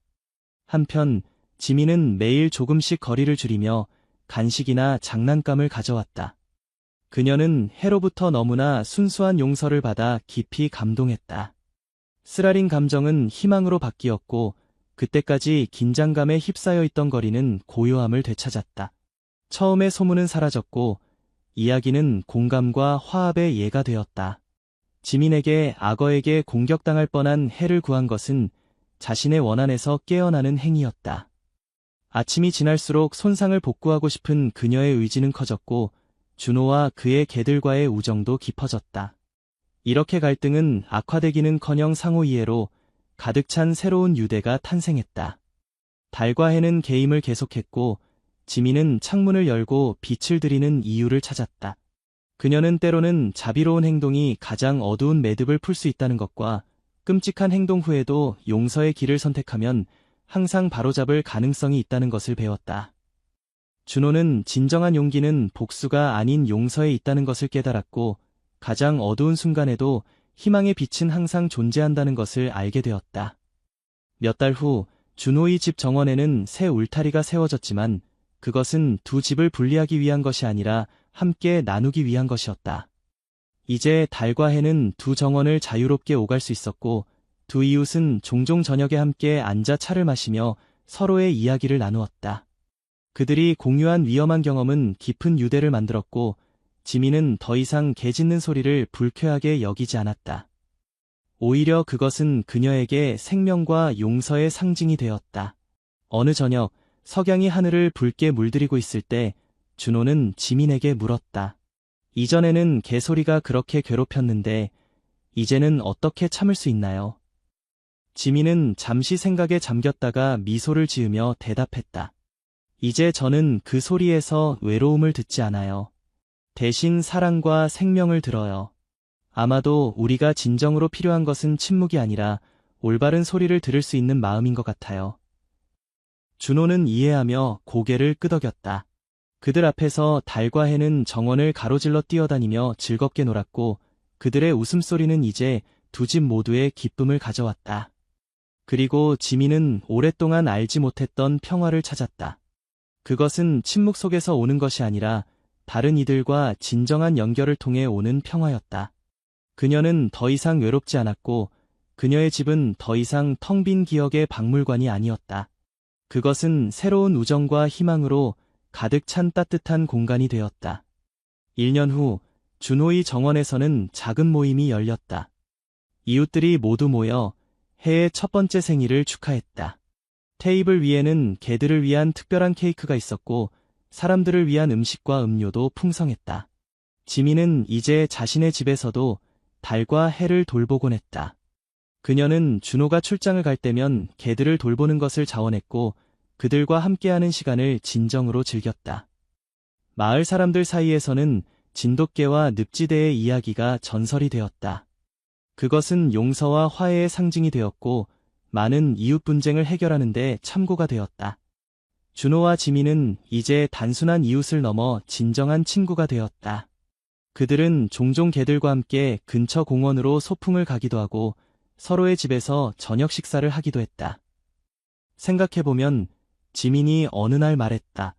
A: 한편 지민은 매일 조금씩 거리를 줄이며 간식이나 장난감을 가져왔다. 그녀는 해로부터 너무나 순수한 용서를 받아 깊이 감동했다. 쓰라린 감정은 희망으로 바뀌었고 그때까지 긴장감에 휩싸여 있던 거리는 고요함을 되찾았다. 처음의 소문은 사라졌고 이야기는 공감과 화합의 예가 되었다. 지민에게 악어에게 공격당할 뻔한 해를 구한 것은 자신의 원한에서 깨어나는 행위였다. 아침이 지날수록 손상을 복구하고 싶은 그녀의 의지는 커졌고 준호와 그의 개들과의 우정도 깊어졌다. 이렇게 갈등은 악화되기는커녕 상호 이해로 가득 찬 새로운 유대가 탄생했다. 달과 해는 게임을 계속했고 지민은 창문을 열고 빛을 들이는 이유를 찾았다. 그녀는 때로는 자비로운 행동이 가장 어두운 매듭을 풀 수 있다는 것과 끔찍한 행동 후에도 용서의 길을 선택하면 항상 바로잡을 가능성이 있다는 것을 배웠다. 준호는 진정한 용기는 복수가 아닌 용서에 있다는 것을 깨달았고 가장 어두운 순간에도 희망의 빛은 항상 존재한다는 것을 알게 되었다. 몇 달 후 준호의 집 정원에는 새 울타리가 세워졌지만 그것은 두 집을 분리하기 위한 것이 아니라 함께 나누기 위한 것이었다. 이제 달과 해는 두 정원을 자유롭게 오갈 수 있었고 두 이웃은 종종 저녁에 함께 앉아 차를 마시며 서로의 이야기를 나누었다. 그들이 공유한 위험한 경험은 깊은 유대를 만들었고 지민은 더 이상 개 짖는 소리를 불쾌하게 여기지 않았다. 오히려 그것은 그녀에게 생명과 용서의 상징이 되었다. 어느 저녁 석양이 하늘을 붉게 물들이고 있을 때 준호는 지민에게 물었다. 이전에는 개소리가 그렇게 괴롭혔는데 이제는 어떻게 참을 수 있나요? 지민은 잠시 생각에 잠겼다가 미소를 지으며 대답했다. 이제 저는 그 소리에서 외로움을 듣지 않아요. 대신 사랑과 생명을 들어요. 아마도 우리가 진정으로 필요한 것은 침묵이 아니라 올바른 소리를 들을 수 있는 마음인 것 같아요. 준호는 이해하며 고개를 끄덕였다. 그들 앞에서 달과 해는 정원을 가로질러 뛰어다니며 즐겁게 놀았고 그들의 웃음소리는 이제 두 집 모두의 기쁨을 가져왔다. 그리고 지민은 오랫동안 알지 못했던 평화를 찾았다. 그것은 침묵 속에서 오는 것이 아니라 다른 이들과 진정한 연결을 통해 오는 평화였다. 그녀는 더 이상 외롭지 않았고 그녀의 집은 더 이상 텅 빈 기억의 박물관이 아니었다. 그것은 새로운 우정과 희망으로 가득 찬 따뜻한 공간이 되었다. 1년 후 준호의 정원에서는 작은 모임이 열렸다. 이웃들이 모두 모여 해의 첫 번째 생일을 축하했다. 테이블 위에는 개들을 위한 특별한 케이크가 있었고 사람들을 위한 음식과 음료도 풍성했다. 지민은 이제 자신의 집에서도 달과 해를 돌보곤 했다. 그녀는 준호가 출장을 갈 때면 개들을 돌보는 것을 자원했고 그들과 함께하는 시간을 진정으로 즐겼다. 마을 사람들 사이에서는 진돗개와 늪지대의 이야기가 전설이 되었다. 그것은 용서와 화해의 상징이 되었고 많은 이웃 분쟁을 해결하는 데 참고가 되었다. 준호와 지민은 이제 단순한 이웃을 넘어 진정한 친구가 되었다. 그들은 종종 개들과 함께 근처 공원으로 소풍을 가기도 하고 서로의 집에서 저녁 식사를 하기도 했다. 생각해보면 지민이 어느 날 말했다.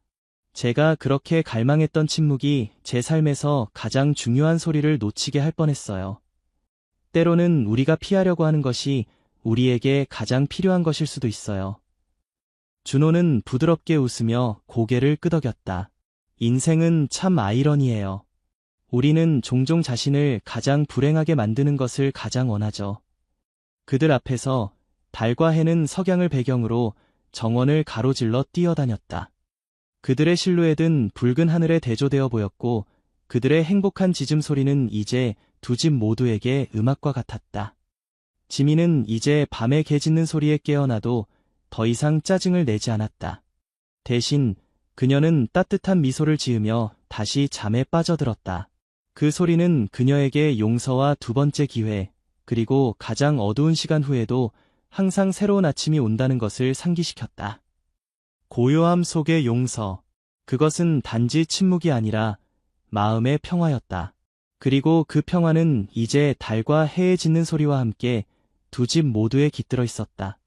A: 제가 그렇게 갈망했던 침묵이 제 삶에서 가장 중요한 소리를 놓치게 할 뻔했어요. 때로는 우리가 피하려고 하는 것이 우리에게 가장 필요한 것일 수도 있어요. 준호는 부드럽게 웃으며 고개를 끄덕였다. 인생은 참 아이러니해요. 우리는 종종 자신을 가장 불행하게 만드는 것을 가장 원하죠. 그들 앞에서 달과 해는 석양을 배경으로 정원을 가로질러 뛰어다녔다. 그들의 실루엣은 붉은 하늘에 대조되어 보였고 그들의 행복한 짖음 소리는 이제 두 집 모두에게 음악과 같았다. 지민은 이제 밤에 개 짖는 소리에 깨어나도 더 이상 짜증을 내지 않았다. 대신 그녀는 따뜻한 미소를 지으며 다시 잠에 빠져들었다. 그 소리는 그녀에게 용서와 두 번째 기회, 그리고 가장 어두운 시간 후에도 항상 새로운 아침이 온다는 것을 상기시켰다. 고요함 속의 용서. 그것은 단지 침묵이 아니라 마음의 평화였다. 그리고 그 평화는 이제 달과 해의 짖는 소리와 함께 두 집 모두에 깃들어 있었다.